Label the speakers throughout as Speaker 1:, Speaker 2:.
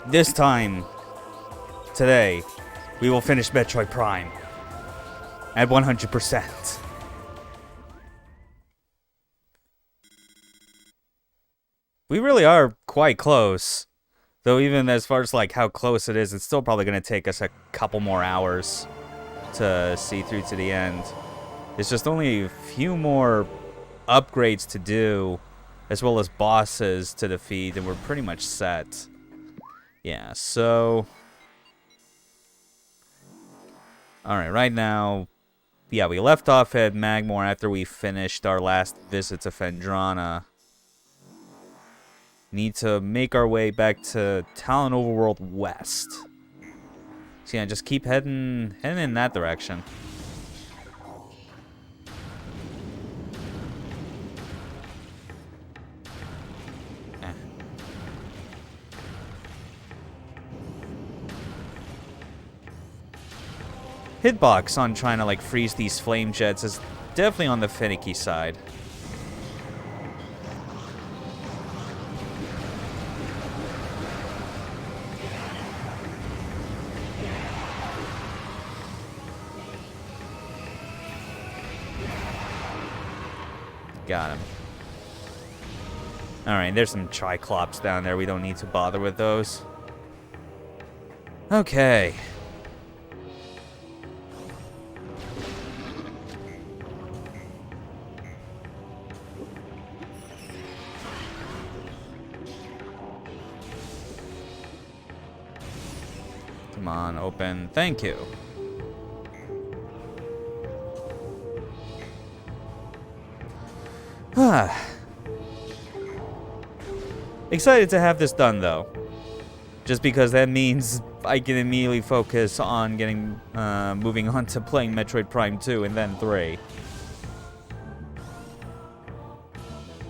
Speaker 1: This time, today, we will finish Metroid Prime at 100%. We really are quite close. Though even as far as like how close it is, it's still probably going to take us a couple more hours to see through to the end. There's just only a few more upgrades to do, as well as bosses to defeat, and we're pretty much set. Yeah, so... Alright, right now... Yeah, we left off at Magmore after we finished our last visit to Phendrana. Need to make our way back to Talon Overworld West. So yeah, just keep heading in that direction. Hitbox on trying to like freeze these flame jets is definitely on the finicky side. Got him. Alright, there's some Triclops down there. We don't need to bother with those. Okay. Come on, open. Thank you. Excited to have this done, though. Just because that means I can immediately focus on getting, moving on to playing Metroid Prime 2 and then 3.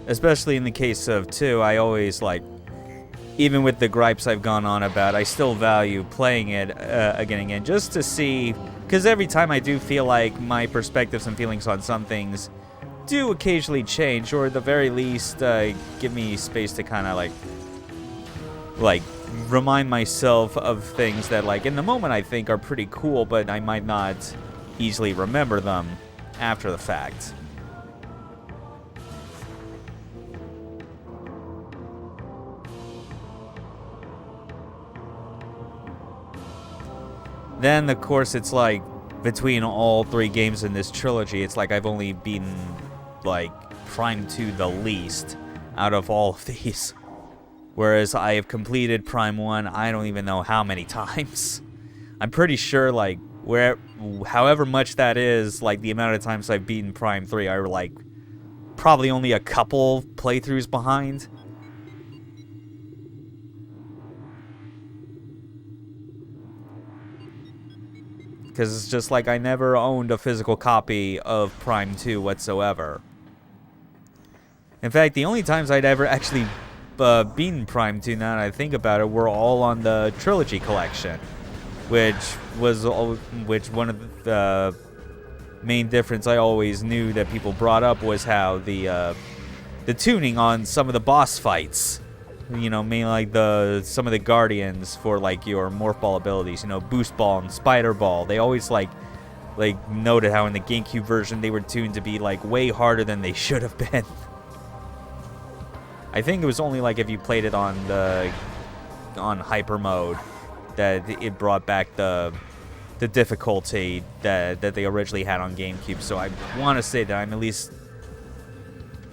Speaker 1: Especially in the case of 2, I always, like, even with the gripes I've gone on about, I still value playing it again and again, just to see, because every time I do feel like my perspectives and feelings on some things do occasionally change, or at the very least give me space to kind of like remind myself of things that like in the moment I think are pretty cool, but I might not easily remember them after the fact. Then of course it's like between all 3 games in this trilogy, it's like I've only beaten like Prime 2 the least out of all of these. Whereas I have completed Prime 1 I don't even know how many times. I'm pretty sure like however much that is, like the amount of times I've beaten Prime 3 are like probably only a couple playthroughs behind. Because it's just like I never owned a physical copy of Prime 2 whatsoever. In fact, the only times I'd ever actually beaten Prime 2, now that I think about it, were all on the Trilogy collection. Which one of the main difference I always knew that people brought up was how the tuning on some of the boss fights. You know, mainly like some of the Guardians for like your Morph Ball abilities, you know, Boost Ball and Spider Ball. They always like noted how in the GameCube version they were tuned to be like way harder than they should have been. I think it was only like if you played it on hyper mode that it brought back the difficulty that they originally had on GameCube. So I want to say that I'm at least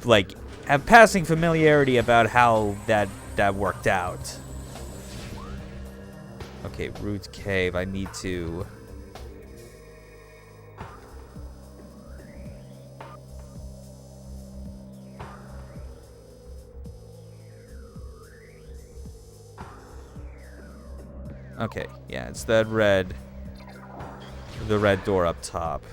Speaker 1: like have passing familiarity about how that worked out. Okay, Root Cave. I need to... Okay, yeah, it's that red... the red door up top.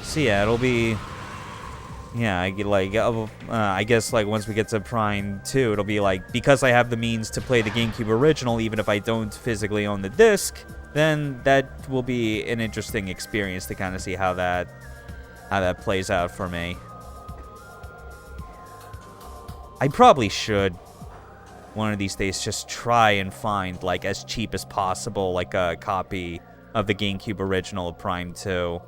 Speaker 1: So yeah, it'll be, yeah, I guess like once we get to Prime 2, it'll be like, because I have the means to play the GameCube original, even if I don't physically own the disc, then that will be an interesting experience to kind of see how that plays out for me. I probably should, one of these days, just try and find, like, as cheap as possible, like a copy of the GameCube original of Prime 2.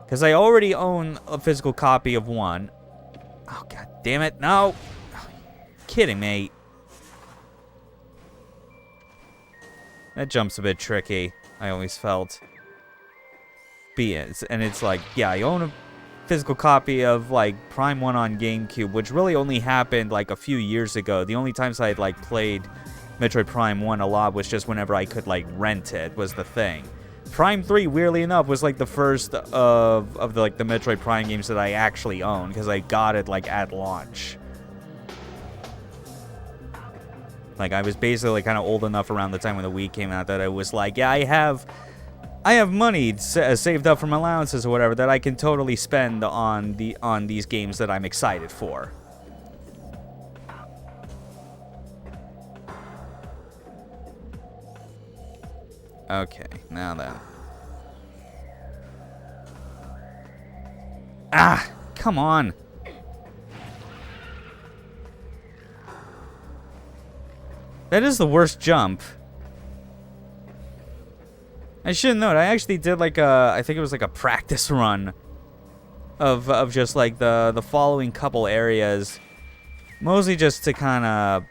Speaker 1: Because I already own a physical copy of one. Oh, god damn it. No. Kidding me. That jump's a bit tricky, I always felt. And it's like, yeah, I own a physical copy of, like, Prime 1 on GameCube, which really only happened, like, a few years ago. The only times I'd, like, played Metroid Prime 1 a lot was just whenever I could, like, rent it, was the thing. Prime 3, weirdly enough, was like the first of the like the Metroid Prime games that I actually owned, because I got it like at launch. Like I was basically kind of old enough around the time when the Wii came out that I was like, yeah, I have money saved up from allowances or whatever that I can totally spend on these games that I'm excited for. Okay, now then. Ah, come on. That is the worst jump. I should note, I actually did like I think it was like a practice run of just like the following couple areas. Mostly just to kind of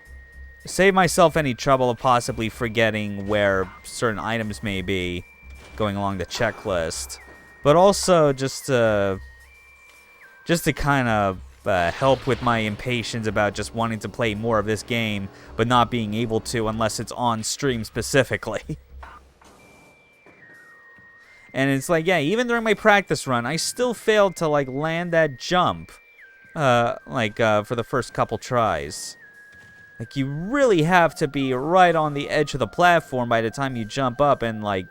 Speaker 1: save myself any trouble of possibly forgetting where certain items may be going along the checklist, but also just to kind of help with my impatience about just wanting to play more of this game, but not being able to unless it's on stream specifically. And it's like, yeah, even during my practice run, I still failed to like land that jump, for the first couple tries. Like, you really have to be right on the edge of the platform by the time you jump up and, like,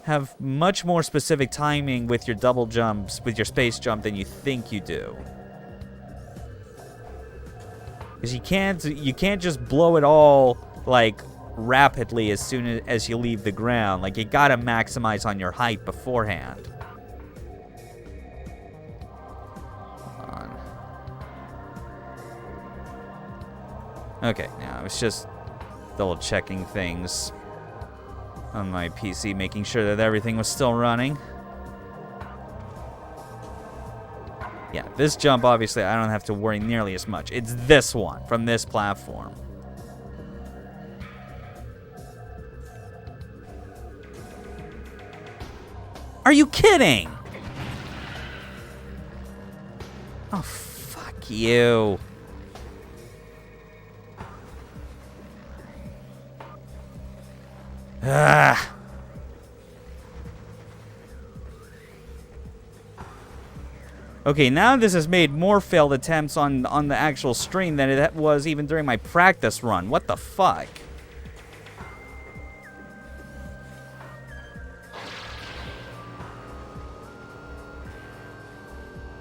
Speaker 1: have much more specific timing with your double jumps, with your space jump, than you think you do. Because you can't just blow it all, like, rapidly as soon as you leave the ground. Like, you gotta maximize on your height beforehand. Okay, now I was just double checking things on my PC, making sure that everything was still running. Yeah, this jump, obviously, I don't have to worry nearly as much. It's this one, from this platform. Are you kidding? Oh, fuck you. Ah. Okay, now this has made more failed attempts on the actual stream than it was even during my practice run. What the fuck?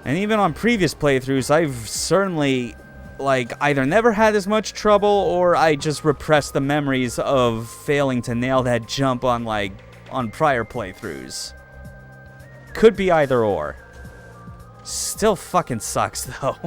Speaker 1: And even on previous playthroughs, I've certainly, like, either never had as much trouble or I just repressed the memories of failing to nail that jump on, like, on prior playthroughs. Could be either or. Still fucking sucks, though.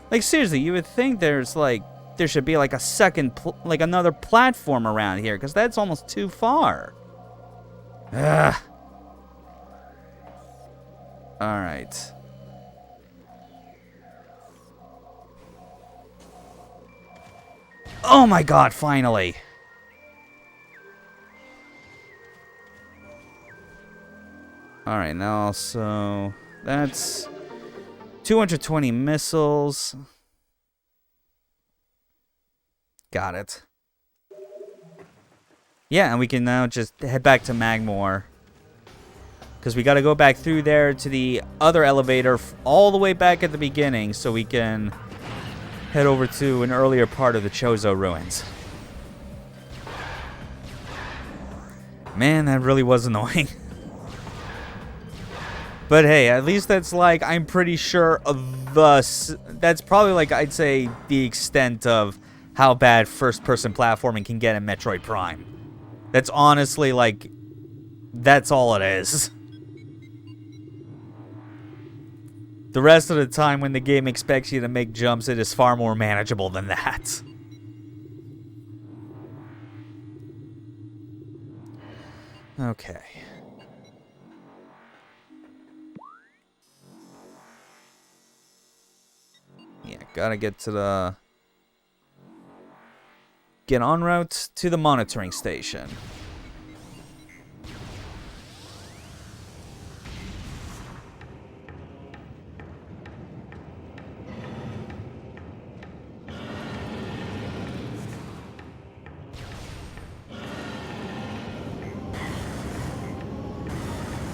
Speaker 1: Like, seriously, you would think there's, like, there should be, like, a second, like, another platform around here, because that's almost too far. Ugh. Alright. Oh my god, finally! Alright, now also... That's... 220 missiles. Got it. Yeah, and we can now just head back to Magmore. Because we got to go back through there to the other elevator all the way back at the beginning so we can head over to an earlier part of the Chozo ruins. Man, that really was annoying. But hey, at least that's like, I'm pretty sure of that's probably like, I'd say, the extent of how bad first-person platforming can get in Metroid Prime. That's honestly like, that's all it is. The rest of the time when the game expects you to make jumps, it is far more manageable than that. Okay. Yeah, gotta get to the... Get en route to the monitoring station.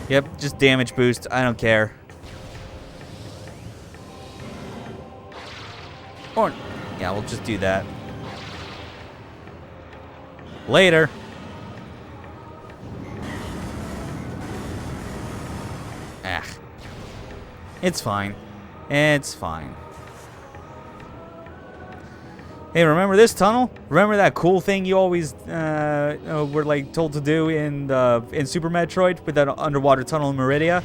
Speaker 1: Yep, just damage boost. I don't care. Or, yeah, we'll just do that. Later. Ah. It's fine. It's fine. Hey, remember this tunnel? Remember that cool thing you always were like told to do in Super Metroid with that underwater tunnel in Meridia?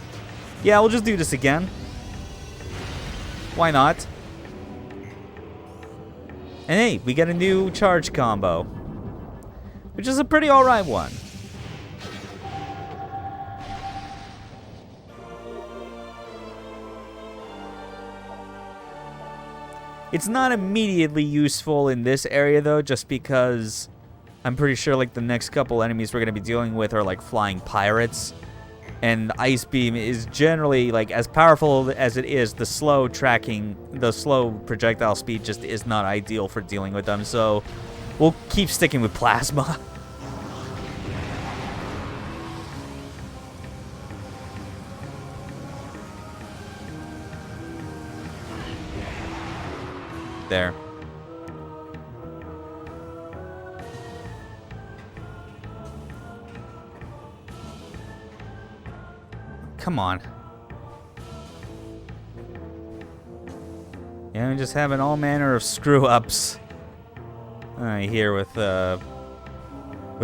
Speaker 1: Yeah, we'll just do this again. Why not? And hey, we get a new charge combo, which is a pretty alright one. It's not immediately useful in this area though, just because I'm pretty sure like the next couple enemies we're going to be dealing with are like flying pirates. And Ice Beam is generally, like, as powerful as it is, the slow projectile speed just is not ideal for dealing with them, so we'll keep sticking with Plasma. There. Come on. Yeah, I'm just having all manner of screw-ups here with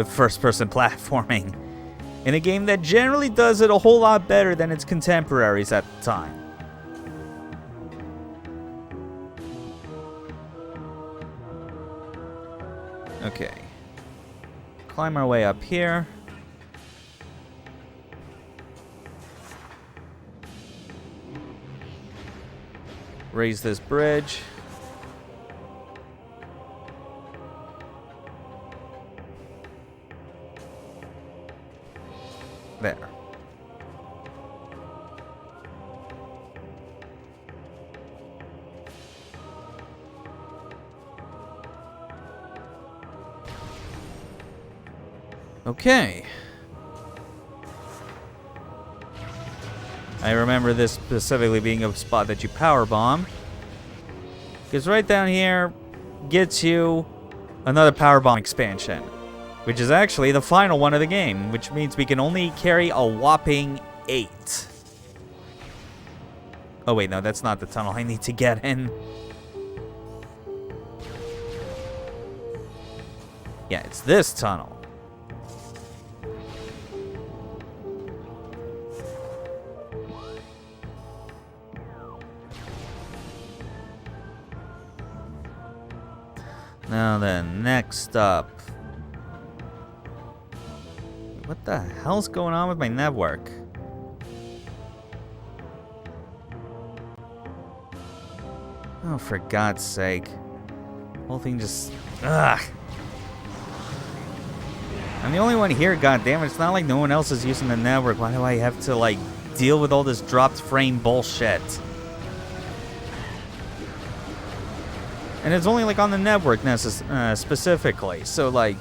Speaker 1: first-person platforming in a game that generally does it a whole lot better than its contemporaries at the time. Okay. Climb our way up here. Raise this bridge. There. Okay. I remember this specifically being a spot that you power bomb. Because right down here gets you another power bomb expansion, which is actually the final one of the game, which means we can only carry a whopping 8. Oh wait, no, that's not the tunnel I need to get in. Yeah, it's this tunnel. Now then, next up. What the hell's going on with my network? Oh, for God's sake. Whole thing just... Ugh. I'm the only one here, goddammit. It's not like no one else is using the network. Why do I have to, like, deal with all this dropped frame bullshit? And it's only, like, on the network specifically. So, like,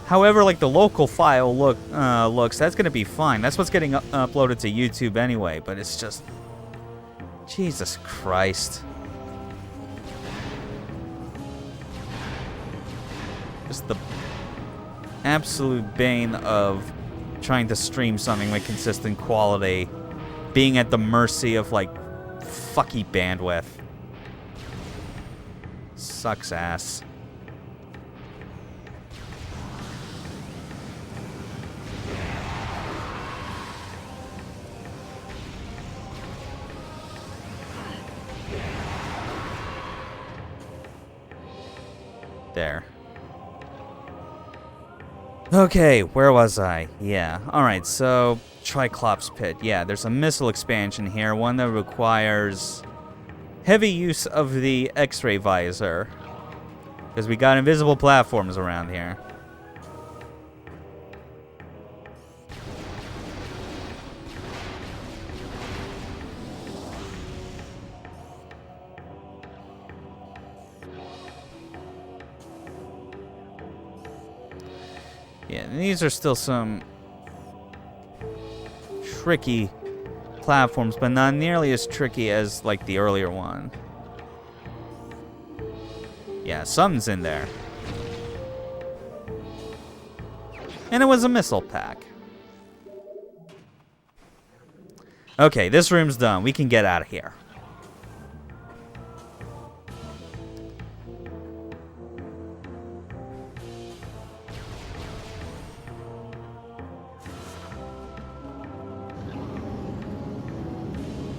Speaker 1: however, like, the local file looks, that's going to be fine. That's what's getting uploaded to YouTube anyway. But it's just... Jesus Christ. Just the absolute bane of trying to stream something with consistent quality. Being at the mercy of, like, fucky bandwidth. Sucks ass. There. Okay, where was I? Yeah. Alright, so Triclops Pit. Yeah, there's a missile expansion here, one that requires heavy use of the X-ray visor. Because we got invisible platforms around here. Yeah, and these are still some tricky platforms, but not nearly as tricky as, like, the earlier one. Yeah, something's in there. And it was a missile pack. Okay, this room's done. We can get out of here.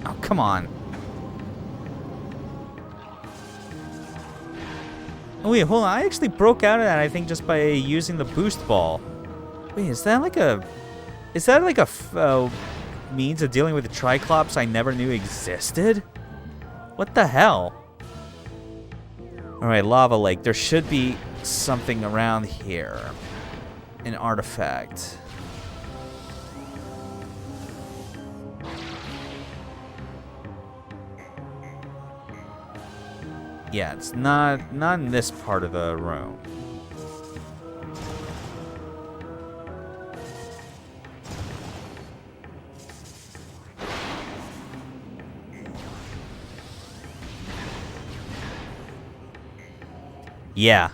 Speaker 1: Oh, come on. Oh, wait, hold on. I actually broke out of that, I think, just by using the boost ball. Wait, is that like a... Is that like a means of dealing with the Triclops I never knew existed? What the hell? Alright, Lava Lake. There should be something around here. An artifact. Yeah, it's not in this part of the room. Yeah.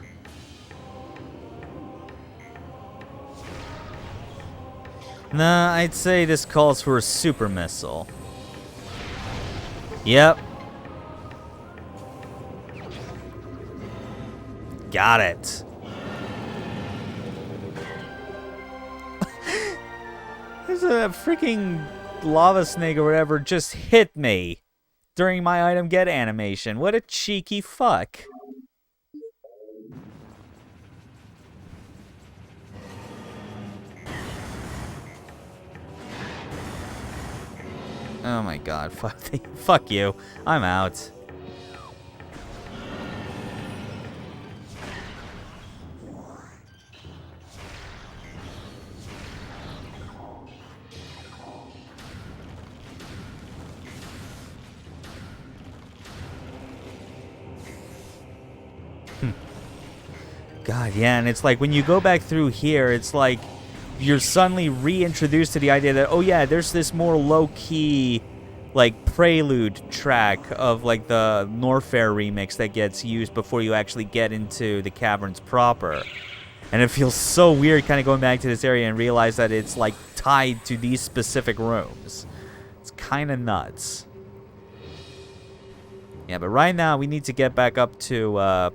Speaker 1: Nah, I'd say this calls for a super missile. Yep. Got it. There's a freaking lava snake or whatever just hit me during my item get animation. What a cheeky fuck. Oh my god, fuck you. I'm out. God, yeah, and it's like when you go back through here, it's like you're suddenly reintroduced to the idea that, oh yeah, there's this more low-key, like, prelude track of, like, the Norfair remix that gets used before you actually get into the caverns proper. And it feels so weird kind of going back to this area and realize that it's, like, tied to these specific rooms. It's kind of nuts. Yeah, but right now we need to get back up to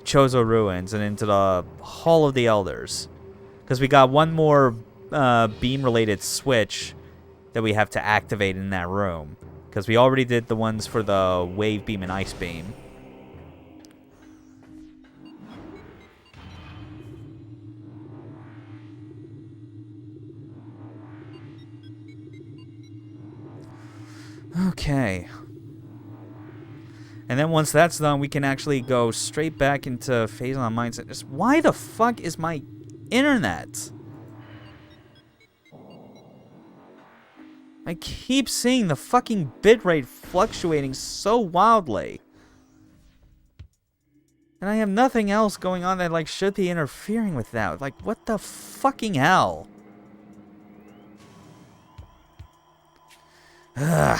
Speaker 1: Chozo Ruins and into the Hall of the Elders. Because we got one more beam-related switch that we have to activate in that room. Because we already did the ones for the Wave Beam and Ice Beam. Okay. And then once that's done, we can actually go straight back into Faison Mindset. Just why the fuck is my internet? I keep seeing the fucking bitrate fluctuating so wildly. And I have nothing else going on that, like, should be interfering with that. Like, what the fucking hell? Ugh.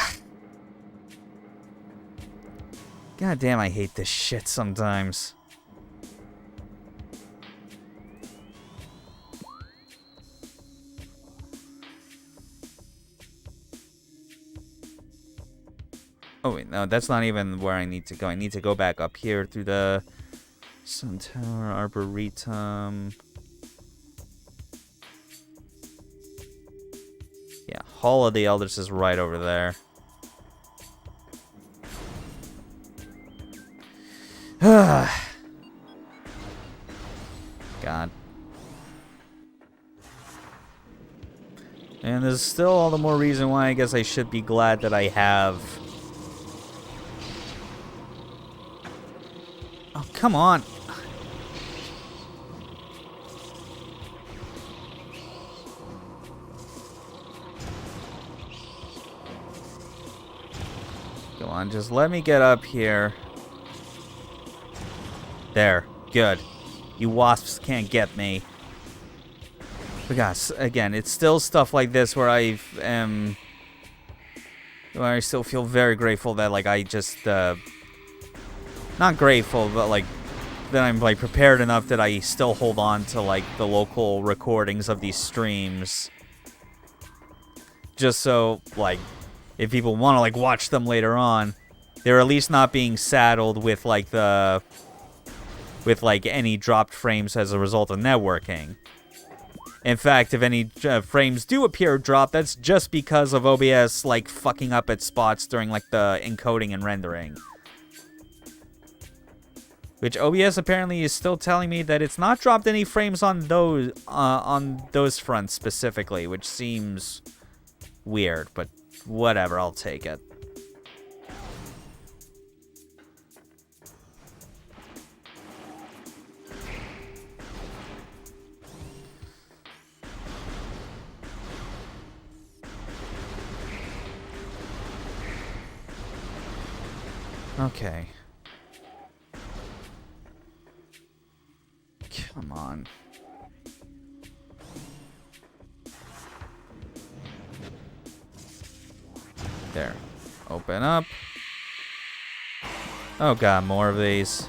Speaker 1: God damn, I hate this shit sometimes. Oh wait, no, that's not even where I need to go. I need to go back up here through the Sun Tower, Arboretum. Yeah, Hall of the Elders is right over there. God. And there's still all the more reason why I guess I should be glad that I have... Oh, come on. Come on, just let me get up here. There. Good. You wasps can't get me. But guys, again, it's still stuff like this where I still feel very grateful that, like, I just, not grateful, but, like, that I'm, like, prepared enough that I still hold on to, like, the local recordings of these streams. Just so, like, if people want to, like, watch them later on, they're at least not being saddled with, like, any dropped frames as a result of networking. In fact, if any frames do appear dropped, that's just because of OBS, like, fucking up at spots during, like, the encoding and rendering. Which OBS apparently is still telling me that it's not dropped any frames on those fronts specifically, which seems weird, but whatever, I'll take it. Okay. Come on. There. Open up. Oh god, more of these.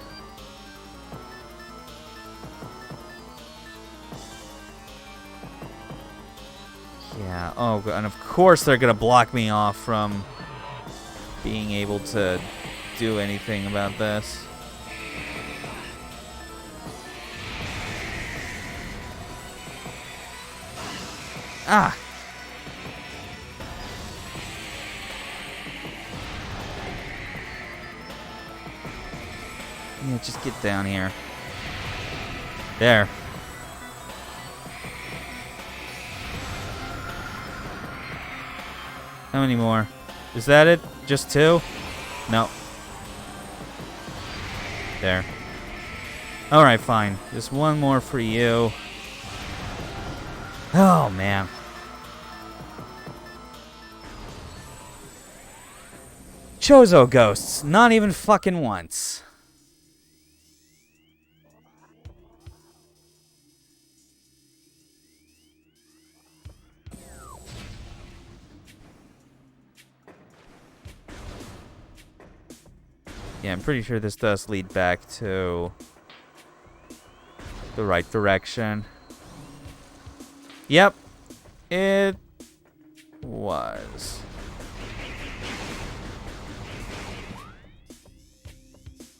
Speaker 1: Yeah, oh god, and of course they're gonna block me off from being able to do anything about this. Ah! Yeah, just get down here. There. How many more? Is that it? Just two? No. There. Alright, fine. Just one more for you. Oh, man. Chozo ghosts. Not even fucking once. Yeah, I'm pretty sure this does lead back to the right direction. Yep. It was.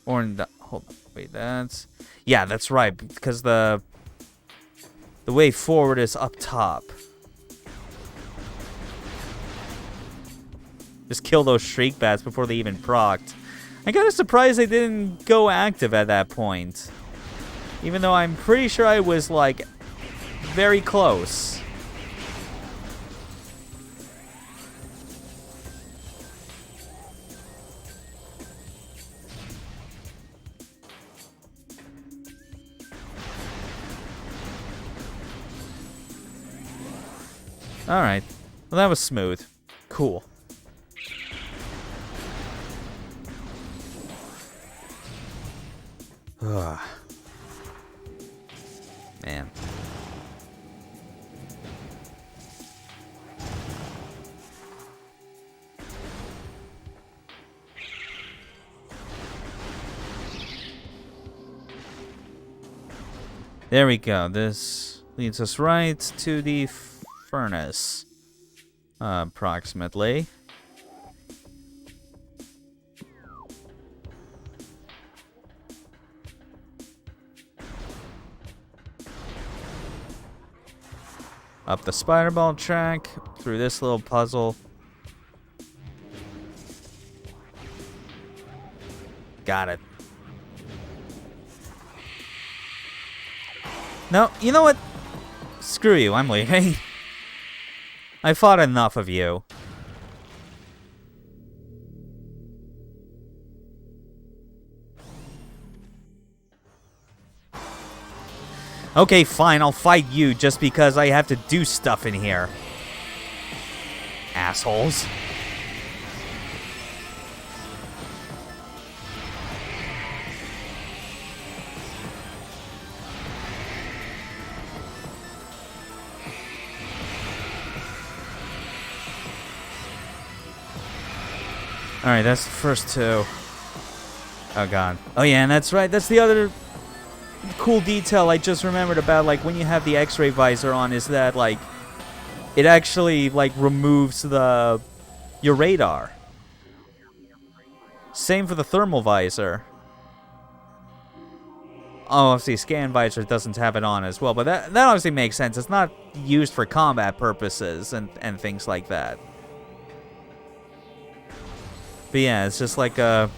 Speaker 1: Or in the, hold on, wait, that's, yeah, that's right, because the way forward is up top. Just kill those shriek bats before they even procced. I'm kind of surprised they didn't go active at that point. Even though I'm pretty sure I was, like, very close. Alright. Well, that was smooth. Cool. Ugh. Man. There we go. This leads us right to the furnace. Approximately. Up the spider ball track, through this little puzzle. Got it. No, you know what? Screw you, I'm leaving. I fought enough of you. Okay, fine, I'll fight you just because I have to do stuff in here. Assholes. Alright, that's the first two. Oh god. Oh yeah, and that's right, that's the other cool detail I just remembered about, like, when you have the X-ray visor on, is that, like, it actually, like, removes your radar. Same for the thermal visor. Oh, obviously, scan visor doesn't have it on as well, but that obviously makes sense. It's not used for combat purposes and things like that. But yeah, it's just like a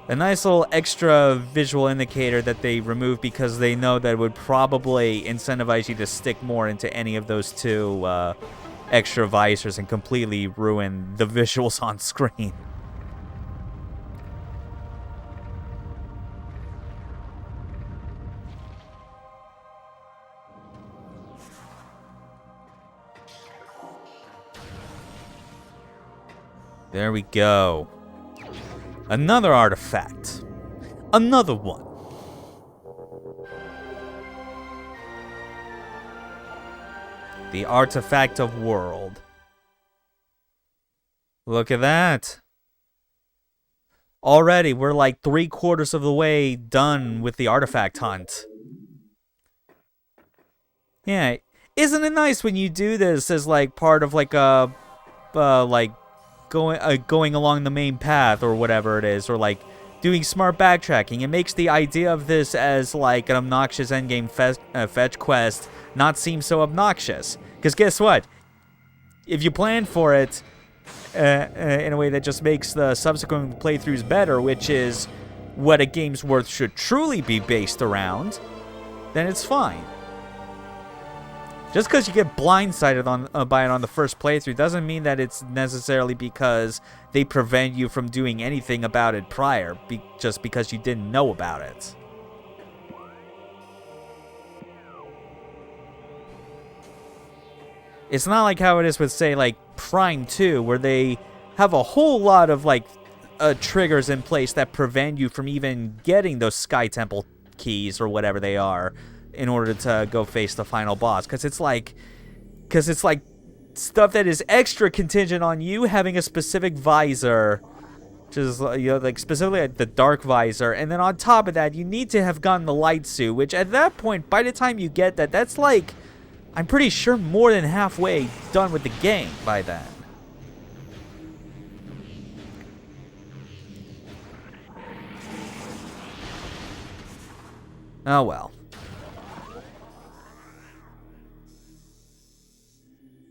Speaker 1: nice little extra visual indicator that they remove because they know that it would probably incentivize you to stick more into any of those two extra visors and completely ruin the visuals on screen. There we go. Another artifact. Another one. The Artifact of World. Look at that. Already, we're like 3/4 of the way done with the artifact hunt. Yeah, isn't it nice when you do this as like part of like a like going along the main path or whatever it is, or like doing smart backtracking? It makes the idea of this as like an obnoxious endgame fetch quest not seem so obnoxious. Because guess what? If you plan for it in a way that just makes the subsequent playthroughs better, which is what a game's worth should truly be based around, then it's fine. Just because you get blindsided by it on the first playthrough doesn't mean that it's necessarily because they prevent you from doing anything about it prior, just because you didn't know about it. It's not like how it is with, say, like Prime 2, where they have a whole lot of like triggers in place that prevent you from even getting those Sky Temple keys or whatever they are, in order to go face the final boss, because it's like stuff that is extra contingent on you having a specific visor Just, you know, like specifically the dark visor, and then on top of that, you need to have gotten the light suit, which at that point, by the time you get that, that's like, I'm pretty sure more than halfway done with the game by then. Oh well.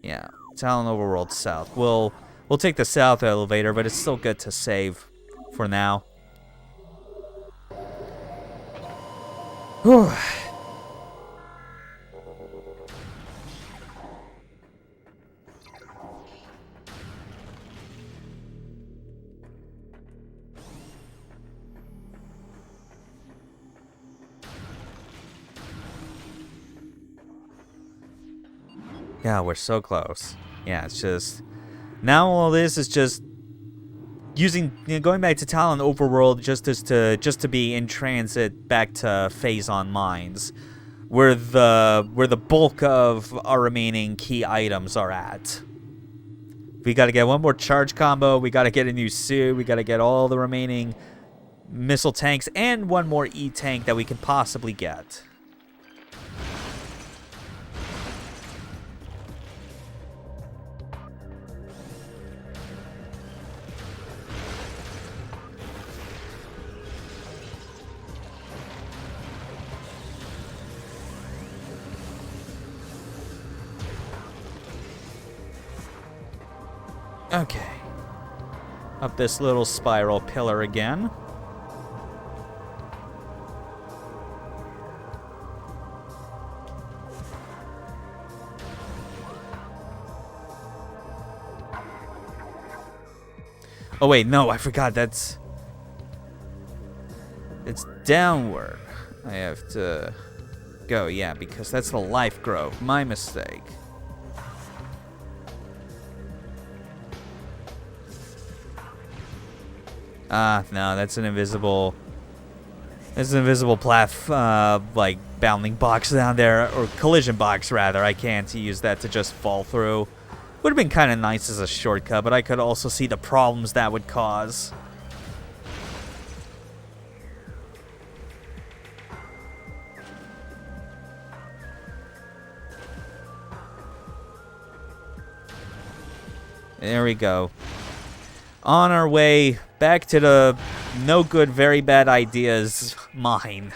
Speaker 1: Yeah, Talon Overworld South. We'll take the south elevator, but it's still good to save for now. Whew. Yeah, we're so close. Yeah, it's just now all this is just using, you know, going back to Talon Overworld just to be in transit back to Faison Mines, where the bulk of our remaining key items are at. We got to get one more charge combo. We got to get a new suit. We got to get all the remaining missile tanks and one more E tank that we can possibly get. Okay. Up this little spiral pillar again. Oh wait, no, I forgot it's downward. I have to go, yeah, because that's the life grove. My mistake. No, that's an invisible like bounding box down there, or collision box rather. I can't use that to just fall through. Would have been kind of nice as a shortcut, but I could also see the problems that would cause. There we go. On our way back to the no good, very bad ideas mine.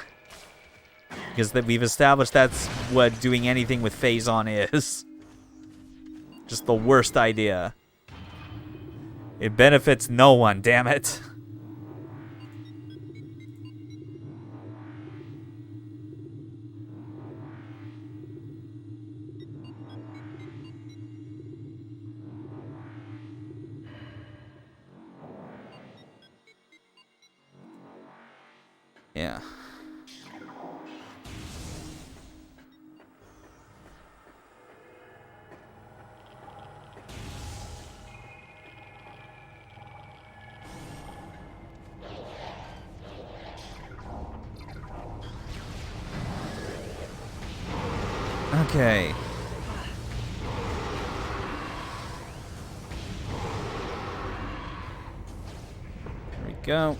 Speaker 1: Because we've established that's what doing anything with Faison is. Just the worst idea. It benefits no one, damn it. Yeah. Okay. There we go.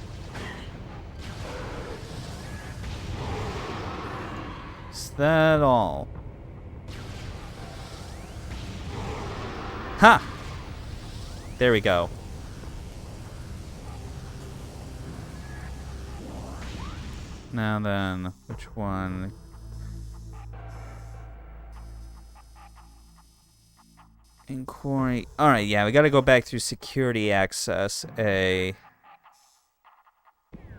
Speaker 1: Is that all? Ha! There we go. Now then, which one? Inquiry. Alright, yeah, we gotta go back through security access A.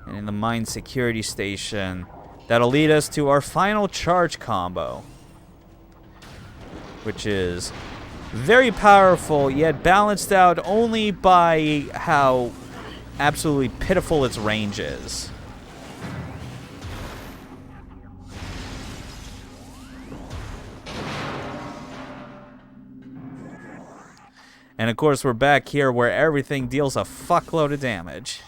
Speaker 1: And in the mine security station, that'll lead us to our final charge combo. Which is very powerful, yet balanced out only by how absolutely pitiful its range is. And of course, we're back here where everything deals a fuckload of damage.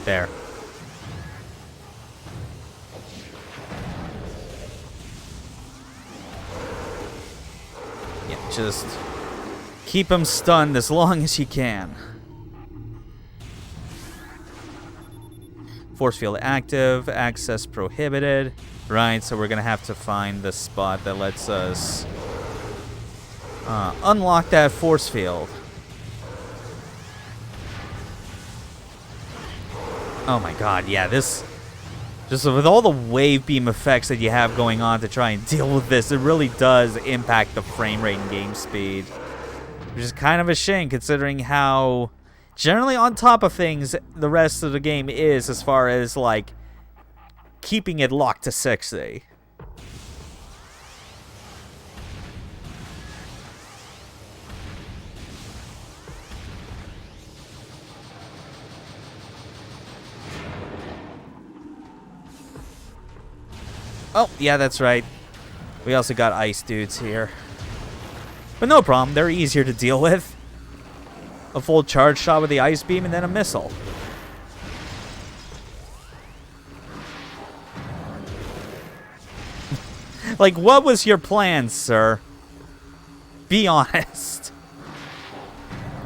Speaker 1: There. Yeah, just keep him stunned as long as you can. Force field active, access prohibited. Right, so we're gonna have to find the spot that lets us unlock that force field. Oh my god, yeah, this... Just with all the wave beam effects that you have going on to try and deal with this, it really does impact the frame rate and game speed. Which is kind of a shame considering how generally on top of things the rest of the game is as far as, like, keeping it locked to 60. Oh, yeah, that's right. We also got ice dudes here. But no problem, they're easier to deal with. A full charge shot with the ice beam and then a missile. Like, what was your plan, sir? Be honest.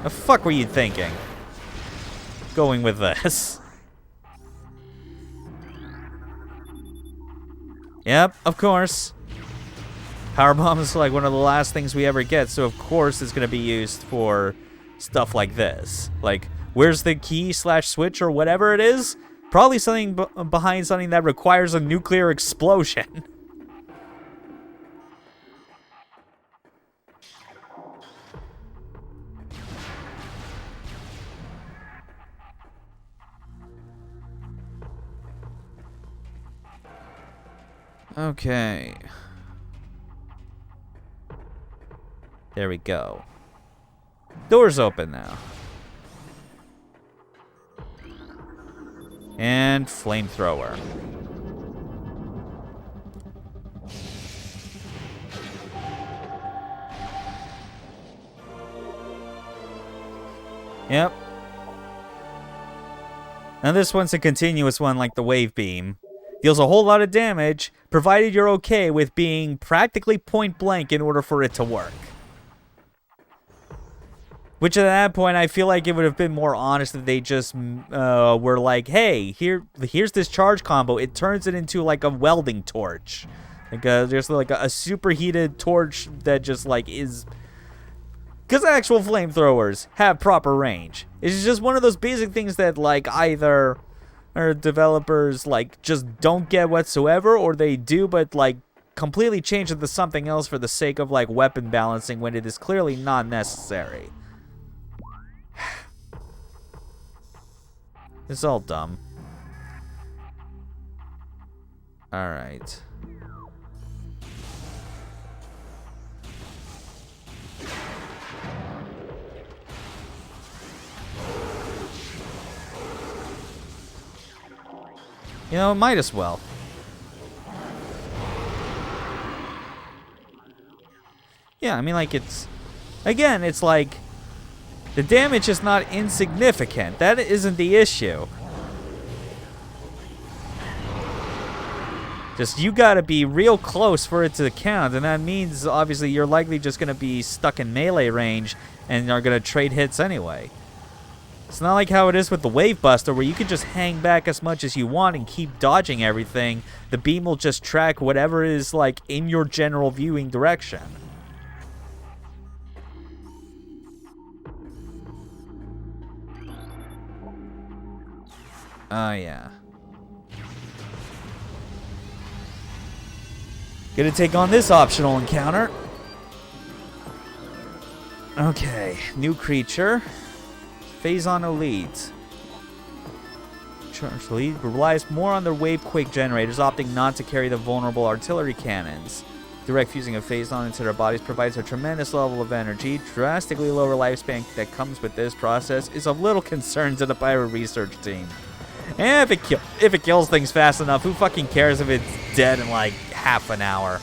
Speaker 1: The fuck were you thinking? Going with this. Yep, of course. Powerbomb is like one of the last things we ever get, so of course it's going to be used for stuff like this. Like, where's the key / switch or whatever it is? Probably something behind something that requires a nuclear explosion. Okay. There we go. Door's open now. And Flamethrower. Yep. Now this one's a continuous one like the wave beam. Deals a whole lot of damage, provided you're okay with being practically point blank in order for it to work. Which at that point, I feel like it would have been more honest if they just were like, hey, here's this charge combo. It turns it into like a welding torch. Like just like a superheated torch that just like is... Because actual flamethrowers have proper range. It's just one of those basic things that like either... or developers like just don't get whatsoever, or they do but like completely change it to something else for the sake of like weapon balancing when it is clearly not necessary. It's all dumb. Alright. You know, might as well. Yeah, I mean, like, it's... Again, it's like... The damage is not insignificant. That isn't the issue. Just, you gotta be real close for it to count, and that means, obviously, you're likely just gonna be stuck in melee range and are gonna trade hits anyway. It's not like how it is with the Wave Buster, where you can just hang back as much as you want and keep dodging everything. The beam will just track whatever is, like, in your general viewing direction. Oh, yeah. Gonna take on this optional encounter. Okay, new creature. Faison Elite. Charge Elite relies more on their wave-quake generators, opting not to carry the vulnerable artillery cannons. Direct fusing of Faison into their bodies provides a tremendous level of energy. Drastically lower lifespan that comes with this process is of little concern to the pirate research team. And if it kills things fast enough, who fucking cares if it's dead in like half an hour?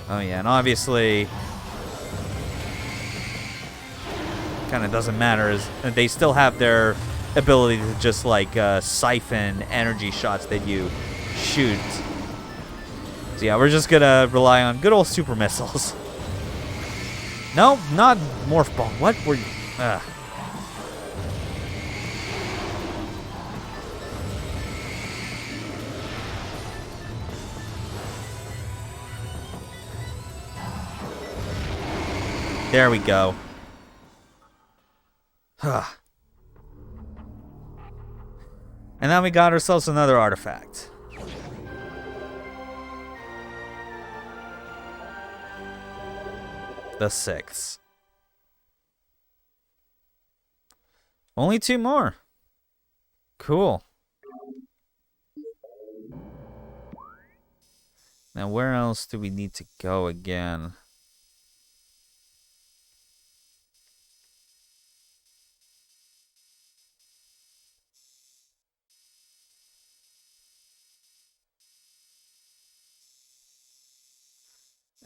Speaker 1: Oh yeah, and obviously kind of doesn't matter. Is they still have their ability to just like siphon energy shots that you shoot. So yeah, we're just gonna rely on good old super missiles. No, not morph ball. What were you? There we go. And now we got ourselves another artifact. The 6th. Only 2 more. Cool. Now where else do we need to go again?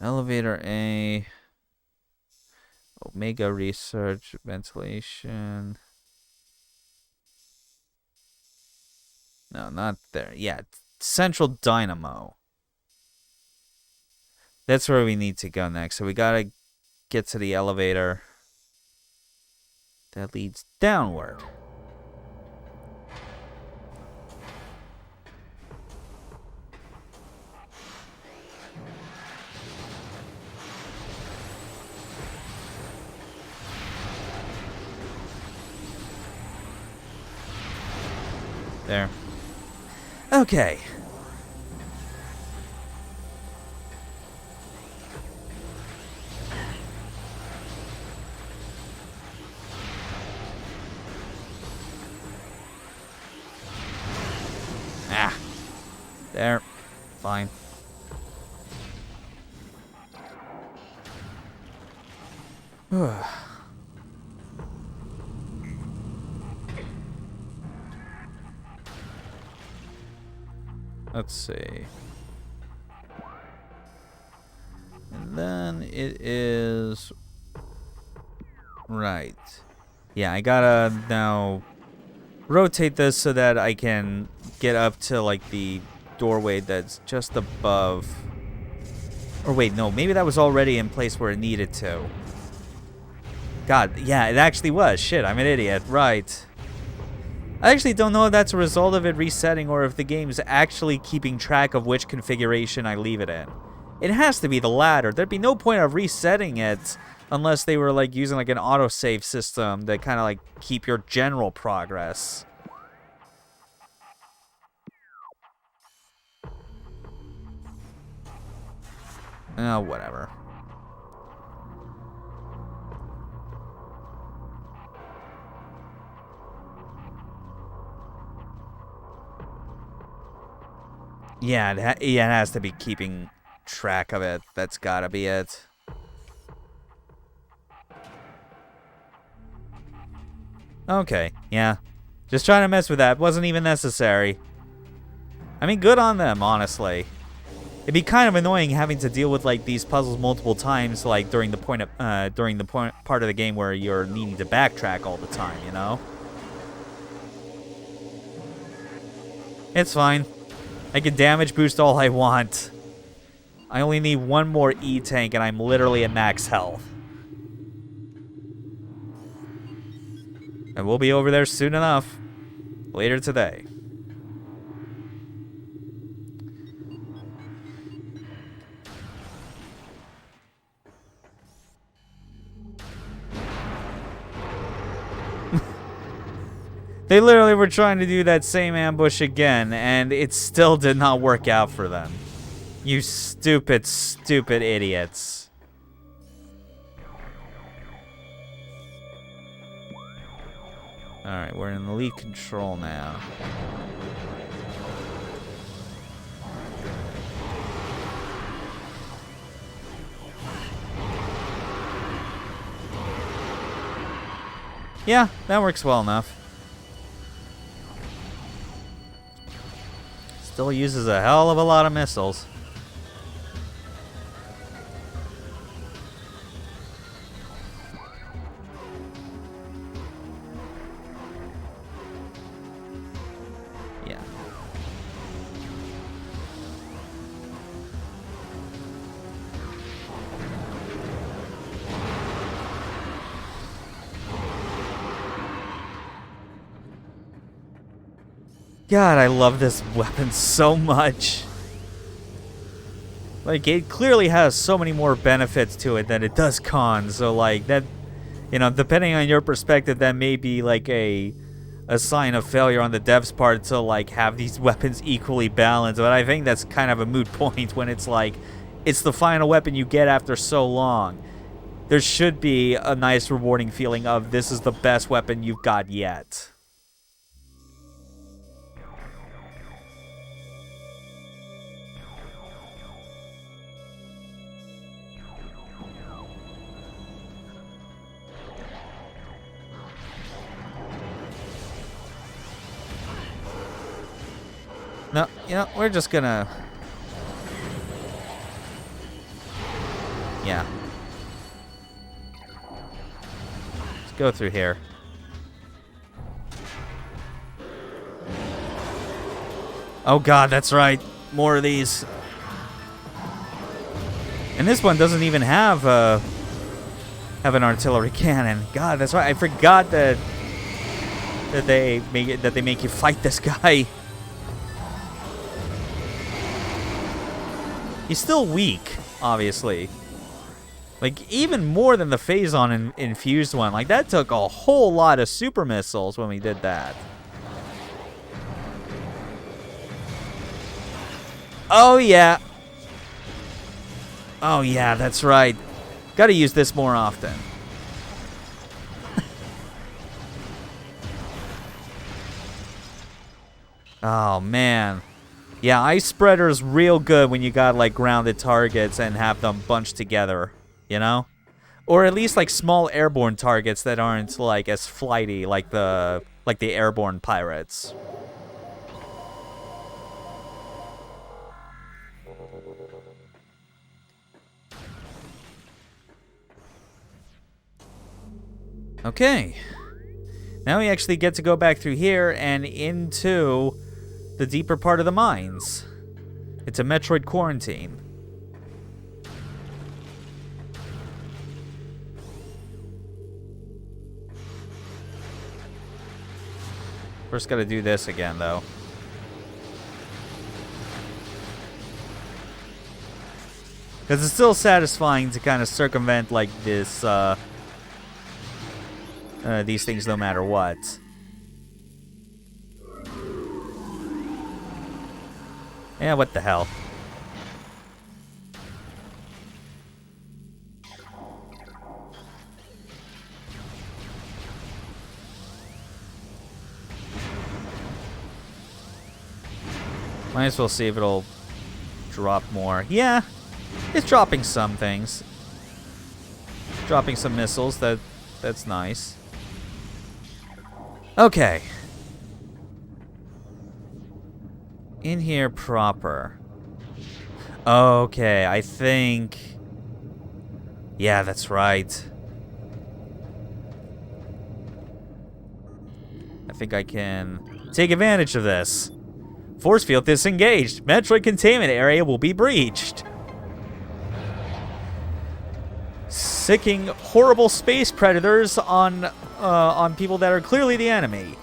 Speaker 1: Elevator A. Omega research, ventilation. No, not there. Yeah, Central Dynamo. That's where we need to go next. So we gotta get to the elevator that leads downward. There. Okay. There. Fine. Let's see. And then it is... Right. Yeah, I gotta now rotate this so that I can get up to, like, the doorway that's just above... Or wait, no, maybe that was already in place where it needed to. God, yeah, it actually was. Shit, I'm an idiot. Right. I actually don't know if that's a result of it resetting or if the game's actually keeping track of which configuration I leave it in. It has to be the latter. There'd be no point of resetting it unless they were like using like an autosave system that kind of like keep your general progress. Oh, whatever. Yeah, it has to be keeping track of it. That's gotta be it. Okay, yeah. Just trying to mess with that. Wasn't even necessary. I mean, good on them, honestly. It'd be kind of annoying having to deal with like these puzzles multiple times, like during the part of the game where you're needing to backtrack all the time, you know? It's fine. I can damage boost all I want. I only need one more E-tank and I'm literally at max health. And we'll be over there soon enough. Later today. They literally were trying to do that same ambush again, and it still did not work out for them. You stupid, stupid idiots. Alright, we're in elite control now. Yeah, that works well enough. Still uses a hell of a lot of missiles. God, I love this weapon so much. Like, it clearly has so many more benefits to it than it does cons. So, like, that, you know, depending on your perspective, that may be, like, a sign of failure on the devs' part to, like, have these weapons equally balanced. But I think that's kind of a moot point when it's, like, it's the final weapon you get after so long. There should be a nice, rewarding feeling of this is the best weapon you've got yet. No, you know, we're just gonna... Yeah. Let's go through here. Oh god, that's right. More of these. And this one doesn't even have an artillery cannon. God, that's right. I forgot that they make you fight this guy. He's still weak, obviously. Like, even more than the Faison infused one. Like, that took a whole lot of super missiles when we did that. Oh, yeah. Oh, yeah, that's right. Gotta use this more often. Oh, man. Yeah, Ice Spreader's real good when you got, like, grounded targets and have them bunched together, you know? Or at least, like, small airborne targets that aren't, like, as flighty like the airborne pirates. Okay. Now we actually get to go back through here and into the deeper part of the mines. It's a Metroid quarantine. First gotta do this again, though. Because it's still satisfying to kind of circumvent, like, this, these things no matter what. Yeah, what the hell. Might as well see if it'll drop more. Yeah, it's dropping some things. Dropping some missiles, that's nice. Okay. In here proper. Okay, I think... Yeah, that's right. I think I can take advantage of this. Force field disengaged. Metroid containment area will be breached. Sicking horrible space predators on people that are clearly the enemy.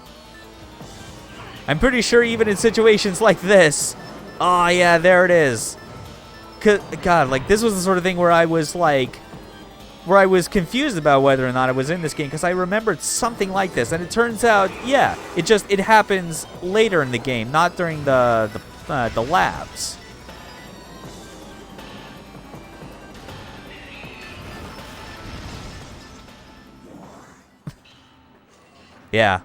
Speaker 1: I'm pretty sure even in situations like this... Oh, yeah, there it is. God, like, this was the sort of thing where I was, like... Where I was confused about whether or not I was in this game, because I remembered something like this. And it turns out, yeah, it happens later in the game, not during the labs. Yeah.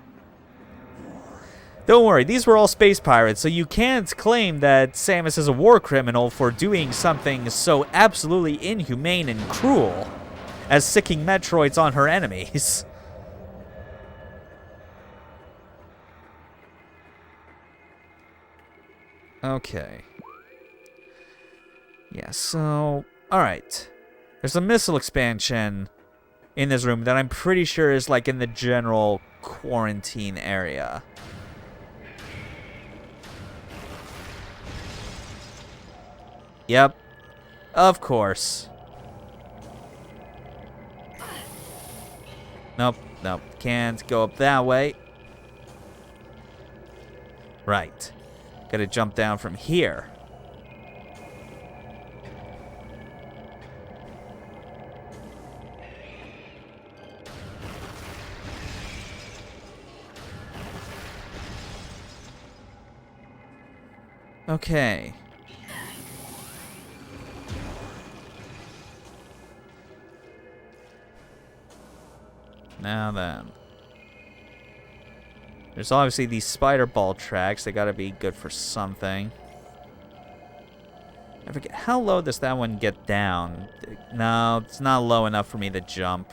Speaker 1: Don't worry, these were all space pirates, so you can't claim that Samus is a war criminal for doing something so absolutely inhumane and cruel as sicking Metroids on her enemies. Okay. Yeah, so... Alright. There's a missile expansion in this room that I'm pretty sure is, like, in the general quarantine area. Yep. Of course. Nope, nope. Can't go up that way. Right. Gotta jump down from here. Okay. Now then. There's obviously these spider ball tracks. They gotta be good for something. I forget, how low does that one get down? No, it's not low enough for me to jump.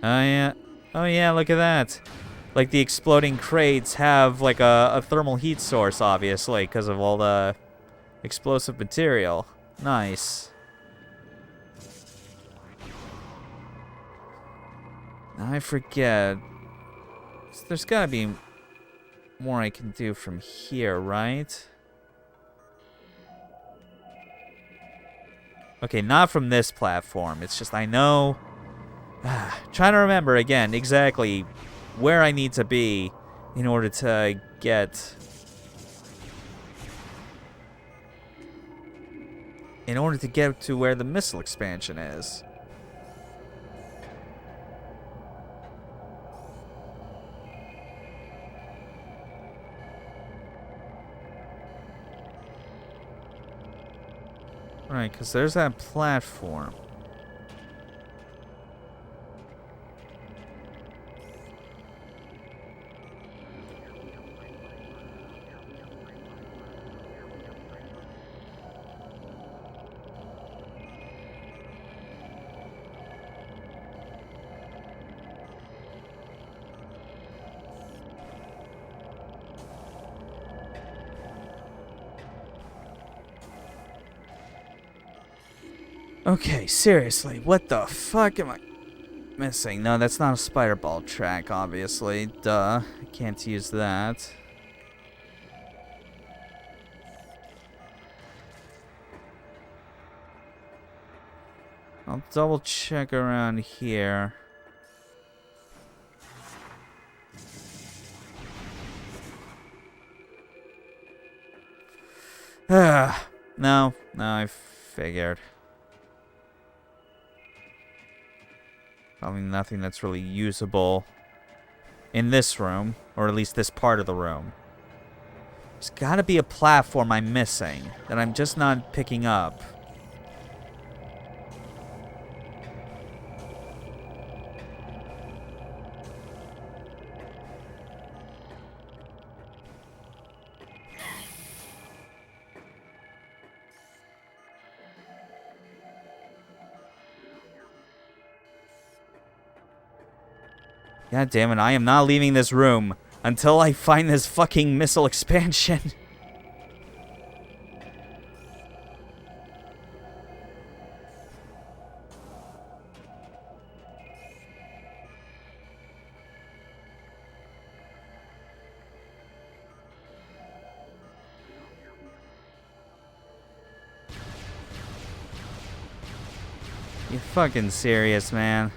Speaker 1: Oh yeah. Oh yeah, look at that. Like the exploding crates have like a thermal heat source, obviously, because of all the explosive material. Nice. I forget. There's gotta be more I can do from here, right? Okay, not from this platform. It's just I know... trying to remember again exactly where I need to be in order to get... in order to get to where the missile expansion is. Right, because there's that platform. Okay, seriously, what the fuck am I missing? No, that's not a spider ball track, obviously. Duh, I can't use that. I'll double check around here. No, I figured. Probably nothing that's really usable in this room, or at least this part of the room. There's gotta be a platform I'm missing that I'm just not picking up. God damn it, I am not leaving this room until I find this fucking missile expansion. You fucking serious, man?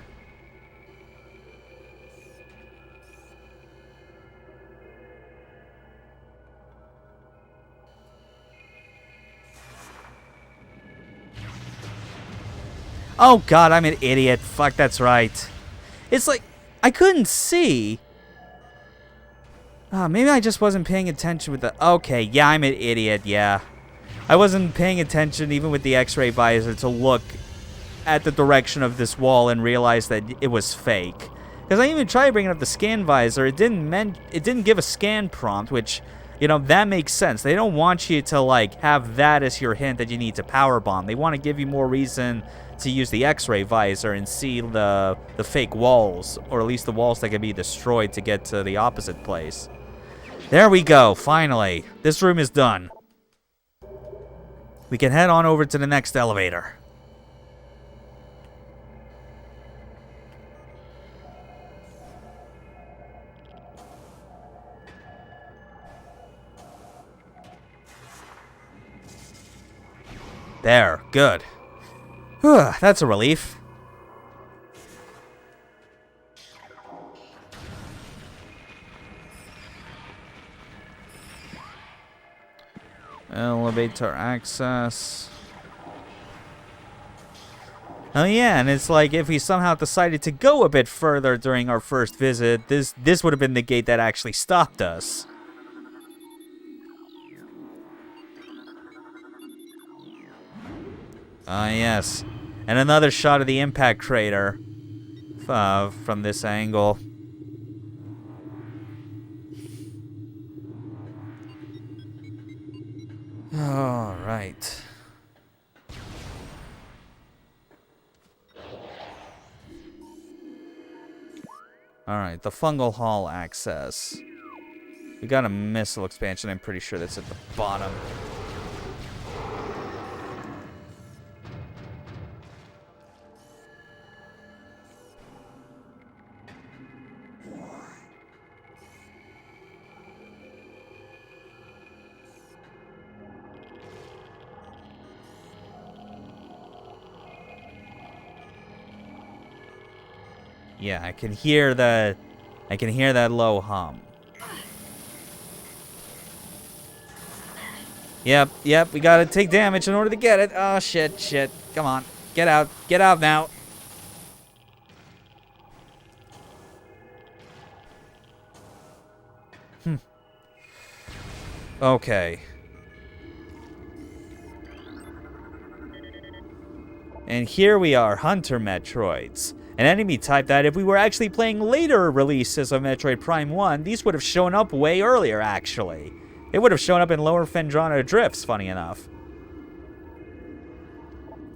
Speaker 1: Oh god, I'm an idiot. Fuck, that's right. It's like, I couldn't see. Maybe I just wasn't paying attention with the... Okay, yeah, I'm an idiot, yeah. I wasn't paying attention, even with the X-ray visor, to look at the direction of this wall and realize that it was fake. Because I even tried bringing up the scan visor. It didn't give a scan prompt, which, you know, that makes sense. They don't want you to, like, have that as your hint that you need to power bomb. They want to give you more reason to use the X-ray visor and see the fake walls, or at least the walls that can be destroyed to get to the opposite place. There we go, finally. This room is done. We can head on over to the next elevator. There, good. That's a relief. Elevator access. Oh yeah, and it's like if we somehow decided to go a bit further during our first visit, this would have been the gate that actually stopped us. Ah yes, and another shot of the impact crater from this angle. All right. Alright, the Fungal Hall access. We got a missile expansion, I'm pretty sure that's at the bottom. Yeah, I can hear that low hum. Yep, we gotta take damage in order to get it. Oh, shit. Come on. Get out now. Okay. And here we are, Hunter Metroids. An enemy type that if we were actually playing later releases of Metroid Prime 1, these would have shown up way earlier, actually. It would have shown up in Lower Phendrana Drifts, funny enough.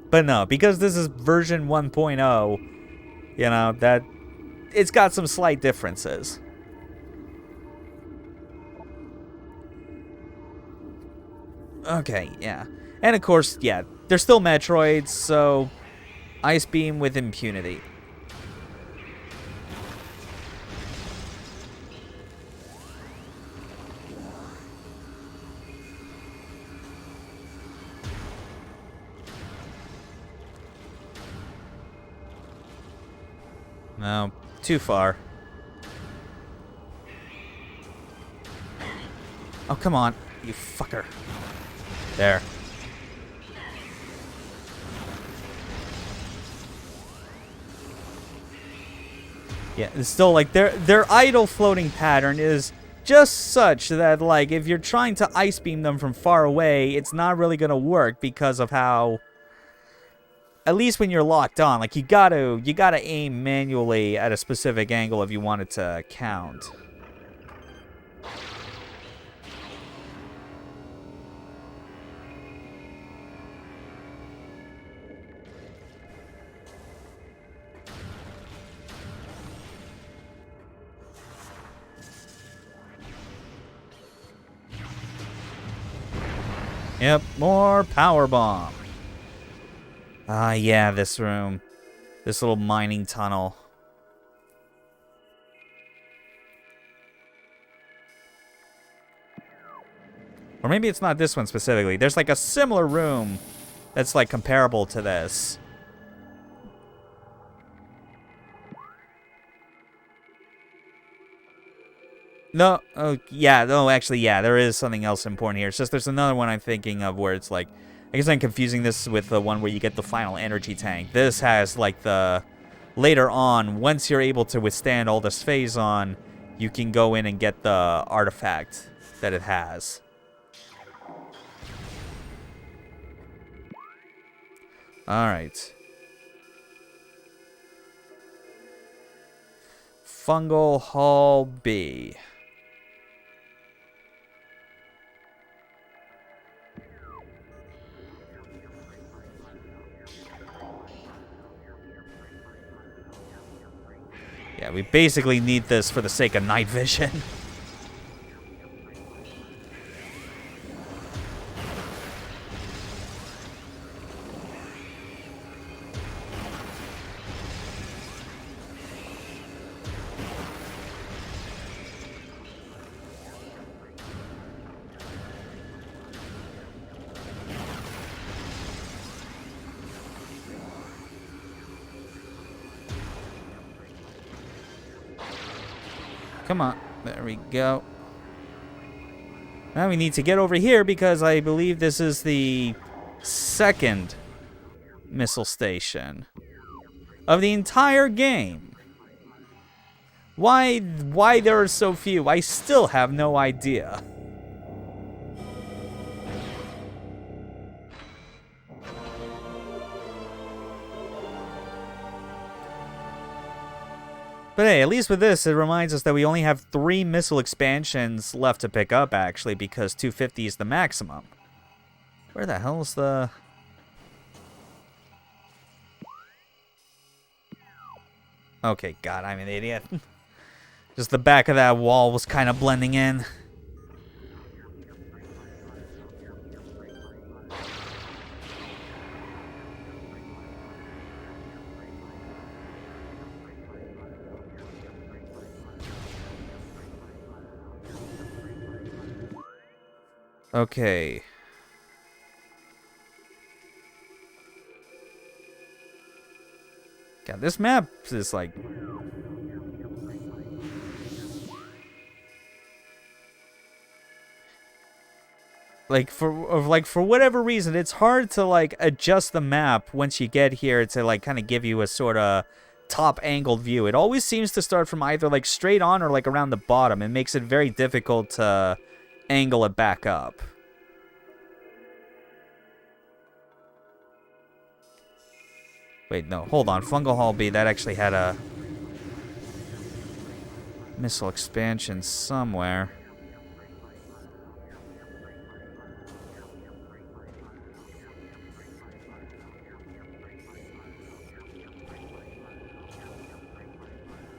Speaker 1: But no, because this is version 1.0, you know, that it's got some slight differences. Okay, yeah. And of course, yeah, they're still Metroids, so Ice Beam with impunity. No, too far. Oh, come on, you fucker. There. Yeah, it's still like their idle floating pattern is just such that like if you're trying to ice beam them from far away, it's not really gonna work because of how, at least when you're locked on, like you gotta aim manually at a specific angle if you want it to count. Yep, more power bomb. Ah, yeah, this room. This little mining tunnel. Or maybe it's not this one specifically. There's like a similar room that's like comparable to this. No, oh, yeah, no, actually, yeah, there is something else important here. It's just there's another one I'm thinking of where it's like, I guess I'm confusing this with the one where you get the final energy tank. This has like the, later on, once you're able to withstand all this Faison, you can go in and get the artifact that it has. Alright. Fungal Hall B. Yeah, we basically need this for the sake of night vision. Come on. There we go. Now we need to get over here because I believe this is the second missile station of the entire game. Why there are so few? I still have no idea. But hey, at least with this, it reminds us that we only have 3 missile expansions left to pick up, actually, because 250 is the maximum. Where the hell's the... Okay, God, I'm an idiot. Just the back of that wall was kind of blending in. Okay. God, this map is like... for whatever reason, it's hard to like adjust the map once you get here to like kind of give you a sort of top angled view. It always seems to start from either like straight on or like around the bottom. It makes it very difficult to angle it back up. Wait, no, hold on. Fungal Hall B, that actually had a missile expansion somewhere.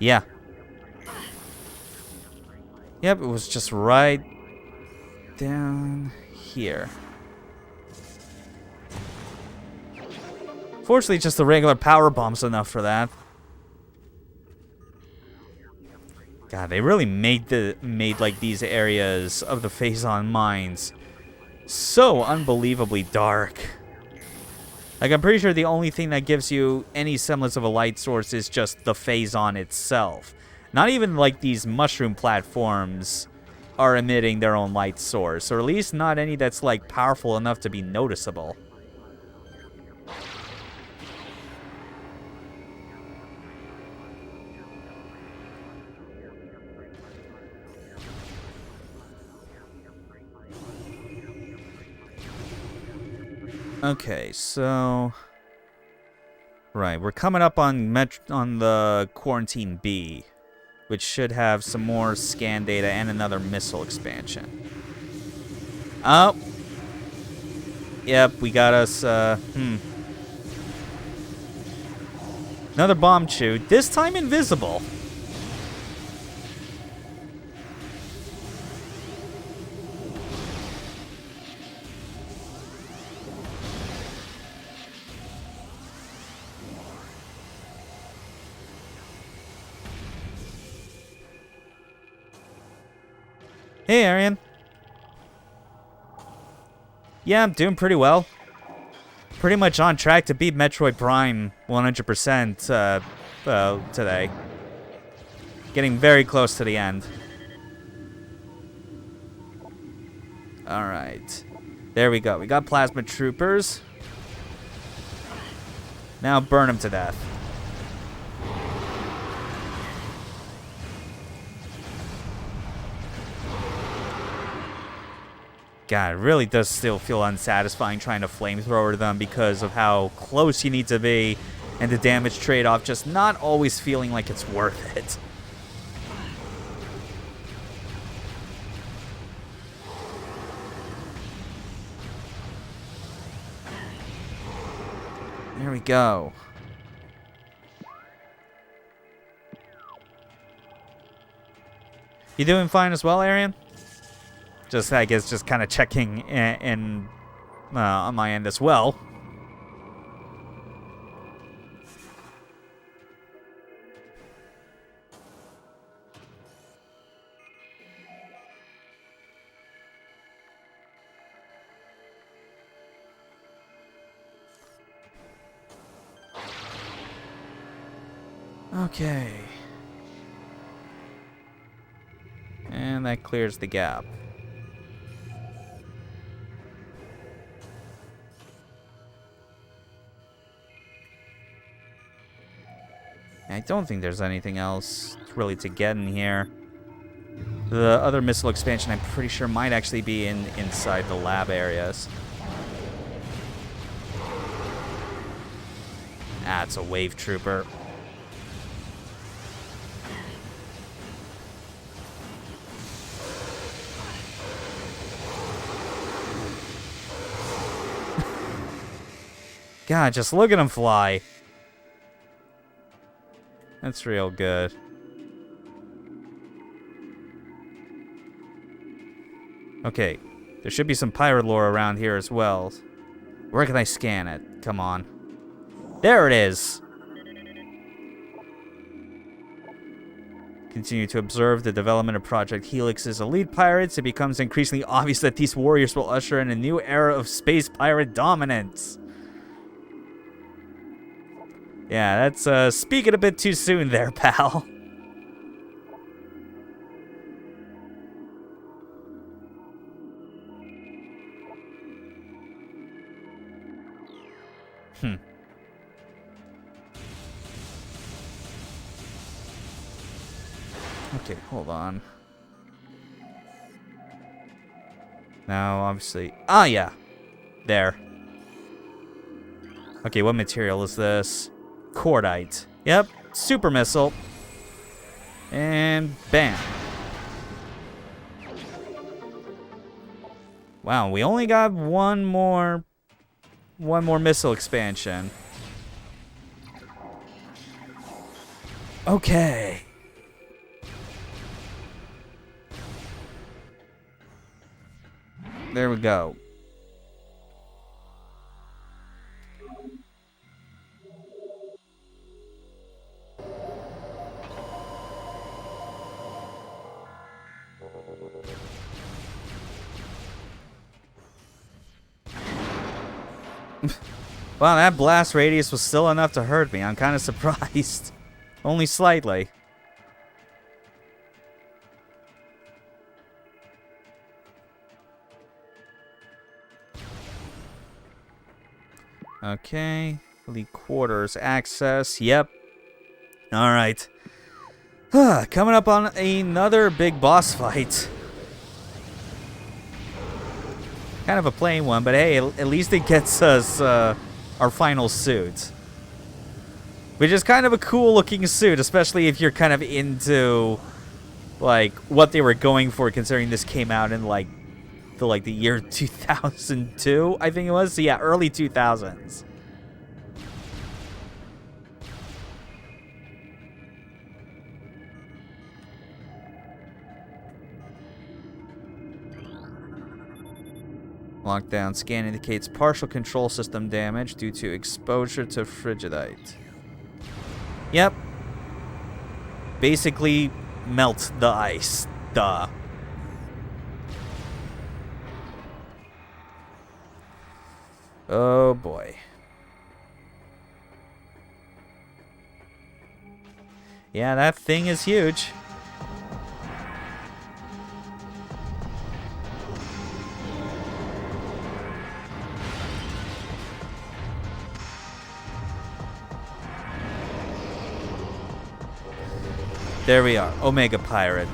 Speaker 1: Yeah. Yep, it was just right down here. Fortunately, just the regular power bomb's enough for that. God, they really made like these areas of the Faison mines so unbelievably dark. Like, I'm pretty sure the only thing that gives you any semblance of a light source is just the Faison itself. Not even, like, these mushroom platforms are emitting their own light source. Or at least not any that's, like, powerful enough to be noticeable. Okay, so... Right, we're coming up on the Quarantine B, which should have some more scan data and another missile expansion. Oh! Yep, we got us, Another bomb chute, this time invisible. Hey, Arian. Yeah, I'm doing pretty well. Pretty much on track to beat Metroid Prime 100% today. Getting very close to the end. Alright. There we go. We got plasma troopers. Now burn them to death. God, it really does still feel unsatisfying trying to flamethrower them because of how close you need to be and the damage trade-off just not always feeling like it's worth it. There we go. You doing fine as well, Arian? Just, I guess, just kind of checking in on my end as well. Okay. that clears the gap. I don't think there's anything else really to get in here. The other missile expansion, I'm pretty sure, might actually be inside the lab areas. Ah, it's a wave trooper. God, just look at him fly. That's real good. Okay, there should be some pirate lore around here as well. Where can I scan it? Come on. There it is! Continue to observe the development of Project Helix's elite pirates. It becomes increasingly obvious that these warriors will usher in a new era of space pirate dominance. Yeah, that's speaking a bit too soon there, pal. Okay, hold on. Now, obviously... Ah, yeah. There. Okay, what material is this? Cordite. Yep, super missile. And bam. Wow, we only got one more missile expansion. Okay. There we go. Wow, that blast radius was still enough to hurt me. I'm kind of surprised. Only slightly. Okay. Elite quarters access. Yep. Alright. Coming up on another big boss fight. Kind of a plain one, but hey, at least it gets us our final suit. Which is kind of a cool looking suit, especially if you're kind of into like what they were going for, considering this came out in like the year 2002, I think it was. So yeah, early 2000s. Lockdown scan indicates partial control system damage due to exposure to frigidite. Yep. Basically, melt the ice. Duh. Oh boy. Yeah, that thing is huge. There we are, Omega Pirate.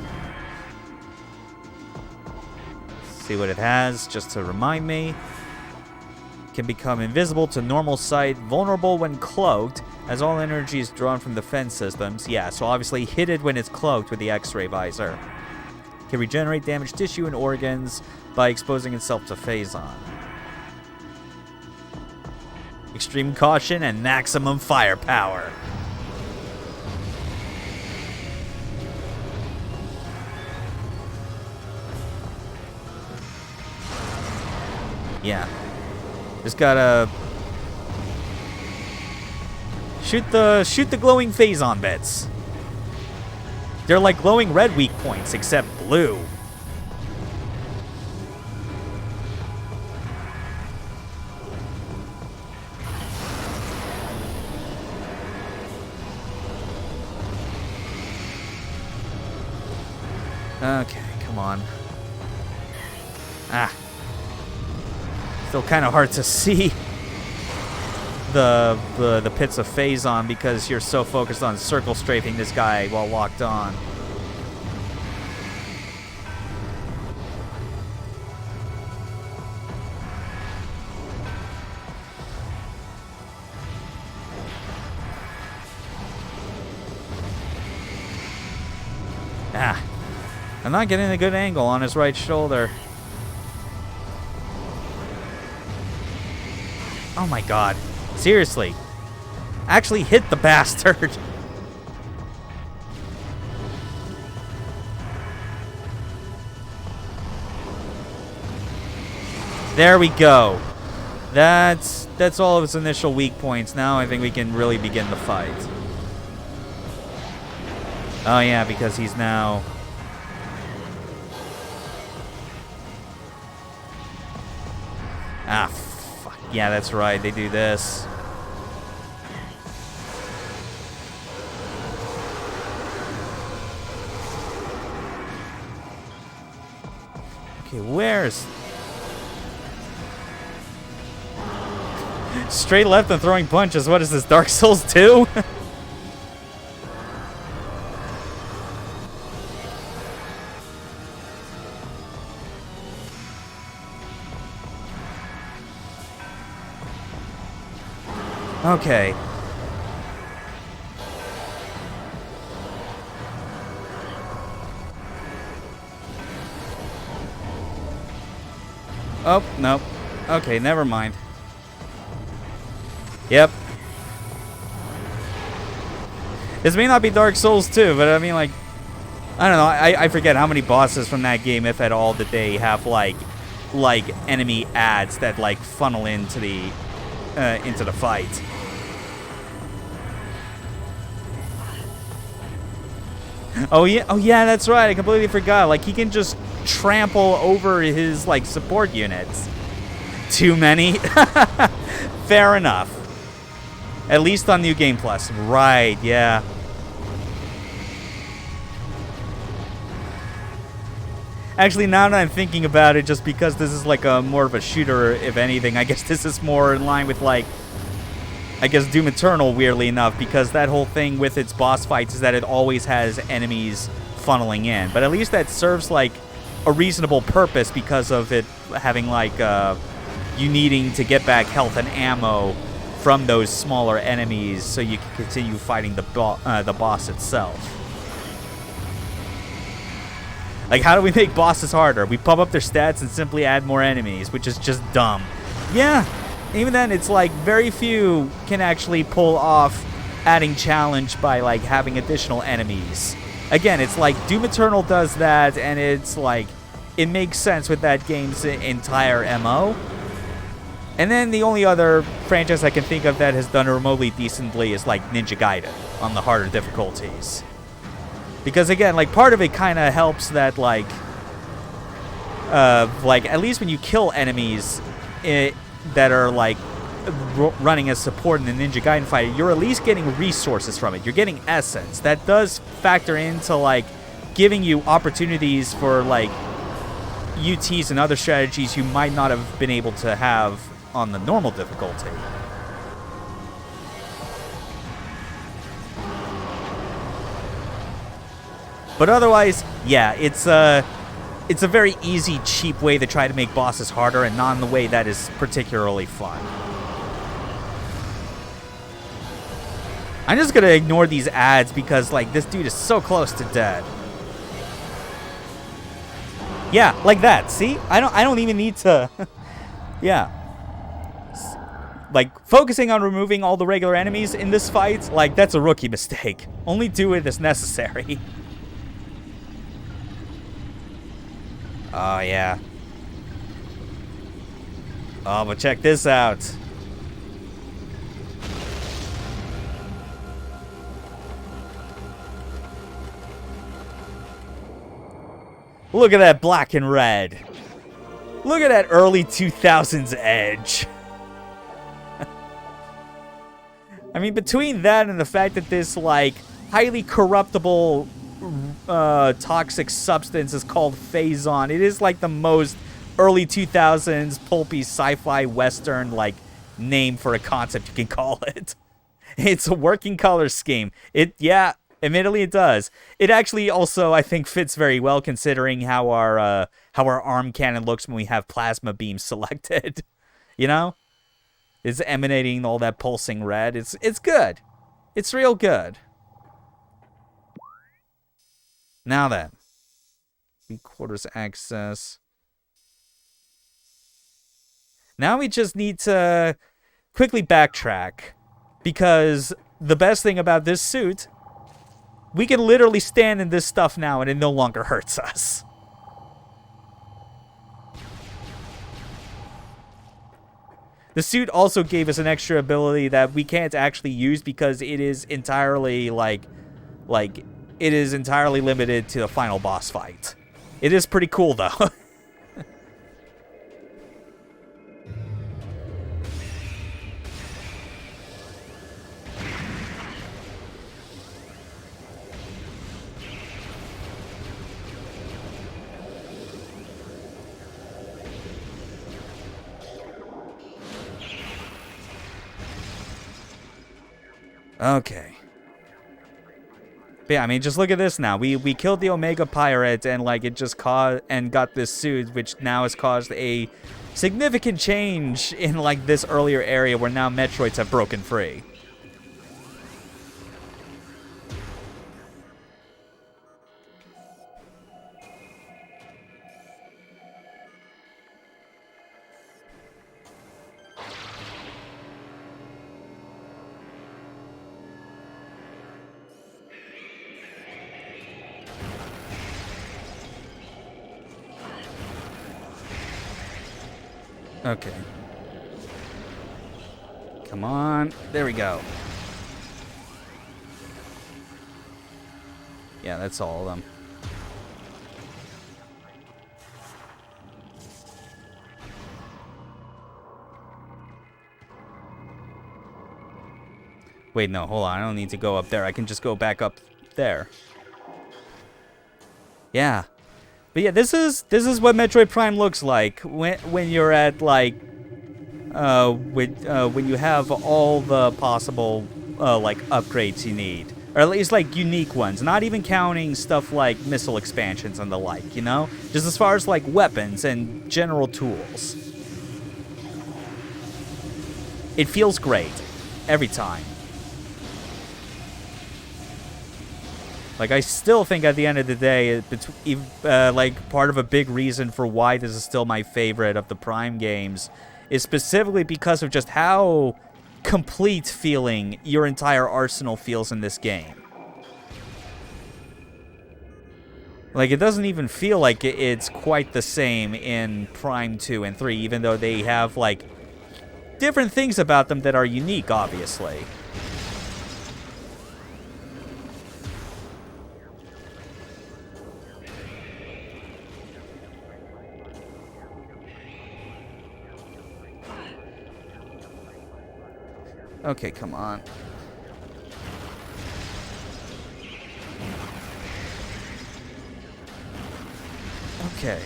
Speaker 1: See what it has, just to remind me. Can become invisible to normal sight, vulnerable when cloaked, as all energy is drawn from defense systems. Yeah, so obviously hit it when it's cloaked with the X-ray visor. Can regenerate damaged tissue and organs by exposing itself to Faison. Extreme caution and maximum firepower. Yeah. Just gotta shoot the glowing Faison bits. They're like glowing red weak points, except blue. Okay, come come on. Ah. Still kind of hard to see the pits of Faison because you're so focused on circle strafing this guy while locked on. Ah, I'm not getting a good angle on his right shoulder. Oh my god. Seriously. Actually hit the bastard. There we go. That's all of its initial weak points. Now I think we can really begin the fight. Oh yeah, because he's now... Ah, fuck. Yeah, that's right. They do this. Okay, where's... Straight left and throwing punches. What is this, Dark Souls 2? Okay. Oh, nope. Okay, never mind. Yep. This may not be Dark Souls 2, but I mean, like, I don't know. I forget how many bosses from that game, if at all, did they have, like enemy ads that, like, funnel into the fight. Oh yeah, that's right. I completely forgot. Like, he can just trample over his, like, support units. Too many? Fair enough. At least on New Game Plus. Right, yeah. Actually, now that I'm thinking about it, just because this is like a more of a shooter, if anything, I guess this is more in line with, like, I guess Doom Eternal, weirdly enough, because that whole thing with its boss fights is that it always has enemies funneling in. But at least that serves, like, a reasonable purpose because of it having, like, you needing to get back health and ammo from those smaller enemies so you can continue fighting the boss itself. Like, how do we make bosses harder? We pump up their stats and simply add more enemies, which is just dumb. Yeah, even then, it's like very few can actually pull off adding challenge by, like, having additional enemies. Again, it's like Doom Eternal does that, and it's like, it makes sense with that game's entire MO. And then the only other franchise I can think of that has done it remotely decently is, like, Ninja Gaiden on the harder difficulties. Because, again, like, part of it kind of helps that, like, at least when you kill enemies that are, like, running as support in the Ninja Gaiden fight, you're at least getting resources from it. You're getting essence. That does factor into, like, giving you opportunities for, like, UTs and other strategies you might not have been able to have on the normal difficulty. But otherwise, yeah, it's a very easy, cheap way to try to make bosses harder, and not in the way that is particularly fun. I'm just gonna ignore these ads because, like, this dude is so close to dead. Yeah, like that. See? I don't even need to. Yeah. Like, focusing on removing all the regular enemies in this fight, like, that's a rookie mistake. Only do it as necessary. Oh, yeah. Oh, but check this out. Look at that black and red. Look at that early 2000s edge. I mean, between that and the fact that this, like, highly corruptible toxic substance is called Faison. It is like the most early 2000s pulpy sci-fi western like name for a concept you can call it. It's a working color scheme. Admittedly it does. It actually also, I think, fits very well considering how our arm cannon looks when we have plasma beams selected. You know? It's emanating all that pulsing red. It's good. It's real good. Now then. 3/4 access. Now we just need to quickly backtrack. Because the best thing about this suit, we can literally stand in this stuff now and it no longer hurts us. The suit also gave us an extra ability that we can't actually use because it is entirely it is entirely limited to the final boss fight. It is pretty cool though. Okay. But yeah, I mean, just look at this now. We killed the Omega Pirate and like it just caused and got this suit, which now has caused a significant change in like this earlier area where now Metroids have broken free. Okay. Come on. There we go. Yeah, that's all of them. Wait, no, hold on. I don't need to go up there. I can just go back up there. Yeah. But yeah, this is what Metroid Prime looks like when you're at like when you have all the possible like upgrades you need, or at least like unique ones. Not even counting stuff like missile expansions and the like, you know, just as far as like weapons and general tools. It feels great every time. Like, I still think at the end of the day, like, part of a big reason for why this is still my favorite of the Prime games is specifically because of just how complete feeling your entire arsenal feels in this game. Like, it doesn't even feel like it's quite the same in Prime 2 and 3, even though they have, like, different things about them that are unique, obviously. Okay, come on. Okay.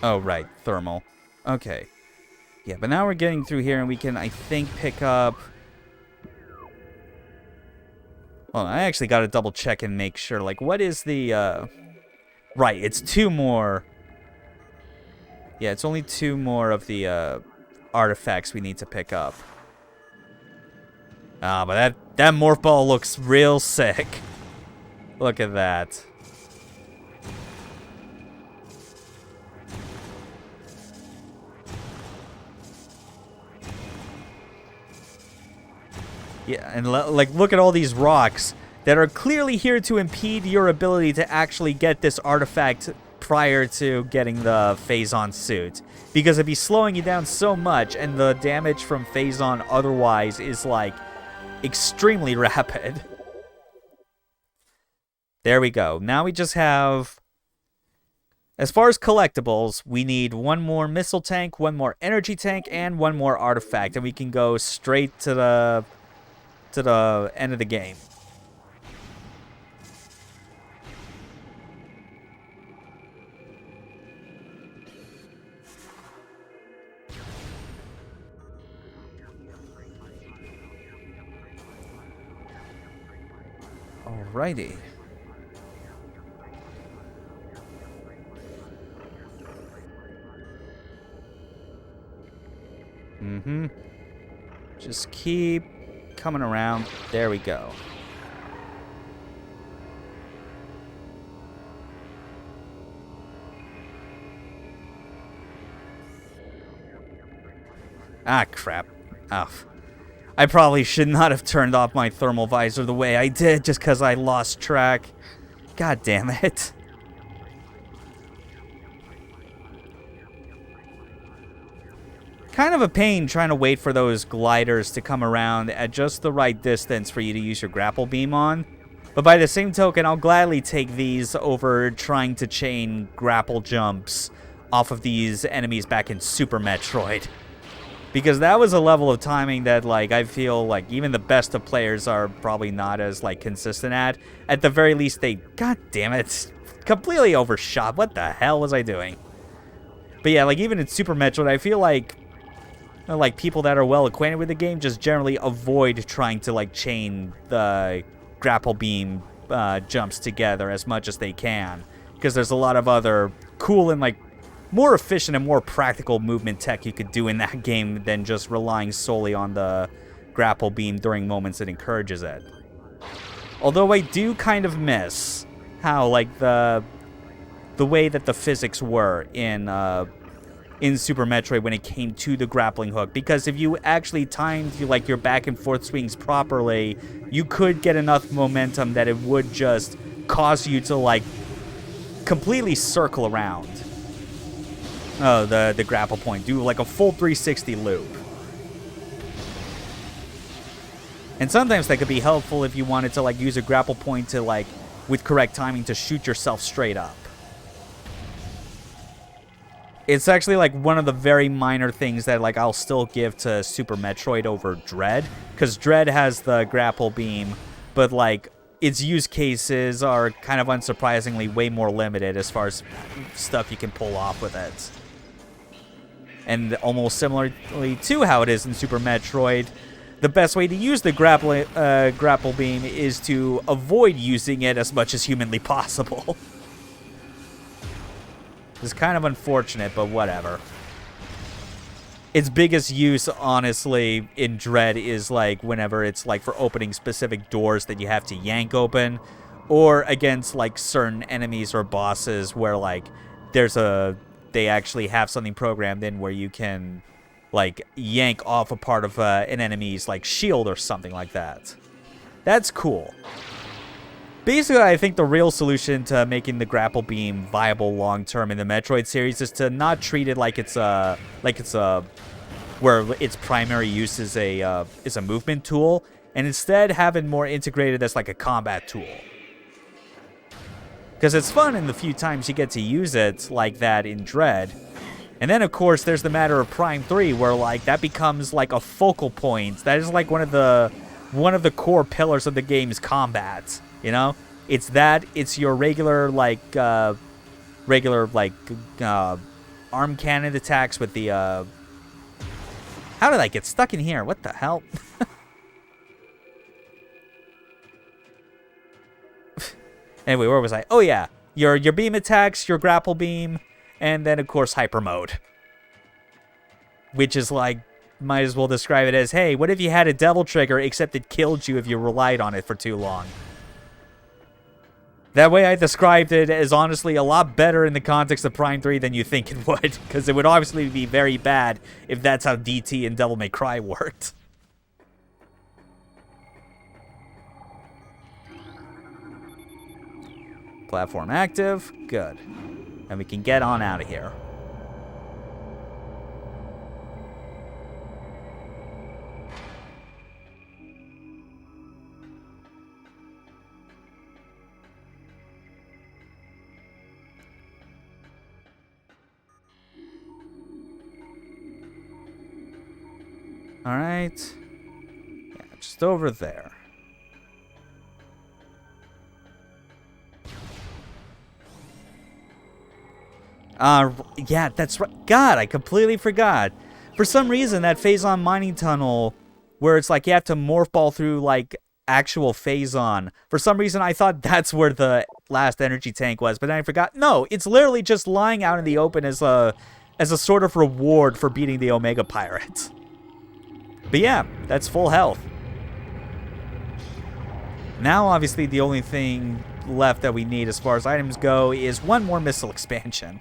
Speaker 1: Oh, right. Thermal. Okay. Yeah, but now we're getting through here and we can, I think, pick up... Well, I actually got to double check and make sure. Like, what is the, Right, it's 2 more. Yeah, it's only 2 more of the artifacts we need to pick up. Ah, but that morph ball looks real sick. Look at that. Yeah, and like look at all these rocks that are clearly here to impede your ability to actually get this artifact prior to getting the Faison suit. Because it'd be slowing you down so much, and the damage from Faison otherwise is, like, extremely rapid. There we go. Now we just have... As far as collectibles, we need one more missile tank, one more energy tank, and one more artifact, and we can go straight to the end of the game. Alrighty. Just keep coming around. There we go. Ah, crap. Oh. I probably should not have turned off my thermal visor the way I did just because I lost track. God damn it. Kind of a pain trying to wait for those gliders to come around at just the right distance for you to use your grapple beam on. But by the same token, I'll gladly take these over trying to chain grapple jumps off of these enemies back in Super Metroid. Because that was a level of timing that, like, I feel like even the best of players are probably not as, like, consistent at. At the very least, they, god damn it, completely overshot. What the hell was I doing? But yeah, like, even in Super Metroid, I feel like people that are well acquainted with the game just generally avoid trying to, like, chain the grapple beam jumps together as much as they can. Because there's a lot of other cool and, like, more efficient and more practical movement tech you could do in that game than just relying solely on the grapple beam during moments it encourages it. Although I do kind of miss how, like, the way that the physics were in Super Metroid when it came to the grappling hook, because if you actually timed, like, your back and forth swings properly, you could get enough momentum that it would just cause you to, like, completely circle around. Oh, the grapple point. Do like a full 360 loop. And sometimes that could be helpful if you wanted to, like, use a grapple point to, like, with correct timing to shoot yourself straight up. It's actually, like, one of the very minor things that, like, I'll still give to Super Metroid over Dread. Because Dread has the grapple beam, but, like, its use cases are kind of unsurprisingly way more limited as far as stuff you can pull off with it. And almost similarly to how it is in Super Metroid, the best way to use the grapple beam is to avoid using it as much as humanly possible. It's kind of unfortunate, but whatever. Its biggest use, honestly, in Dread is, like, whenever it's, like, for opening specific doors that you have to yank open, or against, like, certain enemies or bosses where, like, they actually have something programmed in where you can, like, yank off a part of an enemy's, like, shield or something like that. That's cool. Basically, I think the real solution to making the grapple beam viable long-term in the Metroid series is to not treat it like it's where its primary use is a movement tool, and instead have it more integrated as, like, a combat tool. Because it's fun in the few times you get to use it like that in Dread. And then, of course, there's the matter of Prime 3, where, like, that becomes, like, a focal point. That is, like, one of the core pillars of the game's combat, you know? It's that, it's your regular, like, arm cannon attacks with the, How did I get stuck in here? What the hell? Anyway, where was I? Oh, yeah. Your beam attacks, your grapple beam, and then, of course, hyper mode. Which is, like, might as well describe it as, hey, what if you had a devil trigger, except it killed you if you relied on it for too long? That way I described it as honestly a lot better in the context of Prime 3 than you think it would, because it would obviously be very bad if that's how DT and Devil May Cry worked. Platform active. Good. And we can get on out of here. Alright. Yeah, just over there. Yeah, that's right. God, I completely forgot. For some reason, that Faison mining tunnel, where it's like you have to morph ball through, like, actual Faison. For some reason, I thought that's where the last energy tank was, but then I forgot. No, it's literally just lying out in the open as a sort of reward for beating the Omega Pirates. But yeah, that's full health. Now, obviously, the only thing left that we need as far as items go is one more missile expansion.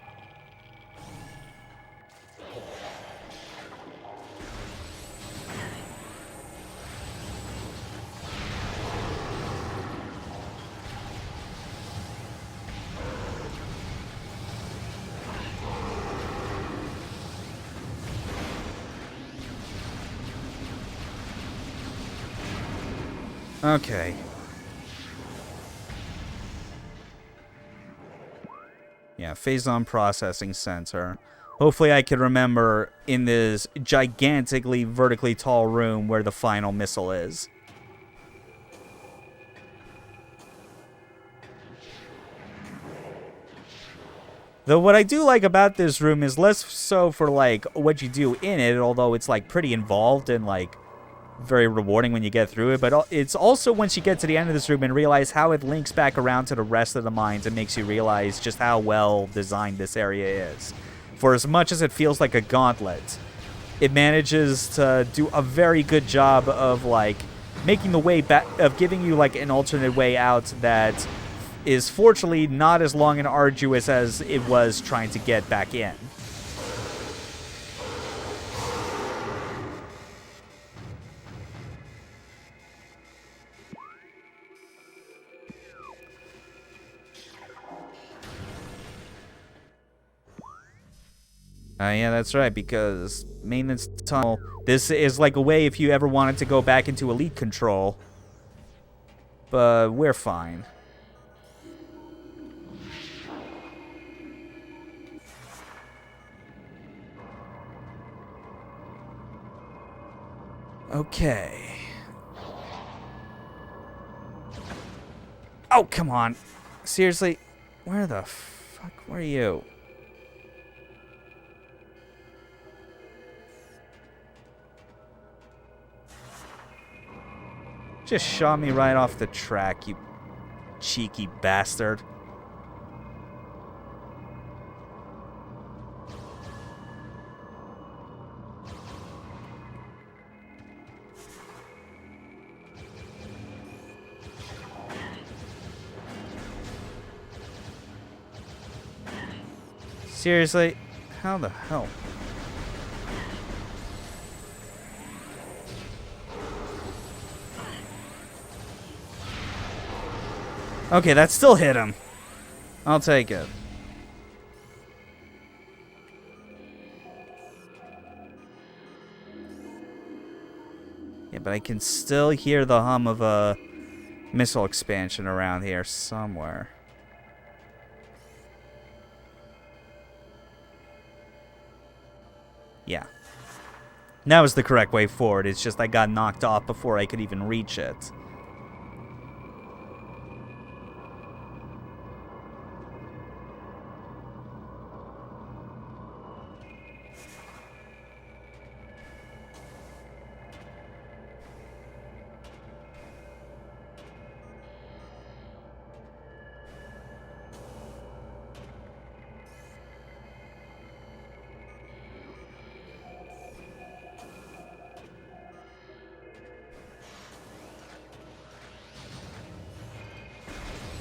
Speaker 1: Okay. Yeah, Faison processing center. Hopefully I can remember in this gigantically vertically tall room where the final missile is. Though what I do like about this room is less so for like what you do in it, although it's like pretty involved and like very rewarding when you get through it, but it's also once you get to the end of this room and realize how it links back around to the rest of the mines, it makes you realize just how well designed this area is. For as much as it feels like a gauntlet, it manages to do a very good job of like making the way back, of giving you like an alternate way out that is fortunately not as long and arduous as it was trying to get back in. Yeah, that's right, because maintenance tunnel, this is like a way if you ever wanted to go back into elite control. But we're fine. Okay. Oh, come on. Seriously? Where the fuck were you? Just shot me right off the track, you cheeky bastard. Seriously? How the hell? Okay, that still hit him. I'll take it. Yeah, but I can still hear the hum of a missile expansion around here somewhere. Yeah. That was the correct way forward. It's just I got knocked off before I could even reach it.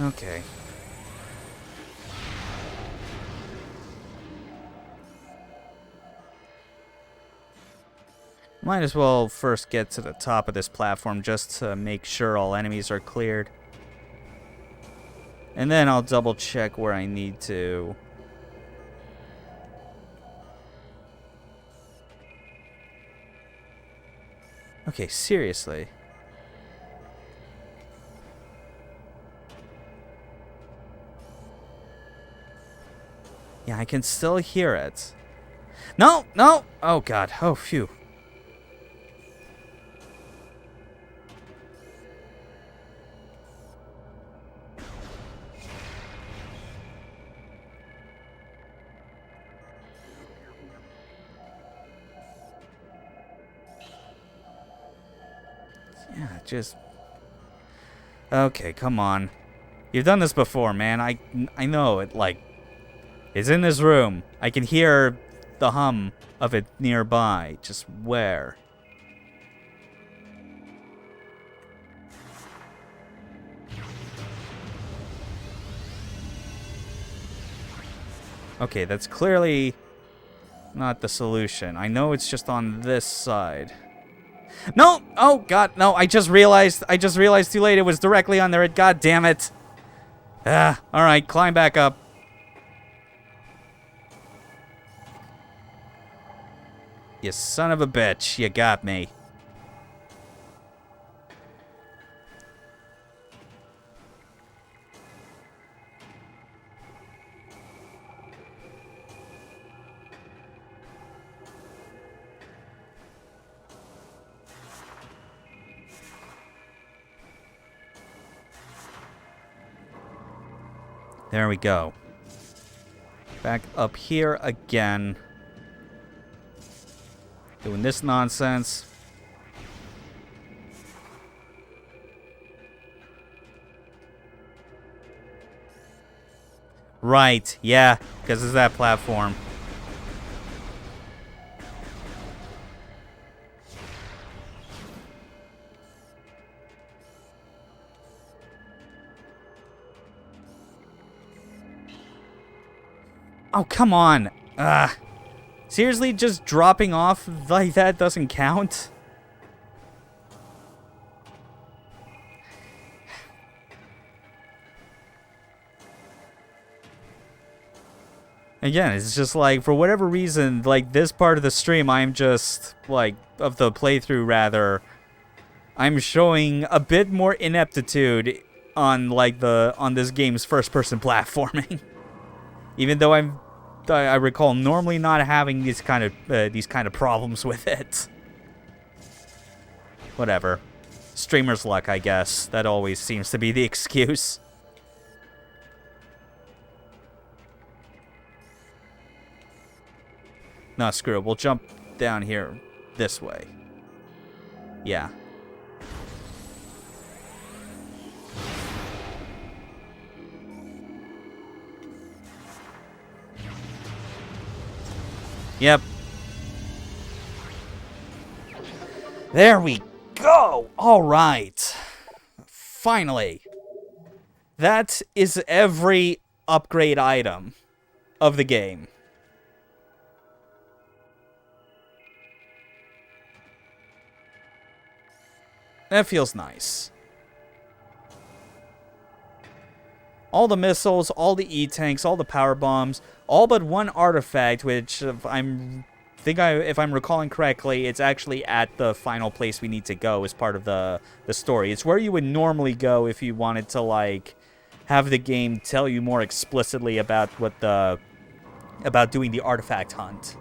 Speaker 1: Okay. Might as well first get to the top of this platform just to make sure all enemies are cleared. And then I'll double check where I need to. Okay, seriously. Yeah, I can still hear it. No, no! Oh, God. Oh, phew. Yeah, just... Okay, come on. You've done this before, man. I know it, like... It's in this room. I can hear the hum of it nearby. Just where? Okay, that's clearly not the solution. I know it's just on this side. No! Oh, God, no. I just realized too late it was directly on there. God damn it. Ah, alright, climb back up. You son of a bitch. You got me. There we go. Back up here again. Doing this nonsense. Right, yeah, because it's that platform. Oh, come on. Seriously, just dropping off like that doesn't count? Again, it's just like, for whatever reason, like, this part of the stream, I'm just, like, of the playthrough, rather, I'm showing a bit more ineptitude on, like, on this game's first-person platforming. Even though I recall normally not having these kind of problems with it. Whatever. Streamer's luck, I guess. That always seems to be the excuse. No, screw it. We'll jump down here this way. Yeah. Yep. There we go! Alright. Finally. That is every upgrade item of the game. That feels nice. All the missiles, all the E-tanks, all the power bombs, all but one artifact, which if I'm recalling correctly, it's actually at the final place we need to go as part of the story. It's where you would normally go if you wanted to, like, have the game tell you more explicitly about about doing the artifact hunt.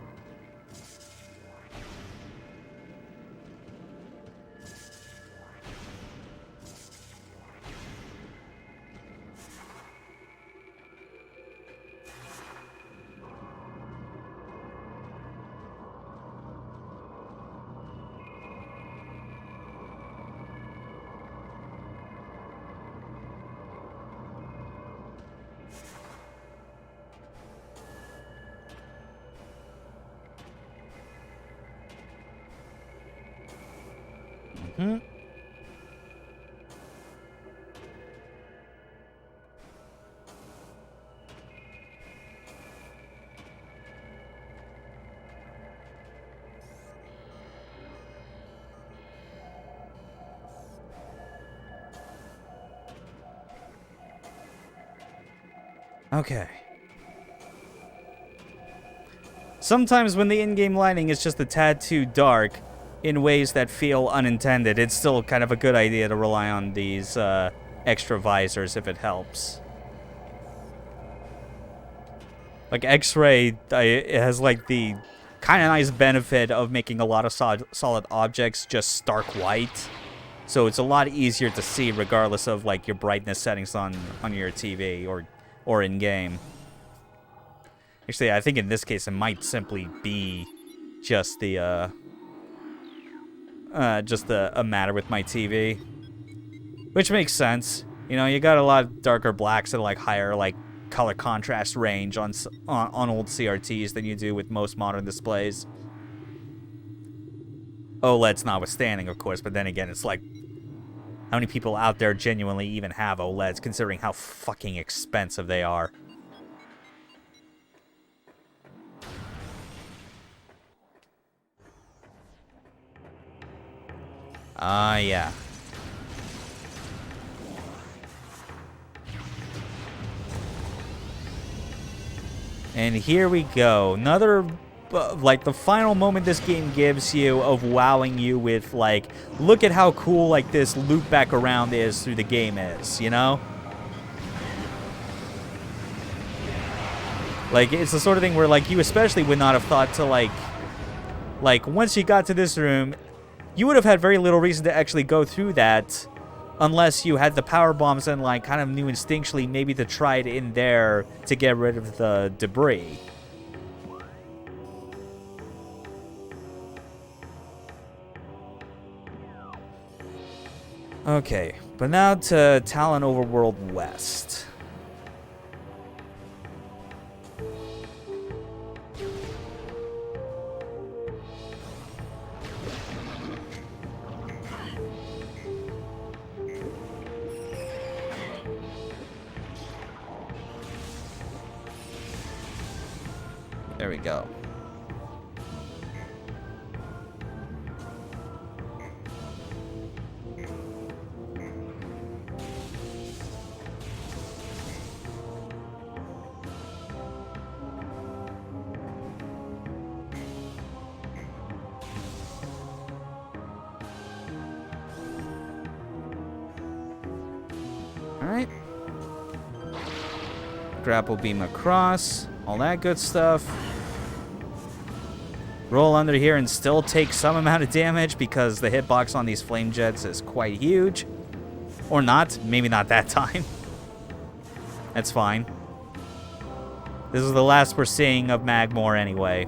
Speaker 1: Hmm. Okay. Sometimes when the in-game lighting is just a tad too dark, in ways that feel unintended, it's still kind of a good idea to rely on these extra visors if it helps. Like X-ray, it has like the kind of nice benefit of making a lot of solid objects just stark white. So it's a lot easier to see regardless of like your brightness settings on your TV or in-game. Actually, I think in this case it might simply be just the just a matter with my TV. Which makes sense. You know, you got a lot of darker blacks and like higher like color contrast range on old CRTs than you do with most modern displays. OLED's notwithstanding, of course, but then again, it's like, how many people out there genuinely even have OLEDs, considering how fucking expensive they are? Yeah. And here we go. Another, like, the final moment this game gives you of wowing you with, like, look at how cool, like, this loop back around is through the game is, you know? Like, it's the sort of thing where, like, you especially would not have thought to, like, once you got to this room, you would have had very little reason to actually go through that unless you had the power bombs and, like, kind of knew instinctually maybe to try it in there to get rid of the debris. Okay, but now to Talon Overworld West. There we go. All right. Grapple beam across, all that good stuff. Roll under here and still take some amount of damage because the hitbox on these flame jets is quite huge. Or not. Maybe not that time. That's fine. This is the last we're seeing of Magmore anyway.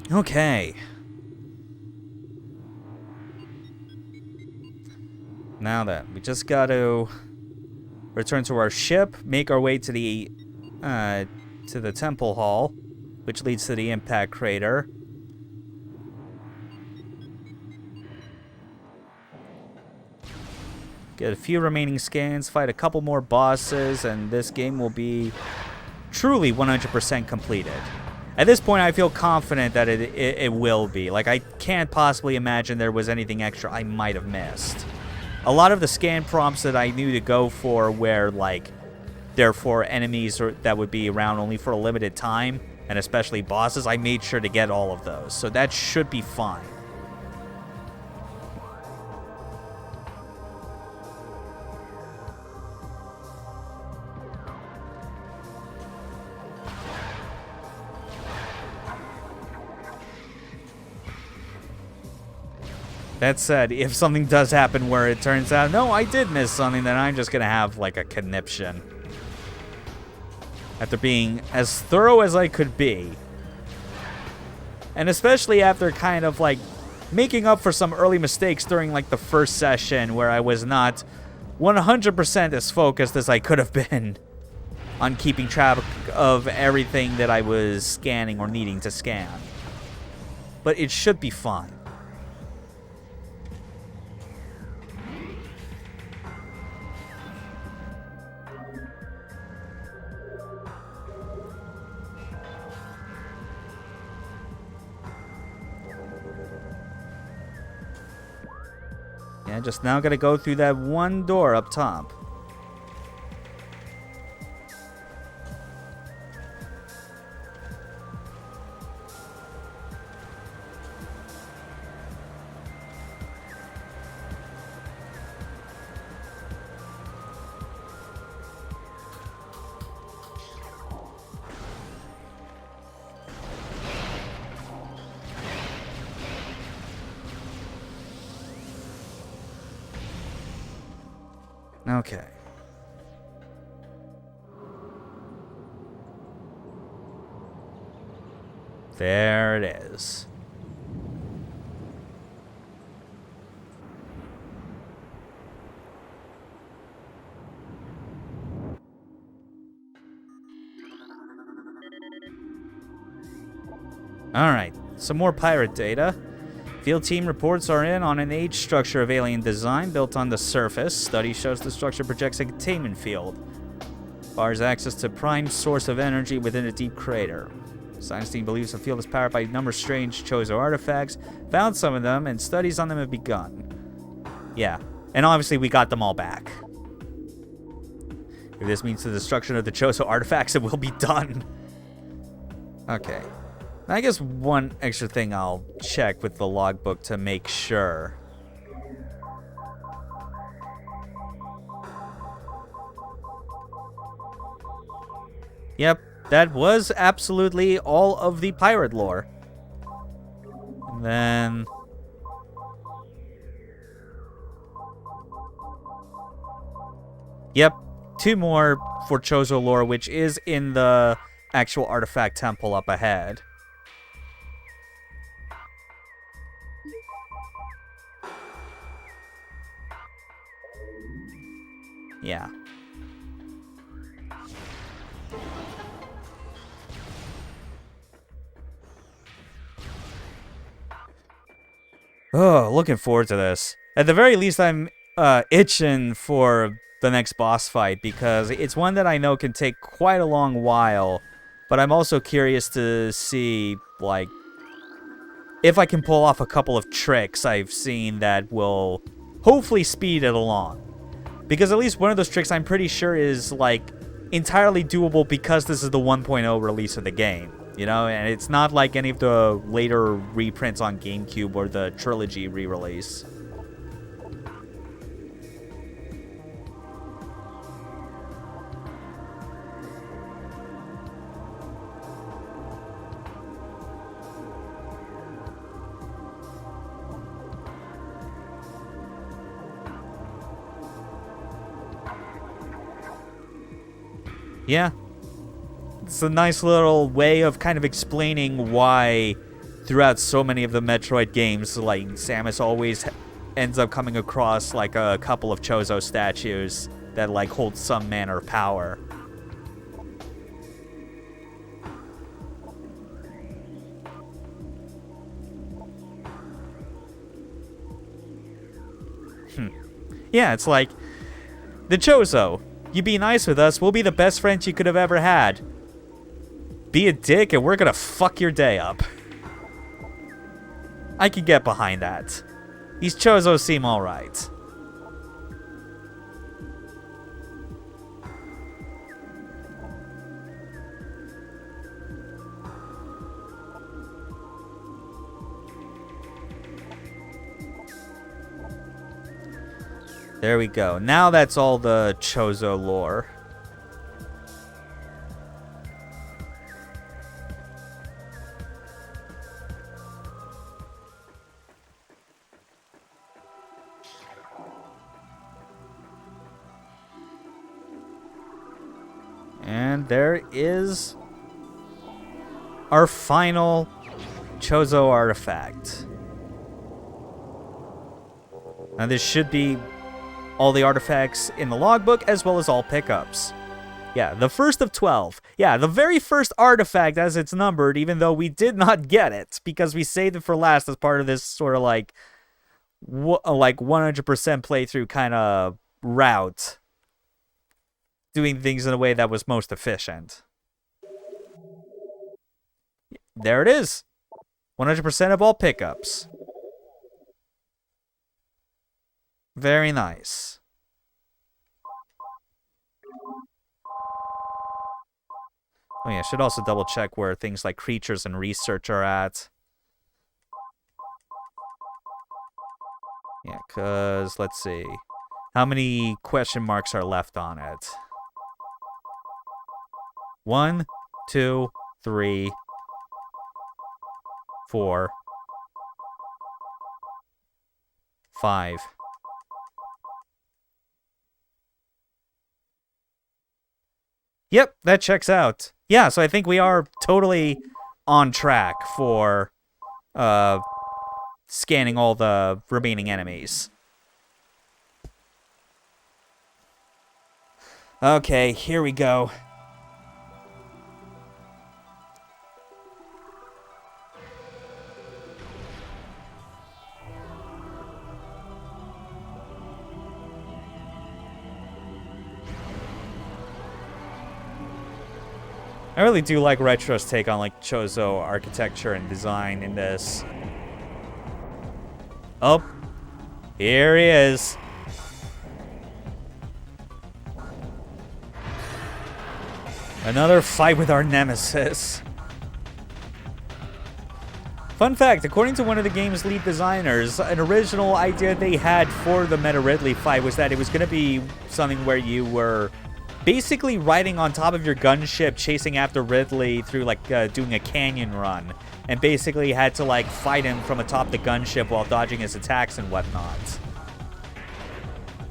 Speaker 1: Okay. Now then, we just got to return to our ship, make our way to the temple hall, which leads to the impact crater. Get a few remaining scans, fight a couple more bosses, and this game will be truly 100% completed. At this point, I feel confident that it will be. Like, I can't possibly imagine there was anything extra I might have missed. A lot of the scan prompts that I knew to go for were, like, therefore enemies that would be around only for a limited time, and especially bosses, I made sure to get all of those. So that should be fine. That said, if something does happen where it turns out, no, I did miss something, then I'm just going to have, like, a conniption. After being as thorough as I could be. And especially after kind of, like, making up for some early mistakes during, like, the first session where I was not 100% as focused as I could have been on keeping track of everything that I was scanning or needing to scan. But it should be fine. Yeah, just now gotta go through that one door up top. Okay. There it is. Alright, some more pirate data. Field team reports are in on an age structure of alien design built on the surface. Study shows the structure projects a containment field. Bars access to prime source of energy within a deep crater. Science team believes the field is powered by numerous strange Chozo artifacts. Found some of them, and studies on them have begun. Yeah, and obviously we got them all back. If this means the destruction of the Chozo artifacts, it will be done. Okay. I guess one extra thing I'll check with the logbook to make sure. Yep, that was absolutely all of the pirate lore. And then... Yep, 2 more for Chozo lore, which is in the actual artifact temple up ahead. Yeah. Oh, looking forward to this. At the very least, I'm itching for the next boss fight because it's one that I know can take quite a long while, but I'm also curious to see, like, if I can pull off a couple of tricks I've seen that will hopefully speed it along. Because at least one of those tricks I'm pretty sure is, like, entirely doable because this is the 1.0 release of the game. You know, and it's not like any of the later reprints on GameCube or the trilogy re-release. Yeah. It's a nice little way of kind of explaining why throughout so many of the Metroid games, like, Samus always ends up coming across, like, a couple of Chozo statues that, like, hold some manner of power. Yeah, it's like, the Chozo, you be nice with us, we'll be the best friends you could have ever had. Be a dick and we're gonna fuck your day up. I can get behind that. These Chozos seem alright. There we go. Now that's all the Chozo lore. And there is our final Chozo artifact. Now this should be all the artifacts in the logbook as well as all pickups. Yeah, the first of 12. Yeah, the very first artifact as it's numbered, even though we did not get it because we saved it for last as part of this sort of like 100% playthrough kind of route. Doing things in a way that was most efficient. There it is. 100% of all pickups. Very nice. Oh yeah, I should also double check where things like creatures and research are at. Yeah, because, let's see. How many question marks are left on it? 1, 2, 3, 4, 5. Yep, that checks out. Yeah, so I think we are totally on track for scanning all the remaining enemies. Okay, here we go. I really do like Retro's take on like Chozo architecture and design in this. Oh, here he is. Another fight with our nemesis. Fun fact, according to one of the game's lead designers, an original idea they had for the Meta Ridley fight was that it was going to be something where you were basically riding on top of your gunship, chasing after Ridley through like doing a canyon run, and basically had to like fight him from atop the gunship while dodging his attacks and whatnot.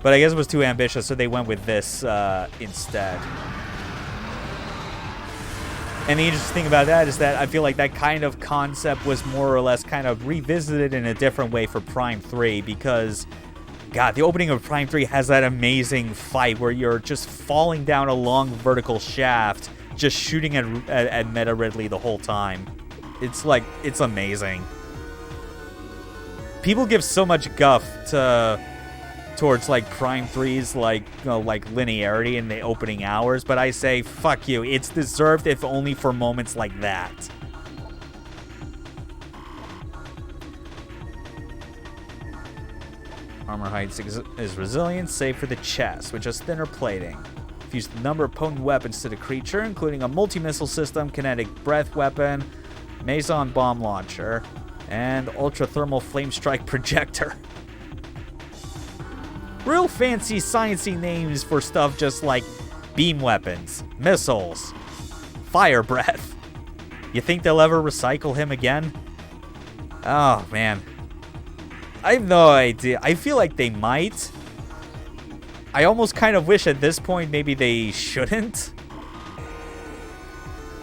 Speaker 1: But I guess it was too ambitious, so they went with this instead. And the interesting thing about that is that I feel like that kind of concept was more or less kind of revisited in a different way for Prime 3 because, God, the opening of Prime 3 has that amazing fight where you're just falling down a long vertical shaft, just shooting at Meta Ridley the whole time. It's like, it's amazing. People give so much guff towards like Prime 3's like linearity in the opening hours, but I say fuck you, it's deserved if only for moments like that. Armor height is resilient, save for the chest, which has thinner plating. Fuse the number of potent weapons to the creature, including a multi-missile system, kinetic breath weapon, Faison bomb launcher, and ultra-thermal flame strike projector. Real fancy sciencey names for stuff just like beam weapons, missiles, fire breath. You think they'll ever recycle him again? Oh, man. I have no idea. I feel like they might. I almost kind of wish at this point maybe they shouldn't.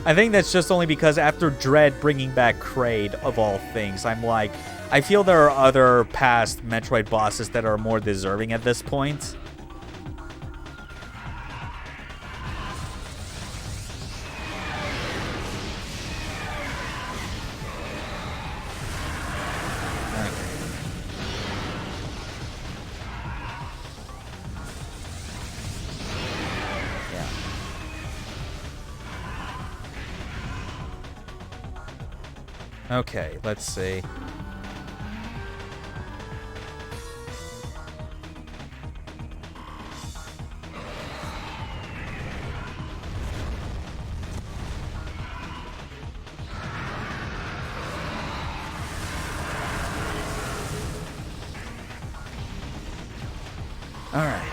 Speaker 1: I think that's just only because after Dread bringing back Kraid, of all things, I'm like, I feel there are other past Metroid bosses that are more deserving at this point. Okay, let's see. Alright.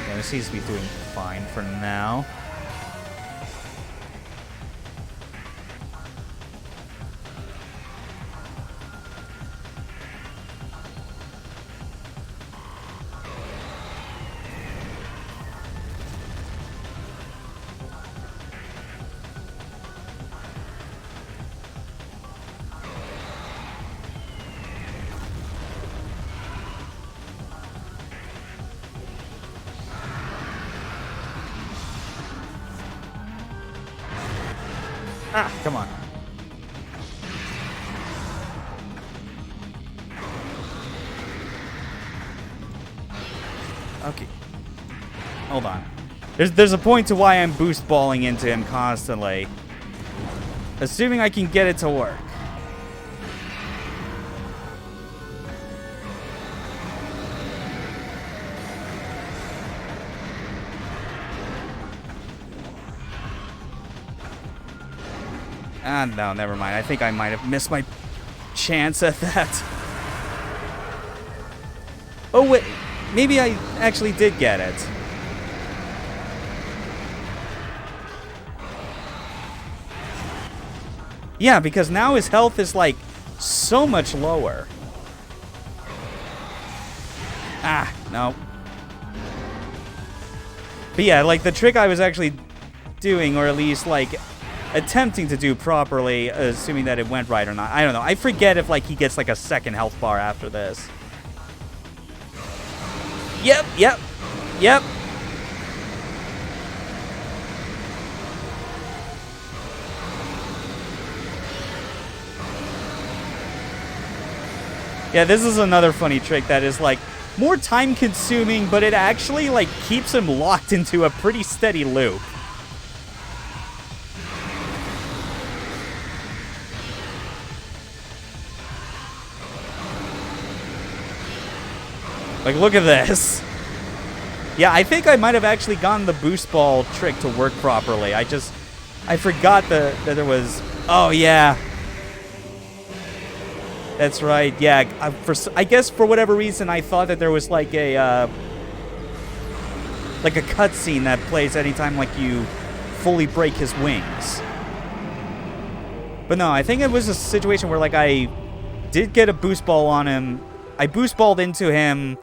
Speaker 1: Yeah, this seems to be doing fine for now. Ah, come on. Okay. Hold on. There's a point to why I'm boost balling into him constantly. Assuming I can get it to work. Ah, no, never mind. I think I might have missed my chance at that. Oh, wait. Maybe I actually did get it. Yeah, because now his health is, like, so much lower. Ah, no. But yeah, like, the trick I was actually doing, or at least, like, attempting to do properly, assuming that it went right or not. I don't know. I forget if, like, he gets, like, a second health bar after this. Yep. Yeah, this is another funny trick that is, like, more time-consuming, but it actually, like, keeps him locked into a pretty steady loop. Like, look at this. Yeah, I think I might have actually gotten the boost ball trick to work properly. I forgot that there was... Oh, yeah. That's right. Yeah, I guess for whatever reason, I thought that there was like a cutscene that plays anytime like you fully break his wings. But no, I think it was a situation where like I did get a boost ball on him. I boost balled into him.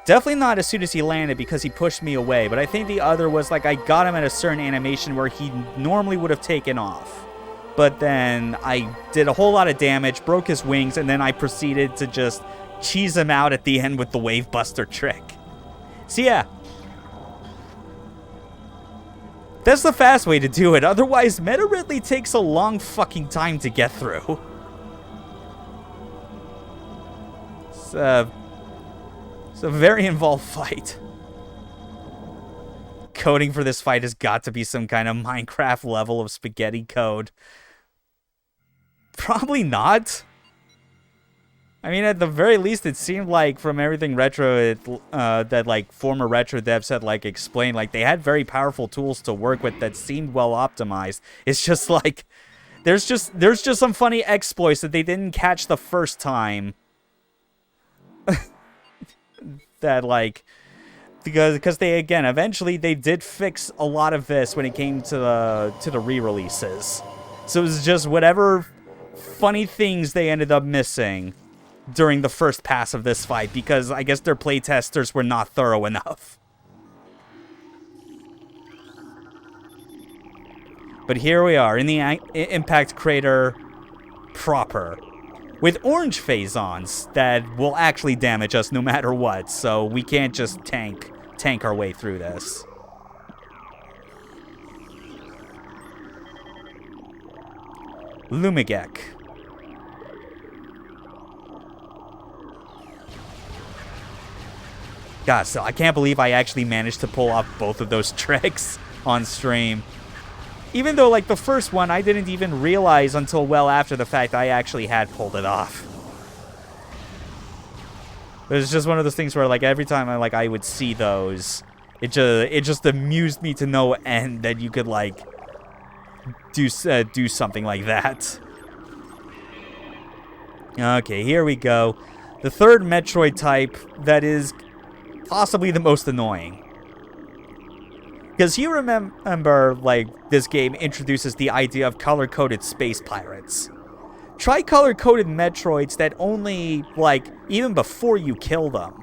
Speaker 1: Definitely not as soon as he landed because he pushed me away. But I think the other was like I got him at a certain animation where he normally would have taken off. But then I did a whole lot of damage, broke his wings, and then I proceeded to just cheese him out at the end with the Wave Buster trick. So yeah. That's the fast way to do it. Otherwise, Meta Ridley takes a long fucking time to get through. It's a very involved fight. Coding for this fight has got to be some kind of Minecraft level of spaghetti code. Probably not. I mean, at the very least, it seemed like from everything Retro that like former Retro devs had like explained, like they had very powerful tools to work with that seemed well optimized. It's just like there's just some funny exploits that they didn't catch the first time. That like because they again eventually they did fix a lot of this when it came to the re-releases. So it was just whatever funny things they ended up missing during the first pass of this fight because I guess their playtesters were not thorough enough. But here we are in the impact crater proper with orange Faisons that will actually damage us no matter what, so we can't just tank our way through this. Lumigek. God, so I can't believe I actually managed to pull off both of those tricks on stream. Even though, like, the first one, I didn't even realize until well after the fact I actually had pulled it off. It was just one of those things where, like, every time I would see those, it just amused me to no end that you could, like, do something like that. Okay, here we go. The third Metroid type that is possibly the most annoying. Because you remember, like, this game introduces the idea of color-coded space pirates. Try color-coded Metroids that only, like, even before you kill them,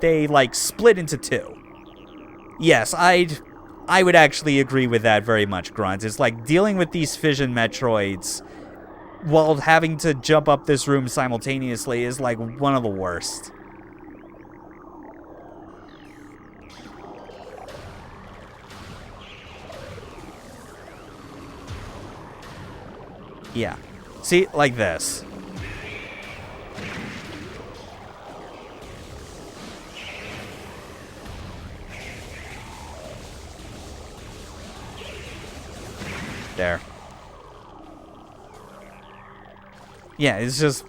Speaker 1: they, like, split into two. Yes, I would actually agree with that very much, Grunt. It's like dealing with these fission Metroids while having to jump up this room simultaneously is, like, one of the worst. Yeah. See, like this. There. Yeah, it's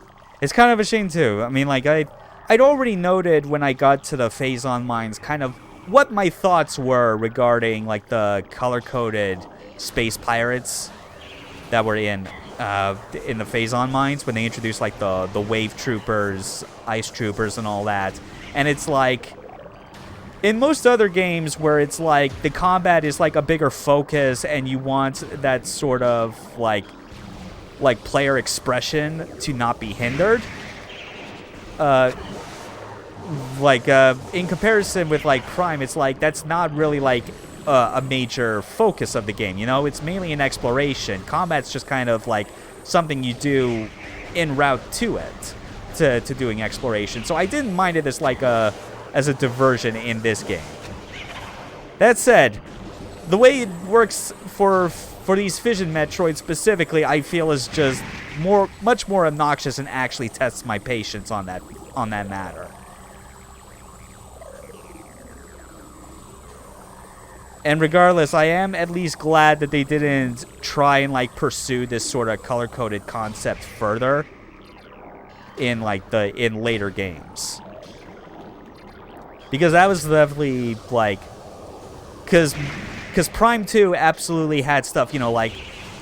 Speaker 1: kind of a shame too. I mean, like, I'd already noted when I got to the Faison mines kind of what my thoughts were regarding, like, the color-coded space pirates that were in the Faison mines when they introduced, like, the wave troopers, ice troopers, and all that. And it's like, in most other games where it's like the combat is like a bigger focus and you want that sort of like player expression to not be hindered, Like, in comparison with, like, Prime, it's like, that's not really, like, a major focus of the game, you know? It's mainly an exploration. Combat's just kind of, like, something you do en route to it, to doing exploration. So I didn't mind it as, like, as a diversion in this game. That said, the way it works for these Fission Metroids specifically, I feel is just much more obnoxious and actually tests my patience on that matter. And regardless, I am at least glad that they didn't try and, like, pursue this sort of color-coded concept further in, like, in later games. Because that was definitely, like, because Prime 2 absolutely had stuff, you know, like,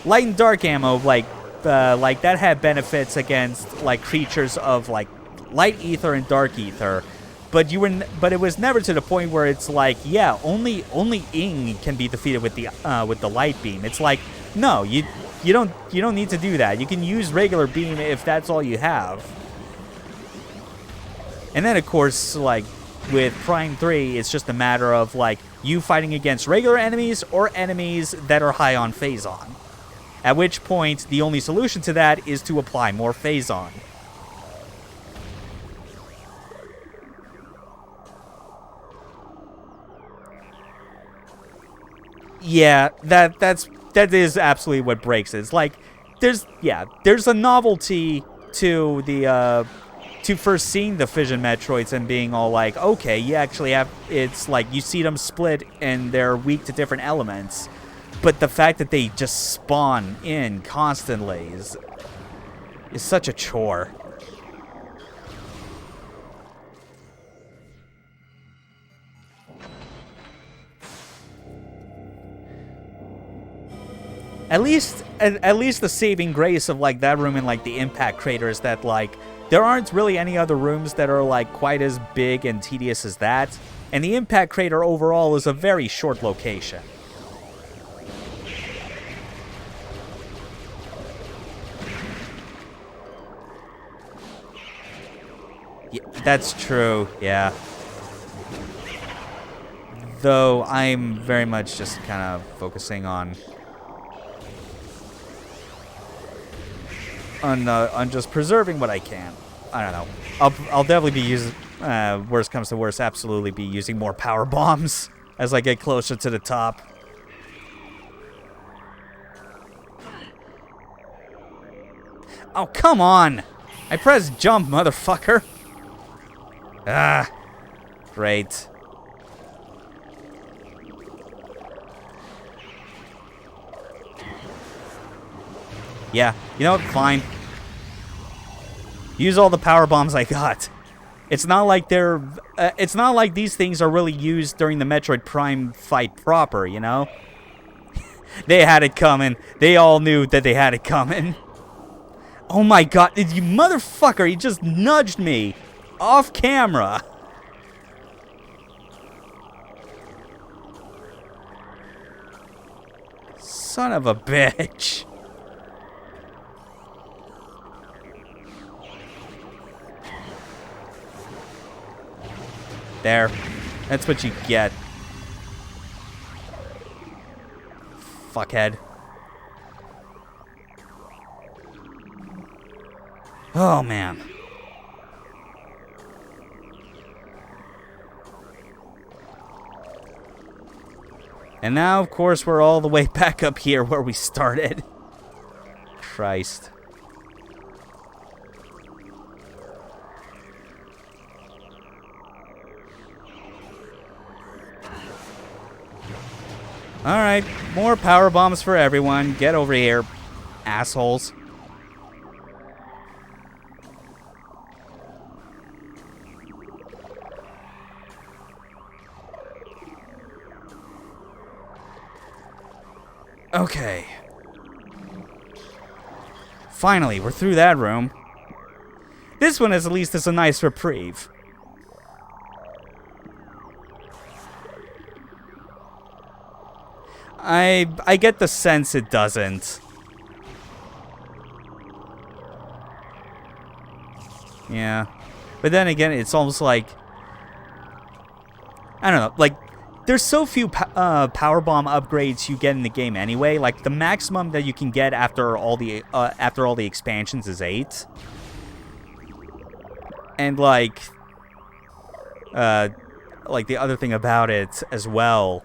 Speaker 1: light and dark ammo, like that had benefits against, like, creatures of, like, light ether and dark ether. But it was never to the point where it's like, yeah, only Ing can be defeated with the light beam. It's like, no, you don't need to do that. You can use regular beam if that's all you have. And then of course, like with Prime 3, it's just a matter of like you fighting against regular enemies or enemies that are high on Faison. At which point, the only solution to that is to apply more Faison. Yeah, that is absolutely what breaks it. It's like there's a novelty to the to first seeing the Fission Metroids and being all like, okay, you actually have, it's like you see them split and they're weak to different elements, but the fact that they just spawn in constantly is such a chore. At least the saving grace of like that room and like the impact crater is that like there aren't really any other rooms that are like quite as big and tedious as that, and the impact crater overall is a very short location. Yeah, that's true, yeah. Though I'm very much just kind of focusing on just preserving what I can. I don't know. I'll definitely be using, worst comes to worst, absolutely be using more power bombs as I get closer to the top. Oh, come on! I pressed jump, motherfucker! Ah, great. Yeah, you know what? Fine. Use all the power bombs I got. It's not like they're. It's not like these things are really used during the Metroid Prime fight proper. You know. They had it coming. They all knew that they had it coming. Oh my god! You motherfucker! He just nudged me off camera. Son of a bitch. There. That's what you get. Fuckhead. Oh, man. And now, of course, we're all the way back up here where we started. Christ. Alright, more power bombs for everyone. Get over here, assholes. Okay. Finally, we're through that room. This one is at least a nice reprieve. I get the sense it doesn't. Yeah. But then again, it's almost like I don't know, like, there's so few power bomb upgrades you get in the game anyway. Like, the maximum that you can get after all the expansions is 8. And like the other thing about it as well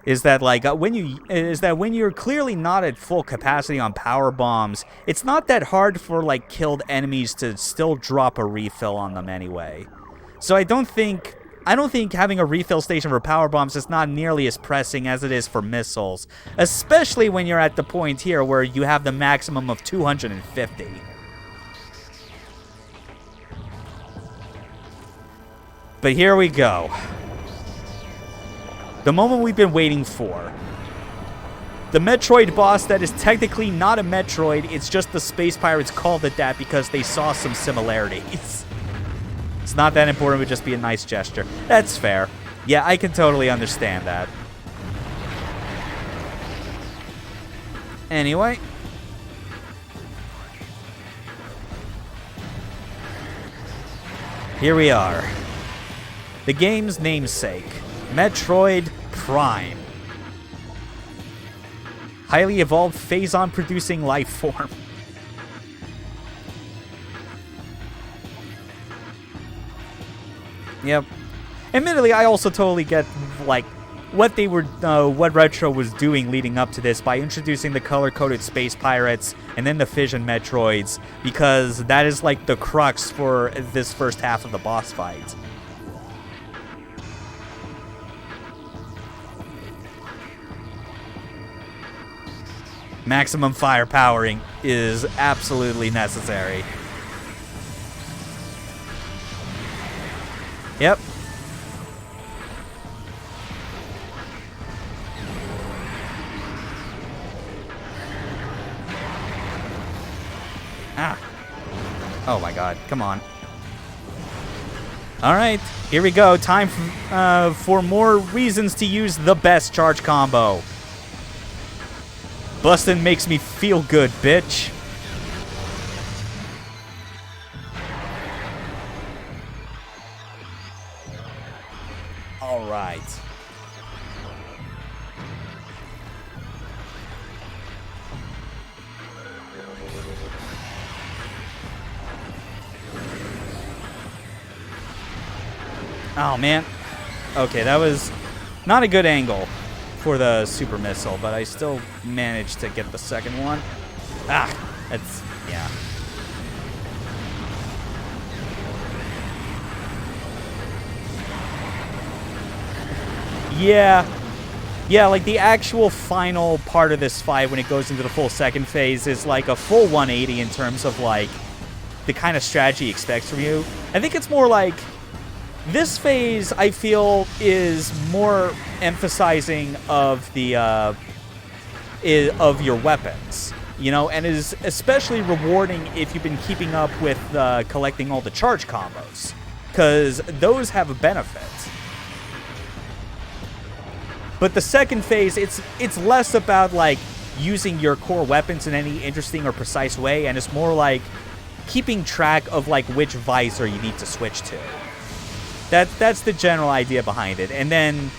Speaker 1: is that when you're clearly not at full capacity on power bombs, it's not that hard for like killed enemies to still drop a refill on them anyway. So I don't think having a refill station for power bombs is not nearly as pressing as it is for missiles, especially when you're at the point here where you have the maximum of 250. But here we go. The moment we've been waiting for. The Metroid boss that is technically not a Metroid, it's just the Space Pirates called it that because they saw some similarities. It's not that important, it would just be a nice gesture. That's fair. Yeah, I can totally understand that. Anyway. Here we are. The game's namesake, Metroid Prime. Highly evolved Faison-producing life form. Yep. Admittedly, I also totally get, like, what Retro was doing leading up to this by introducing the color-coded Space Pirates and then the Fission Metroids, because that is, like, the crux for this first half of the boss fight. Maximum firepowering is absolutely necessary. Yep. Ah. Oh my god, come on. Alright, here we go. Time for more reasons to use the best charge combo. Bustin' makes me feel good, bitch. All right. Oh, man. Okay, that was not a good angle for the super missile, but I still managed to get the second one. Ah, that's, yeah. Yeah, like the actual final part of this fight when it goes into the full second phase is like a full 180 in terms of like the kind of strategy it expects from you. I think it's more like this phase, I feel, is more emphasizing of the of your weapons, you know, and is especially rewarding if you've been keeping up with collecting all the charge combos, because those have a benefit. But the second phase, it's less about like using your core weapons in any interesting or precise way, and it's more like keeping track of like which visor you need to switch to. That's the general idea behind it. And then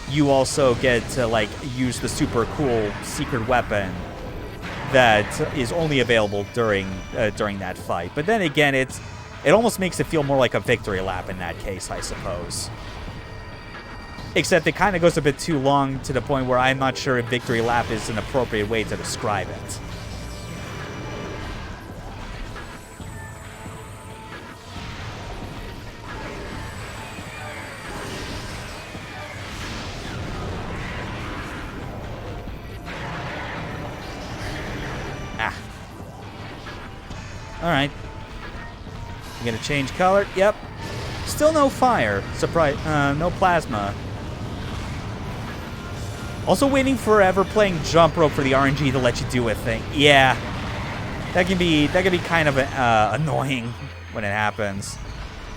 Speaker 1: you also get to like use the super cool secret weapon that is only available during that fight. But then again, it almost makes it feel more like a victory lap in that case, I suppose. Except it kind of goes a bit too long to the point where I'm not sure if victory lap is an appropriate way to describe it. Alright. I'm gonna change color. Yep. Still no fire. Surprise. No plasma. Also waiting forever playing jump rope for the RNG to let you do a thing. Yeah. That can be kind of annoying when it happens.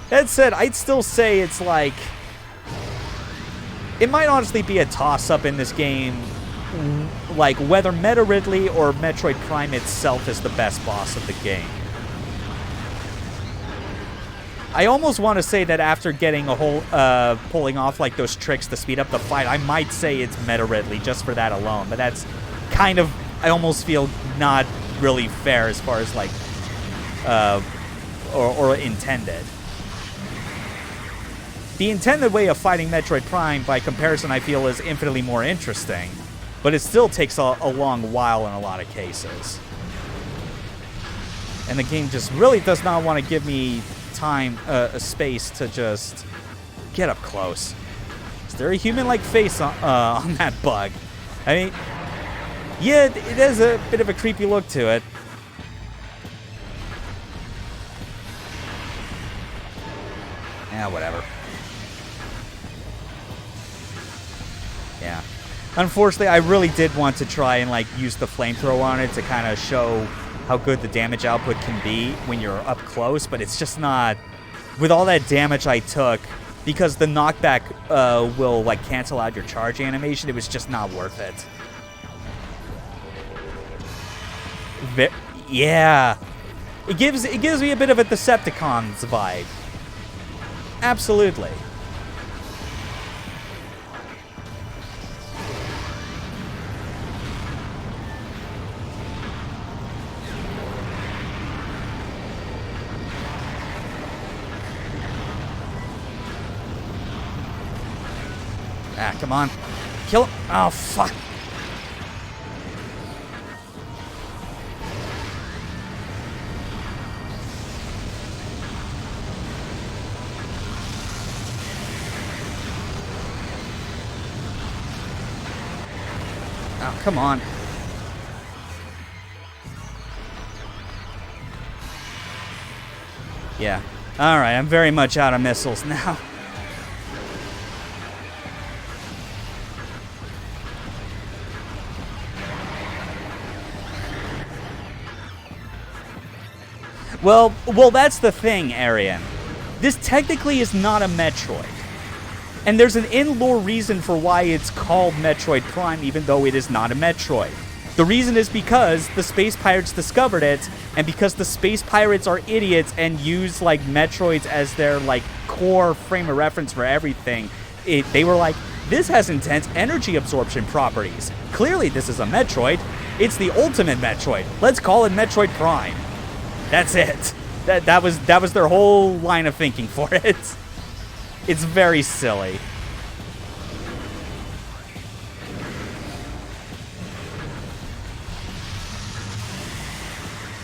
Speaker 1: That said, I'd still say it's like... It might honestly be a toss-up in this game, like whether Meta Ridley or Metroid Prime itself is the best boss of the game. I almost want to say that after getting a whole, pulling off like those tricks to speed up the fight, I might say it's Meta Ridley just for that alone. But that's kind of, I almost feel not really fair as far as like, or intended. The intended way of fighting Metroid Prime, by comparison, I feel is infinitely more interesting, but it still takes a long while in a lot of cases. And the game just really does not want to give me time, a space to just get up close. Is there a human-like face on that bug? I mean, yeah, it has a bit of a creepy look to it. Yeah, whatever. Yeah. Unfortunately, I really did want to try and like use the flamethrower on it to kind of show how good the damage output can be when you're up close, but it's just not, with all that damage I took, because the knockback will like cancel out your charge animation, it was just not worth it. Yeah. It gives me a bit of a Decepticons vibe. Absolutely. Ah, come on. Kill him. Oh, fuck. Oh, come on. Yeah. Alright, I'm very much out of missiles now. Well, that's the thing, Arian. This technically is not a Metroid. And there's an in-lore reason for why it's called Metroid Prime, even though it is not a Metroid. The reason is because the Space Pirates discovered it, and because the Space Pirates are idiots and use, like, Metroids as their, like, core frame of reference for everything. They were like, this has intense energy absorption properties. Clearly this is a Metroid. It's the ultimate Metroid. Let's call it Metroid Prime. That's it. That was their whole line of thinking for it. It's very silly.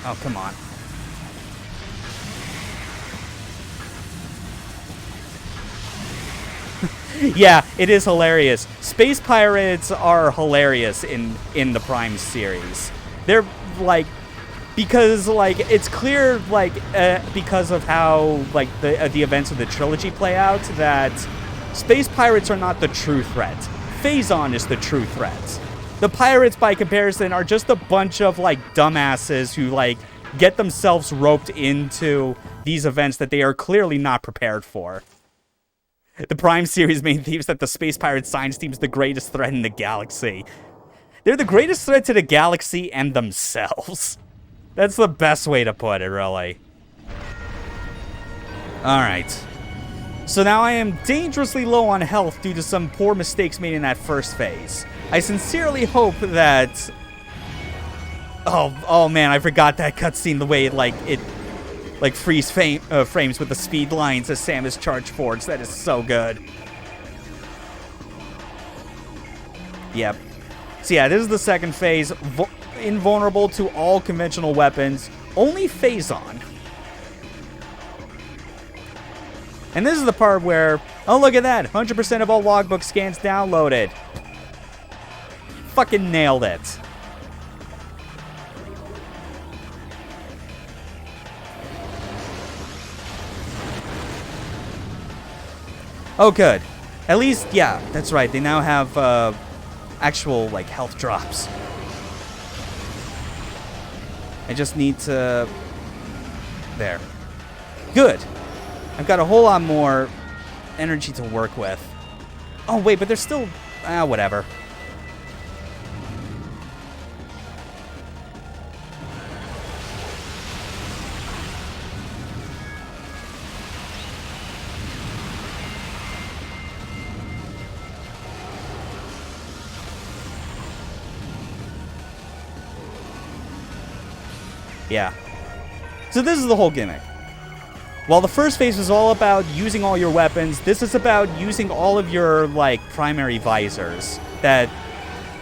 Speaker 1: Oh, come on. Yeah, it is hilarious. Space Pirates are hilarious in the Prime series. They're like, because like it's clear, like because of how like the events of the trilogy play out, that Space Pirates are not the true threat. Faison is the true threat. The pirates, by comparison, are just a bunch of like dumbasses who like get themselves roped into these events that they are clearly not prepared for. The Prime series maintains that the Space Pirate science team is the greatest threat in the galaxy. They're the greatest threat to the galaxy and themselves. That's the best way to put it, really. Alright. So now I am dangerously low on health due to some poor mistakes made in that first phase. I sincerely hope that... Oh man, I forgot that cutscene, the way it freeze frames with the speed lines as Samus charged forwards. That is so good. Yep. So yeah, this is the second phase. Invulnerable to all conventional weapons. Only Faison. And this is the part where, oh look at that, 100% of all logbook scans downloaded. Fucking nailed it. Oh good. At least, yeah, that's right, they now have actual like health drops. I just need to... There. Good. I've got a whole lot more energy to work with. Oh, wait, but there's still... whatever. Yeah. So this is the whole gimmick. While the first phase was all about using all your weapons, this is about using all of your, like, primary visors that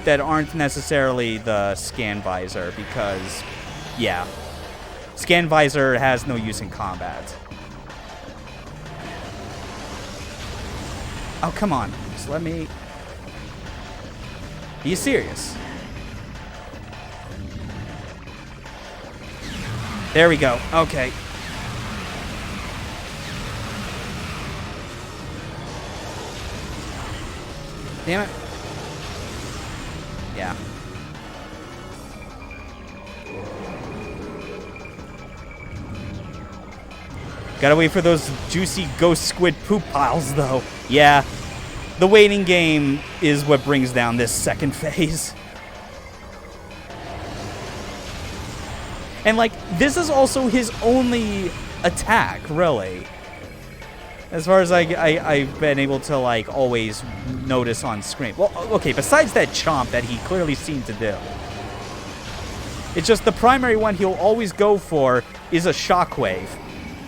Speaker 1: aren't necessarily the scan visor, because, yeah, scan visor has no use in combat. Oh, come on. Just let me... Are you serious? There we go. Okay. Damn it. Yeah. Gotta wait for those juicy ghost squid poop piles, though. Yeah. The waiting game is what brings down this second phase. And, like, this is also his only attack, really. As far as I've been able to, like, always notice on screen. Well, okay, besides that chomp that he clearly seemed to do. It's just the primary one he'll always go for is a shockwave.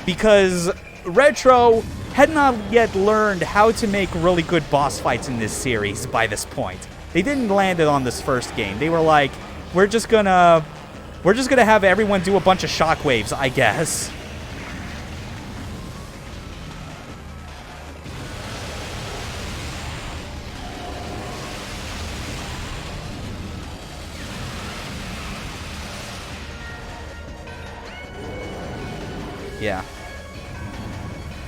Speaker 1: Because Retro had not yet learned how to make really good boss fights in this series by this point. They didn't land it on this first game. They were like, we're just gonna have everyone do a bunch of shockwaves, I guess. Yeah.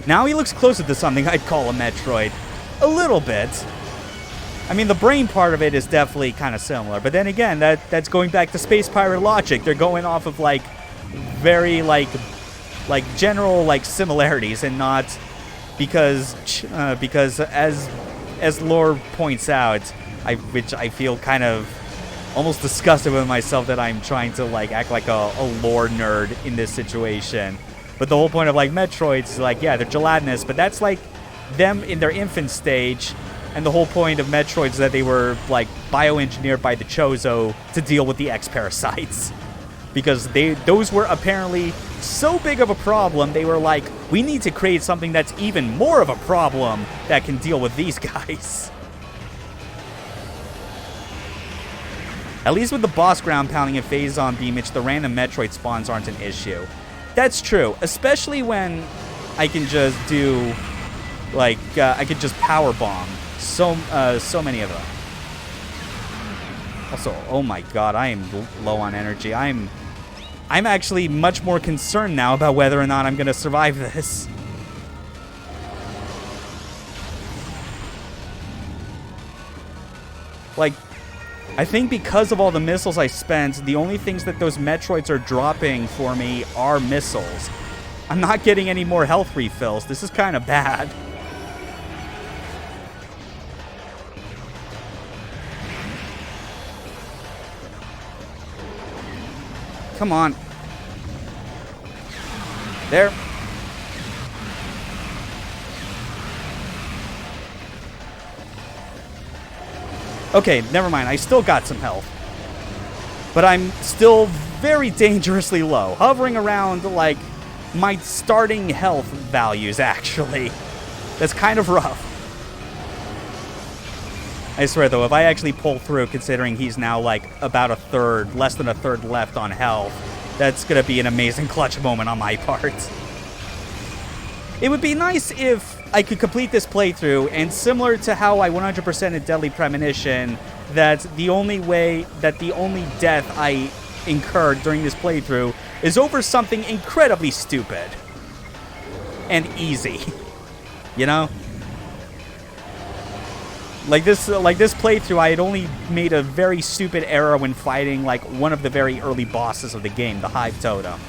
Speaker 1: Now he looks closer to something I'd call a Metroid. A little bit. I mean, the brain part of it is definitely kind of similar. But then again, that's going back to Space Pirate logic. They're going off of, like, very, like general, like, similarities, and not because as lore points out, which I feel kind of almost disgusted with myself that I'm trying to, like, act like a lore nerd in this situation. But the whole point of, like, Metroids is, like, yeah, they're gelatinous, but that's, like, them in their infant stage. And the whole point of Metroids is that they were, like, bioengineered by the Chozo to deal with the X-Parasites. Because those were apparently so big of a problem, they were like, we need to create something that's even more of a problem that can deal with these guys. At least with the boss ground pounding and Faison Beamage, the random Metroid spawns aren't an issue. That's true, especially when I can just do, like, I could just power bomb so many of them. Also, oh my god, I am low on energy. I'm actually much more concerned now about whether or not I'm gonna survive this. Like, I think because of all the missiles I spent, the only things that those Metroids are dropping for me are missiles. I'm not getting any more health refills. This is kind of bad. Come on. There. Okay, never mind. I still got some health. But I'm still very dangerously low. Hovering around, like, my starting health values, actually. That's kind of rough. I swear, though, if I actually pull through, considering he's now, like, about a third, less than a third left on health, that's gonna be an amazing clutch moment on my part. It would be nice if I could complete this playthrough, and similar to how I 100%ed Deadly Premonition, that the only death I incurred during this playthrough is over something incredibly stupid. And easy. You know? Like this playthrough, I had only made a very stupid error when fighting, like, one of the very early bosses of the game, the Hive Totem.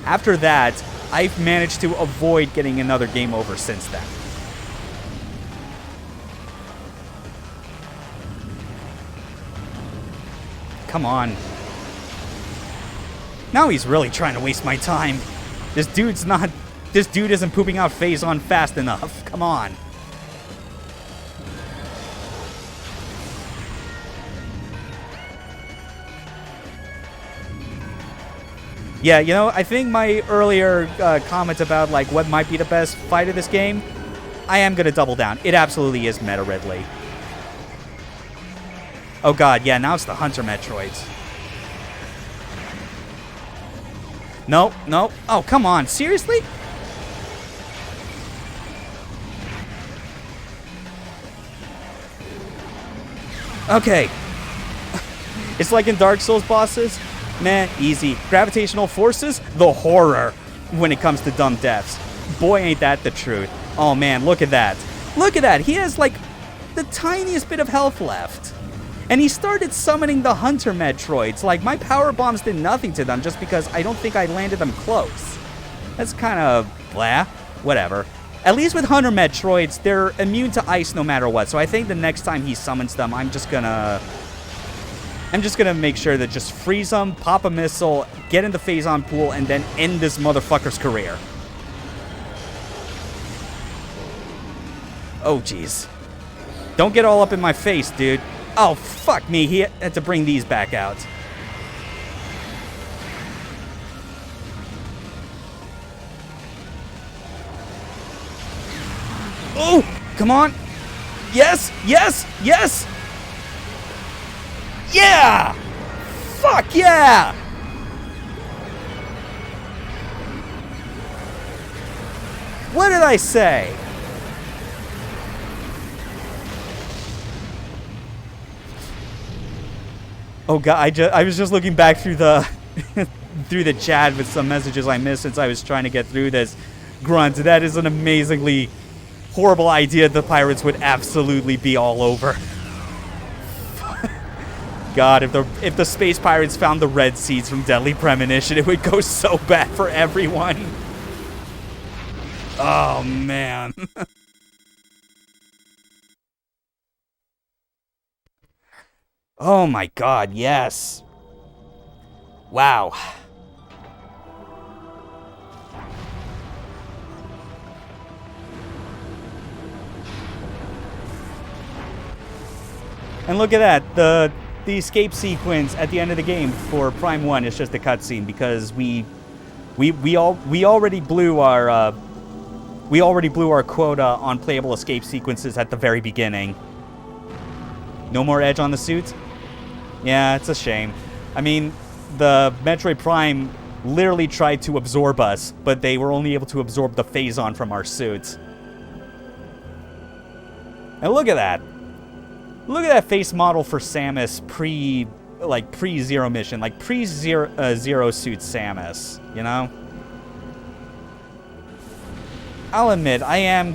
Speaker 1: After that, I've managed to avoid getting another game over since then. Come on. Now he's really trying to waste my time. This dude isn't pooping out Faison fast enough. Come on. Yeah, you know, I think my earlier comment about, like, what might be the best fight of this game, I am going to double down. It absolutely is Meta Ridley. Oh god, yeah, now it's the Hunter Metroids. No, no. Oh, come on. Seriously? Okay. It's like in Dark Souls bosses. Meh, easy. Gravitational forces, the horror when it comes to dumb deaths. Boy, ain't that the truth. Oh man, look at that. Look at that. He has like the tiniest bit of health left. And he started summoning the Hunter Metroids. Like, my power bombs did nothing to them just because I don't think I landed them close. That's kind of blah. Whatever. At least with Hunter Metroids, they're immune to ice no matter what. So I think the next time he summons them, I'm just gonna make sure that just freeze them, pop a missile, get in the Faison pool, and then end this motherfucker's career. Oh, jeez. Don't get all up in my face, dude. Oh, fuck me. He had to bring these back out. Oh, come on. Yes, yes, yes. Yeah. Fuck yeah. What did I say? Oh god, I was just looking back through the through the chat with some messages I missed since I was trying to get through this. Grunt, that is an amazingly horrible idea the pirates would absolutely be all over. God, if the space pirates found the red seeds from Deadly Premonition, it would go so bad for everyone. Oh man. Oh my god, yes. Wow. And look at that, the escape sequence at the end of the game for Prime 1 is just a cutscene because we already blew our quota on playable escape sequences at the very beginning. No more edge on the suit? Yeah, it's a shame. I mean, the Metroid Prime literally tried to absorb us, but they were only able to absorb the Faison from our suits. And look at that. Look at that face model for Samus pre-Zero mission, like pre-Zero suit Samus, you know? I'll admit, I've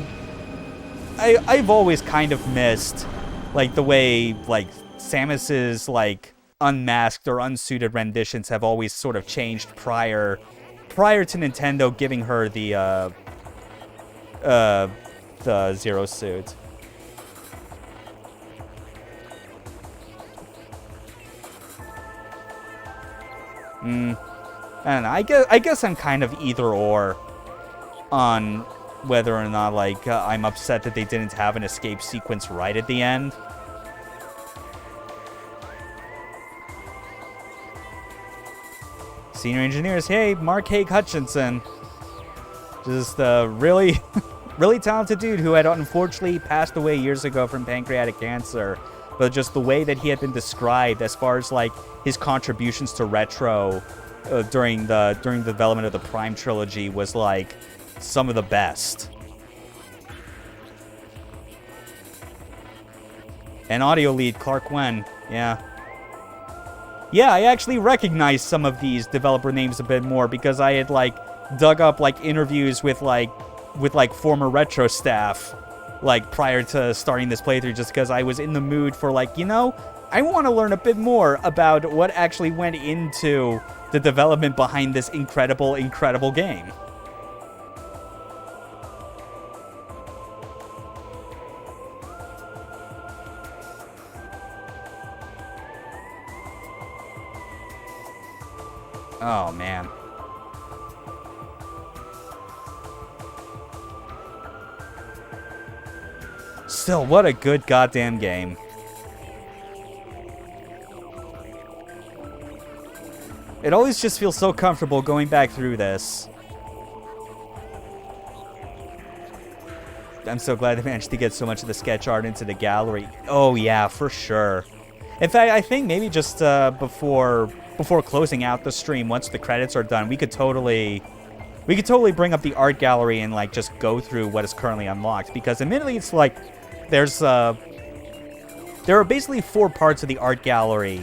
Speaker 1: always kind of missed, like, the way, like, Samus's, like, unmasked or unsuited renditions have always sort of changed prior to Nintendo giving her the Zero suit. I don't know. I guess I'm kind of either or on whether or not, like, I'm upset that they didn't have an escape sequence right at the end. Senior engineers, hey, Mark Haig Hutchinson. Just a really, really talented dude who had unfortunately passed away years ago from pancreatic cancer. But just the way that he had been described as far as, like, his contributions to retro during the development of the Prime trilogy was, like, some of the best. And audio lead, Clark Wen, yeah. Yeah, I actually recognized some of these developer names a bit more because I had, like, dug up, like, interviews with former retro staff, like, prior to starting this playthrough, just because I was in the mood for, like, you know, I want to learn a bit more about what actually went into the development behind this incredible, incredible game. Oh, man. Still, what a good goddamn game. It always just feels so comfortable going back through this. I'm so glad they managed to get so much of the sketch art into the gallery. Oh yeah, for sure. In fact, I think maybe just before closing out the stream, once the credits are done, we could totally bring up the art gallery and like just go through what is currently unlocked, because admittedly it's like there are basically 4 parts of the art gallery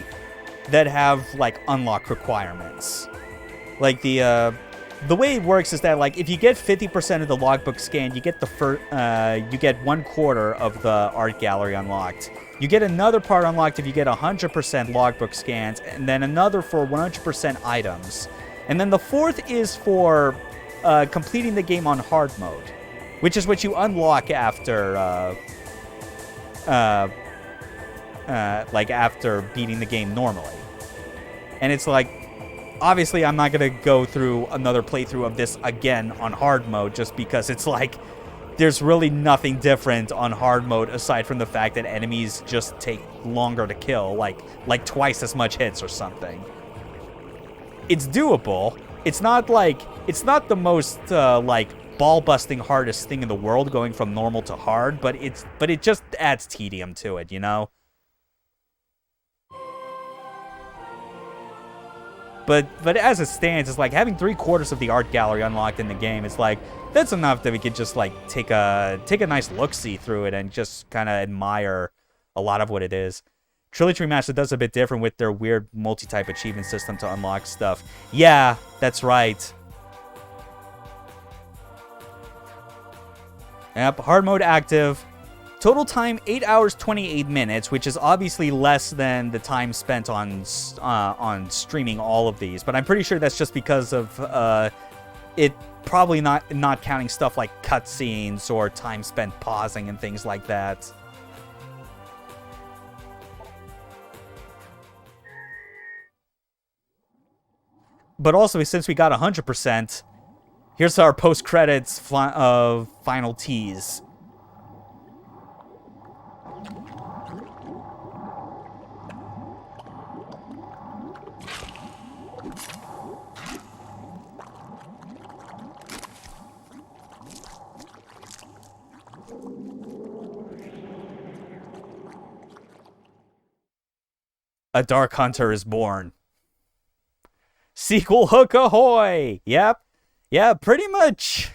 Speaker 1: that have like unlock requirements. Like the way it works is that like if you get 50% of the logbook scanned, you get you get 1/4 of the art gallery unlocked. You get another part unlocked if you get 100% logbook scans, and then another for 100% items. And then the 4th is for completing the game on hard mode, which is what you unlock after after beating the game normally. And it's like, obviously I'm not going to go through another playthrough of this again on hard mode, just because it's like, there's really nothing different on hard mode aside from the fact that enemies just take longer to kill, like twice as much hits or something. It's doable. It's not the most like ball-busting hardest thing in the world going from normal to hard, but it just adds tedium to it, you know? But as it stands, it's like having 3/4 of the art gallery unlocked in the game. It's like, that's enough that we could just like take a nice look-see through it and just kind of admire a lot of what it is. Trilogy Remastered does a bit different with their weird multi-type achievement system to unlock stuff. Yeah, that's right. Yep, hard mode active. Total time 8 hours 28 minutes, which is obviously less than the time spent on streaming all of these. But I'm pretty sure that's just because of it probably not counting stuff like cutscenes or time spent pausing and things like that. But also, since we got 100%, here's our post-credits final tease. A Dark Hunter is born. Sequel hook ahoy! Yep. Yeah, pretty much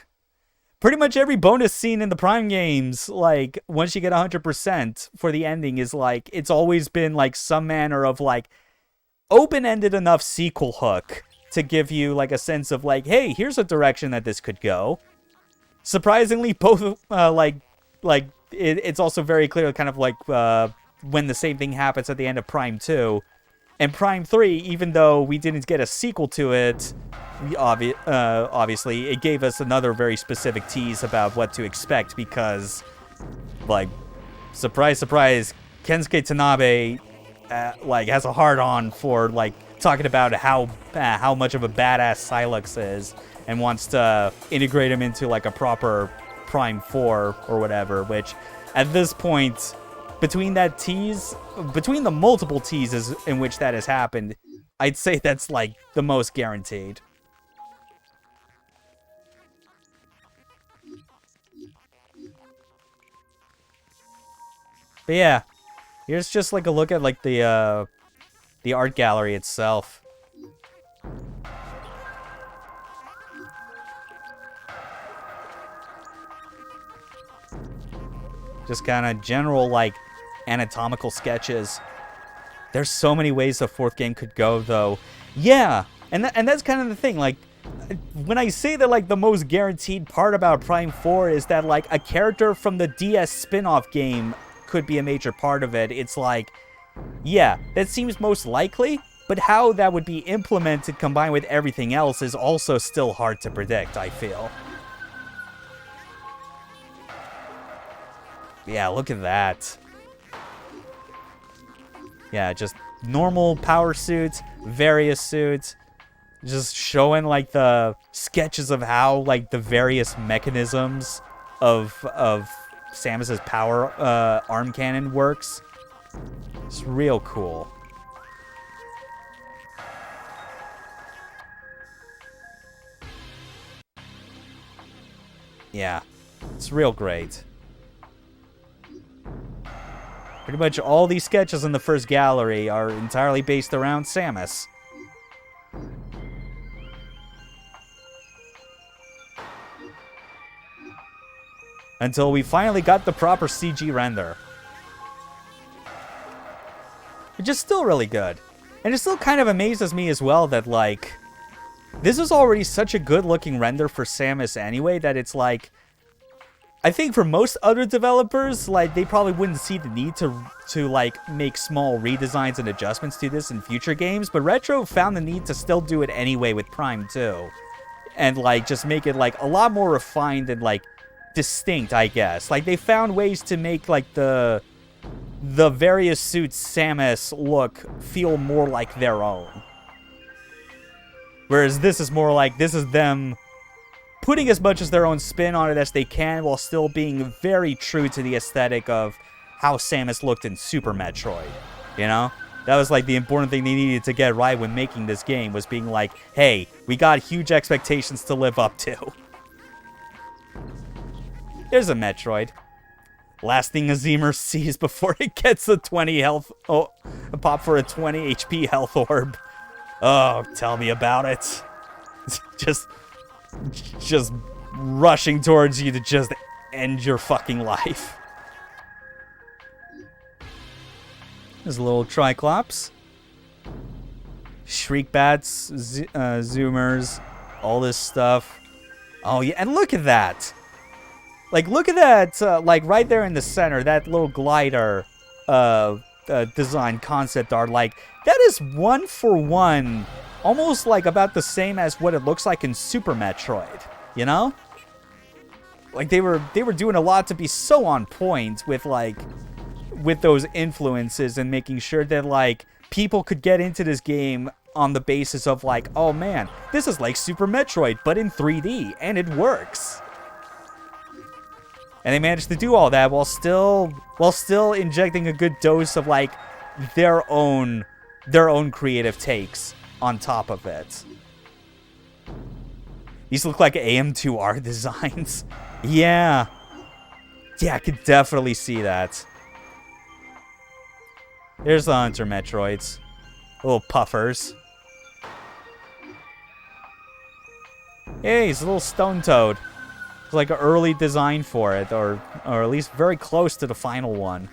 Speaker 1: every bonus scene in the Prime games, like, once you get 100% for the ending, is like, it's always been like some manner of like open-ended enough sequel hook to give you like a sense of like, hey, here's a direction that this could go. Surprisingly, both it's also very clear kind of like when the same thing happens at the end of Prime 2. And Prime 3, even though we didn't get a sequel to it, obviously, it gave us another very specific tease about what to expect, because, like, surprise, surprise, Kensuke Tanabe, has a hard-on for, like, talking about how much of a badass Sylux is, and wants to integrate him into, like, a proper Prime 4 or whatever, which, at this point, between the multiple teases in which that has happened, I'd say that's, like, the most guaranteed. But yeah, here's just, like, a look at, like, the art gallery itself. Just kind of general, like, anatomical sketches. There's so many ways the 4th game could go, though. Yeah, and that's kind of the thing. Like, when I say that, like, the most guaranteed part about Prime 4 is that, like, a character from the DS spin-off game could be a major part of it, it's like, yeah, that seems most likely, but how that would be implemented combined with everything else is also still hard to predict, I feel. Yeah, look at that. Yeah, just normal power suits, various suits, just showing, like, the sketches of how, like, the various mechanisms of Samus's power arm cannon works. It's real cool. Yeah, it's real great. Pretty much all these sketches in the first gallery are entirely based around Samus. Until we finally got the proper CG render. Which is still really good. And it still kind of amazes me as well that, like, this is already such a good-looking render for Samus anyway that it's like, I think for most other developers, like, they probably wouldn't see the need to like, make small redesigns and adjustments to this in future games, but Retro found the need to still do it anyway with Prime 2. And, like, just make it, like, a lot more refined and, like, distinct, I guess. Like, they found ways to make, like, the various suits Samus look feel more like their own. Whereas this is more like, this is them putting as much as their own spin on it as they can while still being very true to the aesthetic of how Samus looked in Super Metroid. You know? That was like the important thing they needed to get right when making this game, was being like, hey, we got huge expectations to live up to. There's a Metroid. Last thing a Zemer sees before it gets a 20 health... Oh, a pop for a 20 HP health orb. Oh, tell me about it. Just rushing towards you to just end your fucking life. There's a little Triclops. Shriek Bats, Zoomers, all this stuff. Oh, yeah, and look at that. Like, look at that, like, right there in the center, that little glider design concept art. Like, that is 1-for-1, almost, like, about the same as what it looks like in Super Metroid, you know? Like, they were doing a lot to be so on point with, like, with those influences and making sure that, like, people could get into this game on the basis of, like, oh, man, this is like Super Metroid, but in 3D, and it works. And they managed to do all that while still injecting a good dose of, like, their own creative takes on top of it. These look like AM2R designs. Yeah. Yeah, I could definitely see that. There's the Hunter Metroids. Little puffers. Hey, he's a little stone toad. It's like an early design for it, or at least very close to the final one.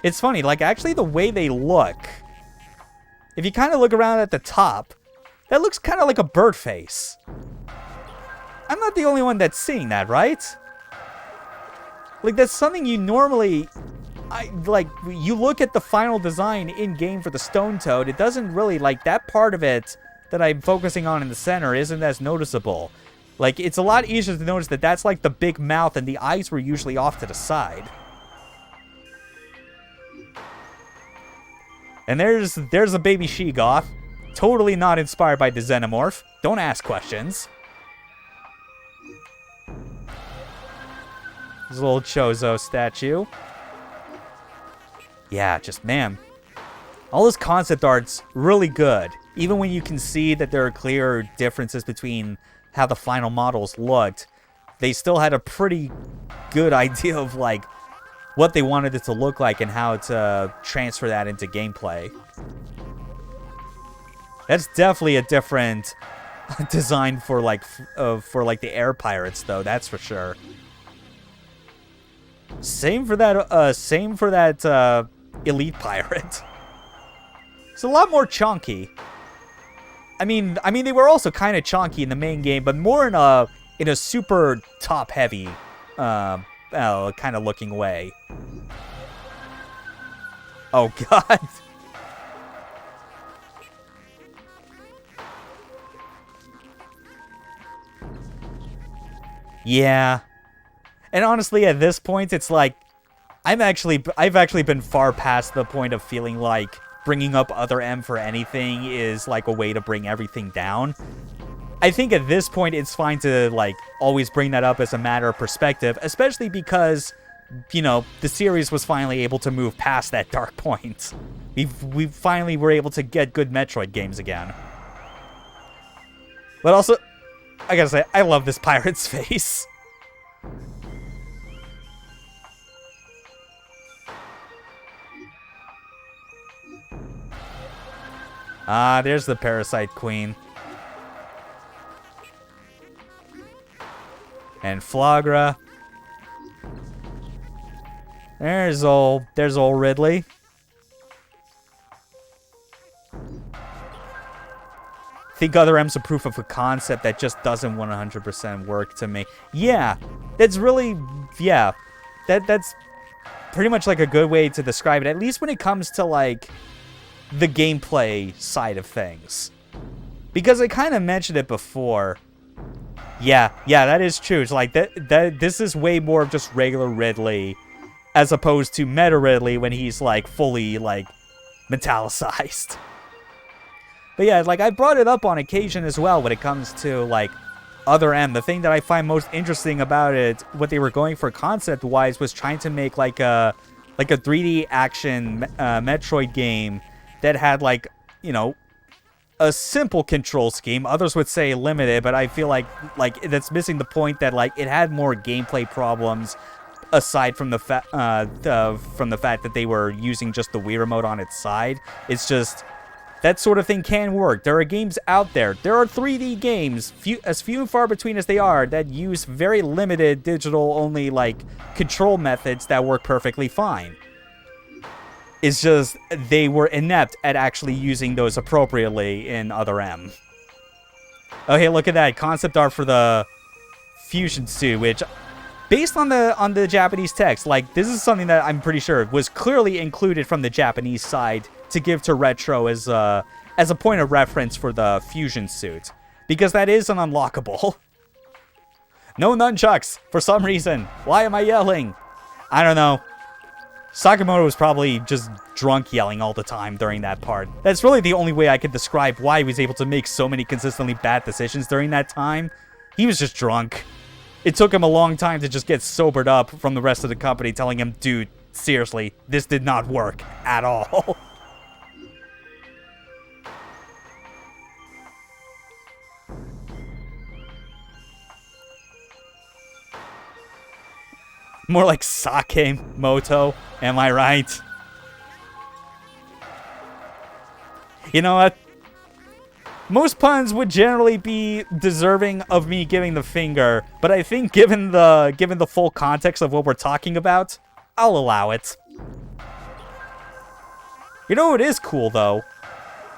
Speaker 1: It's funny, like, actually the way they look, if you kind of look around at the top, that looks kind of like a bird face. I'm not the only one that's seeing that, right? Like, that's something you normally... you look at the final design in-game for the Stone Toad, it doesn't really, like, that part of it that I'm focusing on in the center isn't as noticeable. Like, it's a lot easier to notice that that's, like, the big mouth and the eyes were usually off to the side. And there's a baby Sheegoth. Totally not inspired by the Xenomorph. Don't ask questions. There's a little Chozo statue. Yeah, just, man. All this concept art's really good. Even when you can see that there are clear differences between how the final models looked, they still had a pretty good idea of, like, what they wanted it to look like and how to transfer that into gameplay. That's definitely a different design for the Air Pirates, though. That's for sure. Same for that Elite Pirate. It's a lot more chunky. I mean, they were also kind of chunky in the main game, but more in a super top-heavy kind of looking way. Oh God. Yeah. And honestly, at this point, it's like, I've actually been far past the point of feeling like bringing up other M for anything is like a way to bring everything down. I think at this point, it's fine to, like, always bring that up as a matter of perspective, especially because, you know, the series was finally able to move past that dark point. We finally were able to get good Metroid games again. But also, I gotta say, I love this pirate's face. Ah, there's the Parasite Queen. And Flagra. There's old Ridley. I think Other M's a proof of a concept that just doesn't 100% work to me. Yeah, that's really, yeah, that's pretty much like a good way to describe it, at least when it comes to like the gameplay side of things. Because I kind of mentioned it before. Yeah, that is true. It's like this is way more of just regular Ridley as opposed to Meta Ridley when he's like fully like metallicized. But yeah, like I brought it up on occasion as well when it comes to like Other M. The thing that I find most interesting about it, what they were going for concept-wise, was trying to make like a 3D action Metroid game that had like, you know, a simple control scheme. Others would say limited, but I feel like that's missing the point that like it had more gameplay problems aside from the fact that they were using just the Wii remote on its side. It's just that sort of thing can work. There are games out there. There are 3D games, few and far between as they are, that use very limited digital-only like control methods that work perfectly fine. It's just they were inept at actually using those appropriately in Other M. Oh, hey, look at that concept art for the fusion suit, which, based on the Japanese text, like this is something that I'm pretty sure was clearly included from the Japanese side to give to Retro as a point of reference for the fusion suit, because that is an unlockable. No nunchucks for some reason. Why am I yelling? I don't know. Sakamoto was probably just drunk yelling all the time during that part. That's really the only way I could describe why he was able to make so many consistently bad decisions during that time. He was just drunk. It took him a long time to just get sobered up from the rest of the company telling him, dude, seriously, this did not work at all. More like Sake Moto, am I right? You know what? Most puns would generally be deserving of me giving the finger, but I think given the full context of what we're talking about, I'll allow it. You know what is cool though?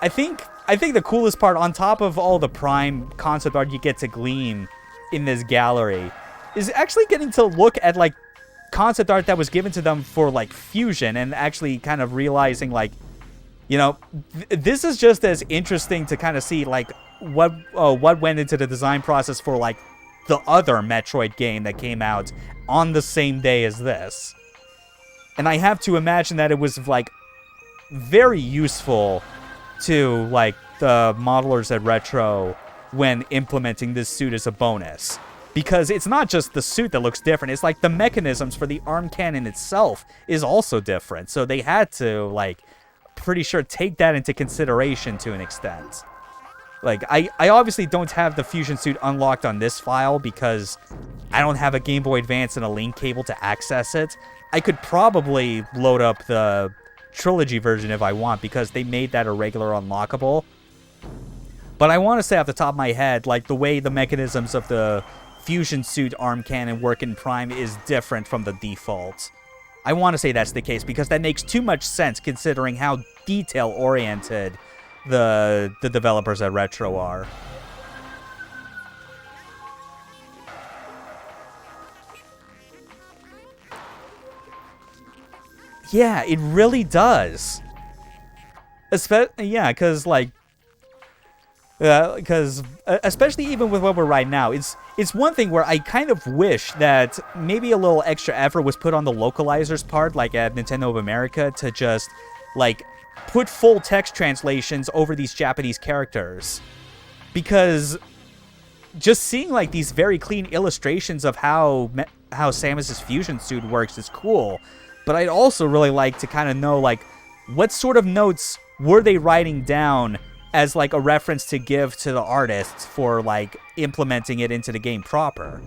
Speaker 1: I think the coolest part, on top of all the Prime concept art you get to glean in this gallery, is actually getting to look at like concept art that was given to them for like fusion, and actually kind of realizing like, you know, this is just as interesting to kind of see like what went into the design process for like the other Metroid game that came out on the same day as this. And I have to imagine that it was like very useful to like the modelers at Retro when implementing this suit as a bonus. Because it's not just the suit that looks different, it's like the mechanisms for the arm cannon itself is also different. So they had to, like, pretty sure take that into consideration to an extent. Like, I obviously don't have the fusion suit unlocked on this file because I don't have a Game Boy Advance and a link cable to access it. I could probably load up the trilogy version if I want, because they made that a regular unlockable. But I want to say off the top of my head, like, the way the mechanisms of the fusion suit arm cannon work in Prime is different from the default. I want to say that's the case because that makes too much sense considering how detail-oriented the developers at Retro are. Yeah, it really does. Yeah, because like, especially even with what we're right now, it's one thing where I kind of wish that maybe a little extra effort was put on the localizers part, like at Nintendo of America, to just like put full text translations over these Japanese characters, because just seeing like these very clean illustrations of how Samus's fusion suit works is cool. But I'd also really like to kind of know like what sort of notes were they writing down as like a reference to give to the artists for like implementing it into the game proper.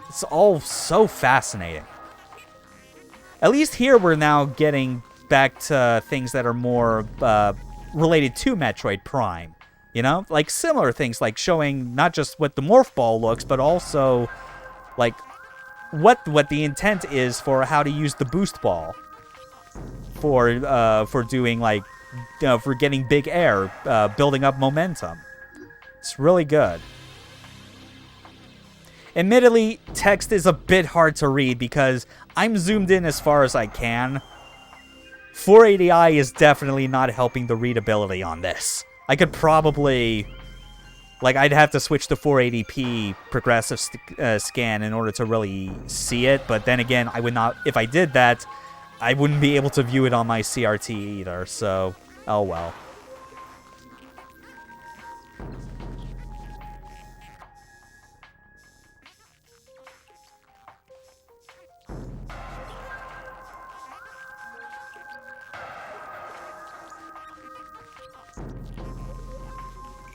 Speaker 1: It's all so fascinating. At least here we're now getting back to things that are more related to Metroid Prime. You know? Like similar things, like showing not just what the Morph Ball looks, but also like what the intent is for how to use the Boost Ball. For doing like, for getting big air, building up momentum. It's really good. Admittedly, text is a bit hard to read because I'm zoomed in as far as I can. 480i is definitely not helping the readability on this. I could probably... Like, I'd have to switch to 480p progressive scan in order to really see it, but then again, I would not... If I did that, I wouldn't be able to view it on my CRT either, so... Oh well.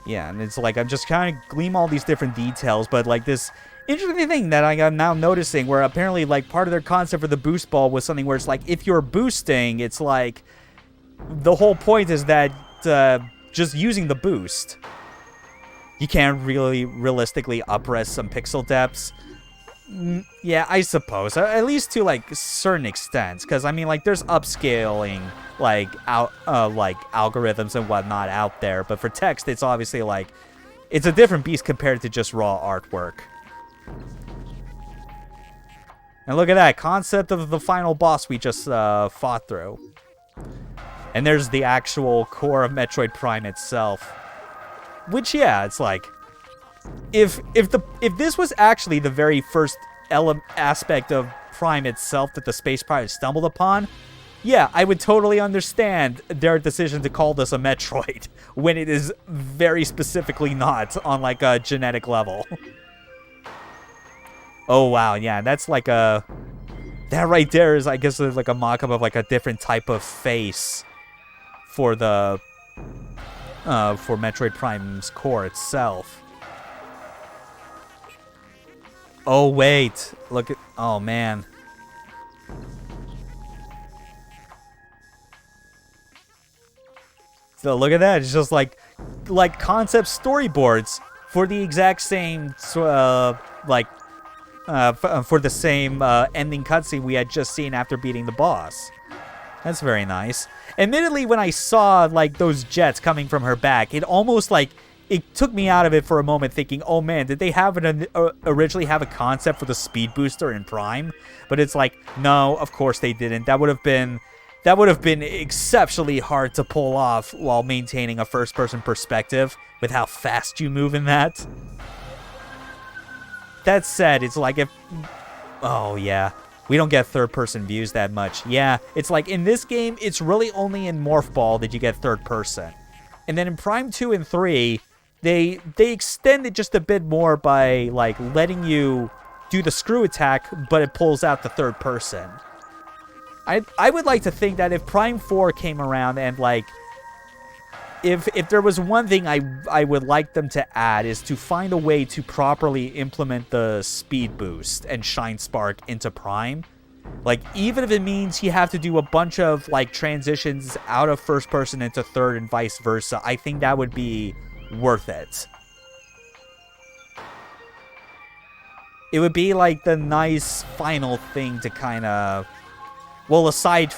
Speaker 1: Yeah, and it's like I'm just kind of gleam all these different details, but like this interesting thing that I'm now noticing where apparently like part of their concept for the boost ball was something where it's like if you're boosting, it's like the whole point is that just using the boost, you can't really realistically up-res some pixel depths. Yeah, I suppose. At least to like certain extents, because I mean like there's upscaling like algorithms and whatnot out there, but for text it's obviously like it's a different beast compared to just raw artwork. And look at that concept of the final boss we just fought through. And there's the actual core of Metroid Prime itself. Which, yeah, it's like... If this was actually the very first aspect of Prime itself that the Space Pirate stumbled upon, yeah, I would totally understand their decision to call this a Metroid, when it is very specifically not on, like, a genetic level. Oh, wow, yeah, that's like a... That right there is, I guess, like a mock-up of, like, a different type of face for the... for Metroid Prime's core itself. Oh, wait. Look at... Oh, man. So look at that. It's just like concept storyboards for the exact same, for the same ending cutscene we had just seen after beating the boss. That's very nice. Admittedly, when I saw, like, those jets coming from her back, it almost, like, it took me out of it for a moment thinking, oh man, did they have originally have a concept for the speed booster in Prime? But it's like, no, of course they didn't. That would have been exceptionally hard to pull off while maintaining a first-person perspective with how fast you move in that. That said, it's like if... Oh, yeah. We don't get third-person views that much. Yeah, it's like in this game, it's really only in Morph Ball that you get third-person. And then in Prime 2 and 3, they extend it just a bit more by, like, letting you do the screw attack, but it pulls out the third person. I would like to think that if Prime 4 came around and, like, if there was one thing I would like them to add is to find a way to properly implement the speed boost and Shine Spark into Prime. Like, even if it means you have to do a bunch of, like, transitions out of first person into third and vice versa, I think that would be worth it. It would be, like, the nice final thing to kind of... Well, aside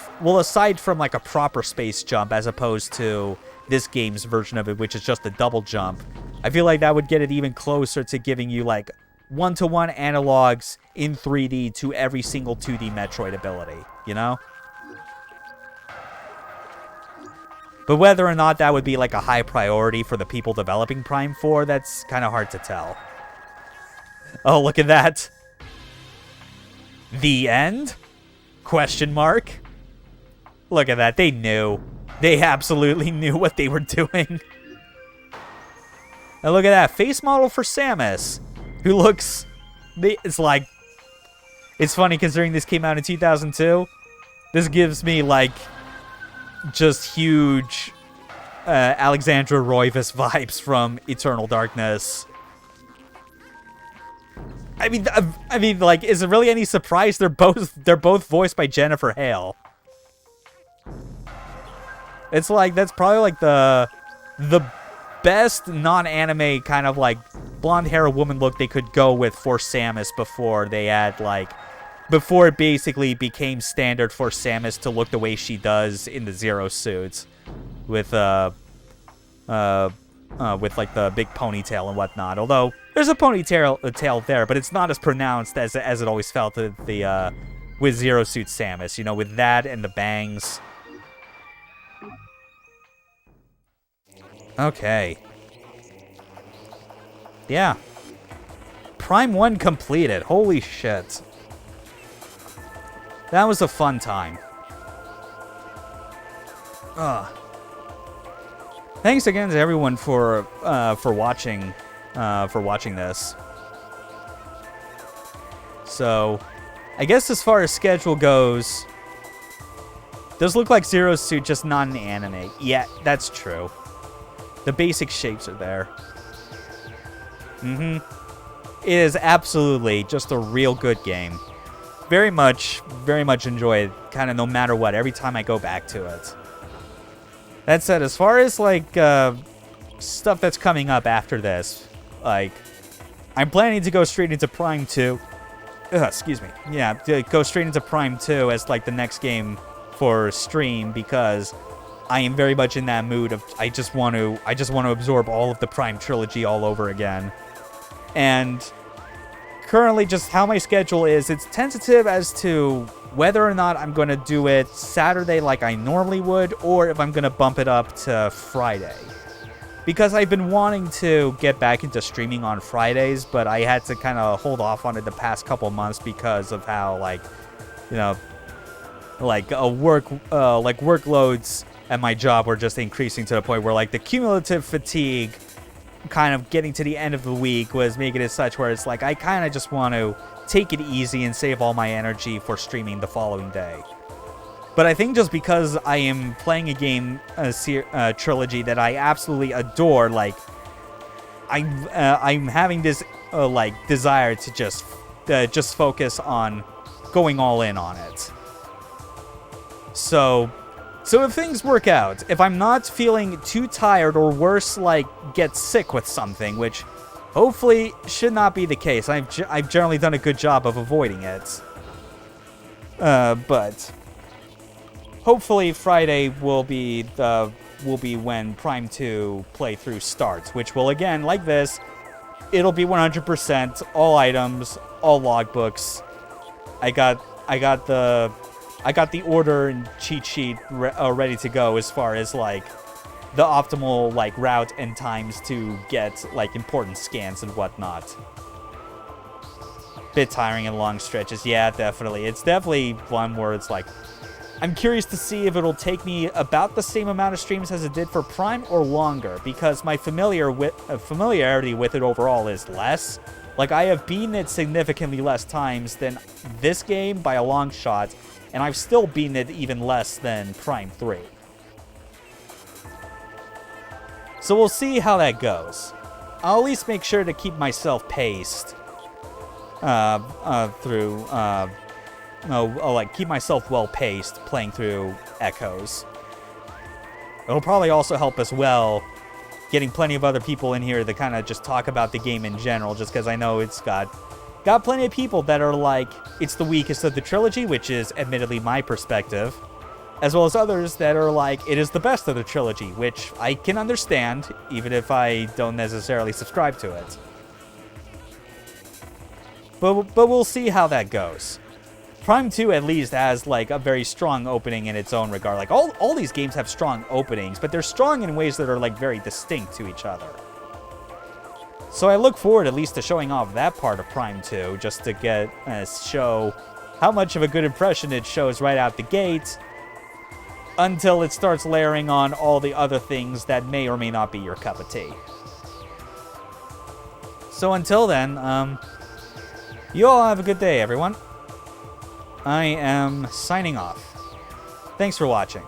Speaker 1: from, like, a proper space jump as opposed to this game's version of it, which is just a double jump, I feel like that would get it even closer to giving you, like, one-to-one analogs in 3D to every single 2D Metroid ability, you know? But whether or not that would be, like, a high priority for the people developing Prime 4, that's kind of hard to tell. Oh, look at that. The end? Question mark? Look at that. They knew. They absolutely knew what they were doing. And look at that. Face model for Samus. Who looks... It's like... It's funny considering this came out in 2002. This gives me, like... just huge Alexandra Roivas vibes from Eternal Darkness. I mean, like, is it really any surprise they're both voiced by Jennifer Hale? It's like that's probably like the best non-anime kind of like blonde hair woman look they could go with for Samus before they had like before it basically became standard for Samus to look the way she does in the Zero suits with like the big ponytail and whatnot. Although there's a ponytail there, but it's not as pronounced as it always felt with Zero Suit Samus. You know, with that and the bangs. Okay. Yeah. Prime 1 completed. Holy shit. That was a fun time. Thanks again to everyone for watching this. So, I guess as far as schedule goes, does look like Zero Suit, just not an anime. Yeah, that's true. The basic shapes are there. It is absolutely just a real good game. Very much enjoy it, kind of no matter what, every time I go back to it. That said, as far as, like, stuff that's coming up after this, like, I'm planning to go straight into Prime 2. Excuse me. Yeah, to go straight into Prime 2 as, like, the next game for stream, because I am very much in that mood of I just want to absorb all of the Prime trilogy all over again. And currently just how my schedule is, it's tentative as to whether or not I'm going to do it Saturday like I normally would, or if I'm going to bump it up to Friday. Because I've been wanting to get back into streaming on Fridays, but I had to kind of hold off on it the past couple months because of how, like, you know, like workloads at my job were just increasing to the point where, like, the cumulative fatigue kind of getting to the end of the week was making it such where it's like I kind of just want to take it easy and save all my energy for streaming the following day. But I think just because I am playing a game, a trilogy that I absolutely adore, like, I'm having this like desire to just focus on going all in on it. So if things work out, if I'm not feeling too tired or worse, like get sick with something, which hopefully should not be the case. I've generally done a good job of avoiding it. But hopefully Friday will be when Prime 2 playthrough starts, which will, again, like this, it'll be 100% all items, all logbooks. I got the order and cheat sheet ready to go as far as, like, the optimal, like, route and times to get, like, important scans and whatnot. Bit tiring in long stretches. Yeah, definitely. It's definitely one where it's like, I'm curious to see if it'll take me about the same amount of streams as it did for Prime or longer, because my familiarity with it overall is less. Like, I have beaten it significantly less times than this game by a long shot, and I've still beaten it even less than Prime 3. So we'll see how that goes. I'll at least make sure to keep myself paced keep myself well-paced playing through Echoes. It'll probably also help as well getting plenty of other people in here to kind of just talk about the game in general, just because I know it's got plenty of people that are like, it's the weakest of the trilogy, which is admittedly my perspective, as well as others that are like, it is the best of the trilogy, which I can understand, even if I don't necessarily subscribe to it. But we'll see how that goes. Prime 2 at least has, like, a very strong opening in its own regard. Like, all these games have strong openings, but they're strong in ways that are, like, very distinct to each other. So I look forward at least to showing off that part of Prime 2, just to show how much of a good impression it shows right out the gate, until it starts layering on all the other things that may or may not be your cup of tea. So until then, you all have a good day, everyone. I am signing off. Thanks for watching.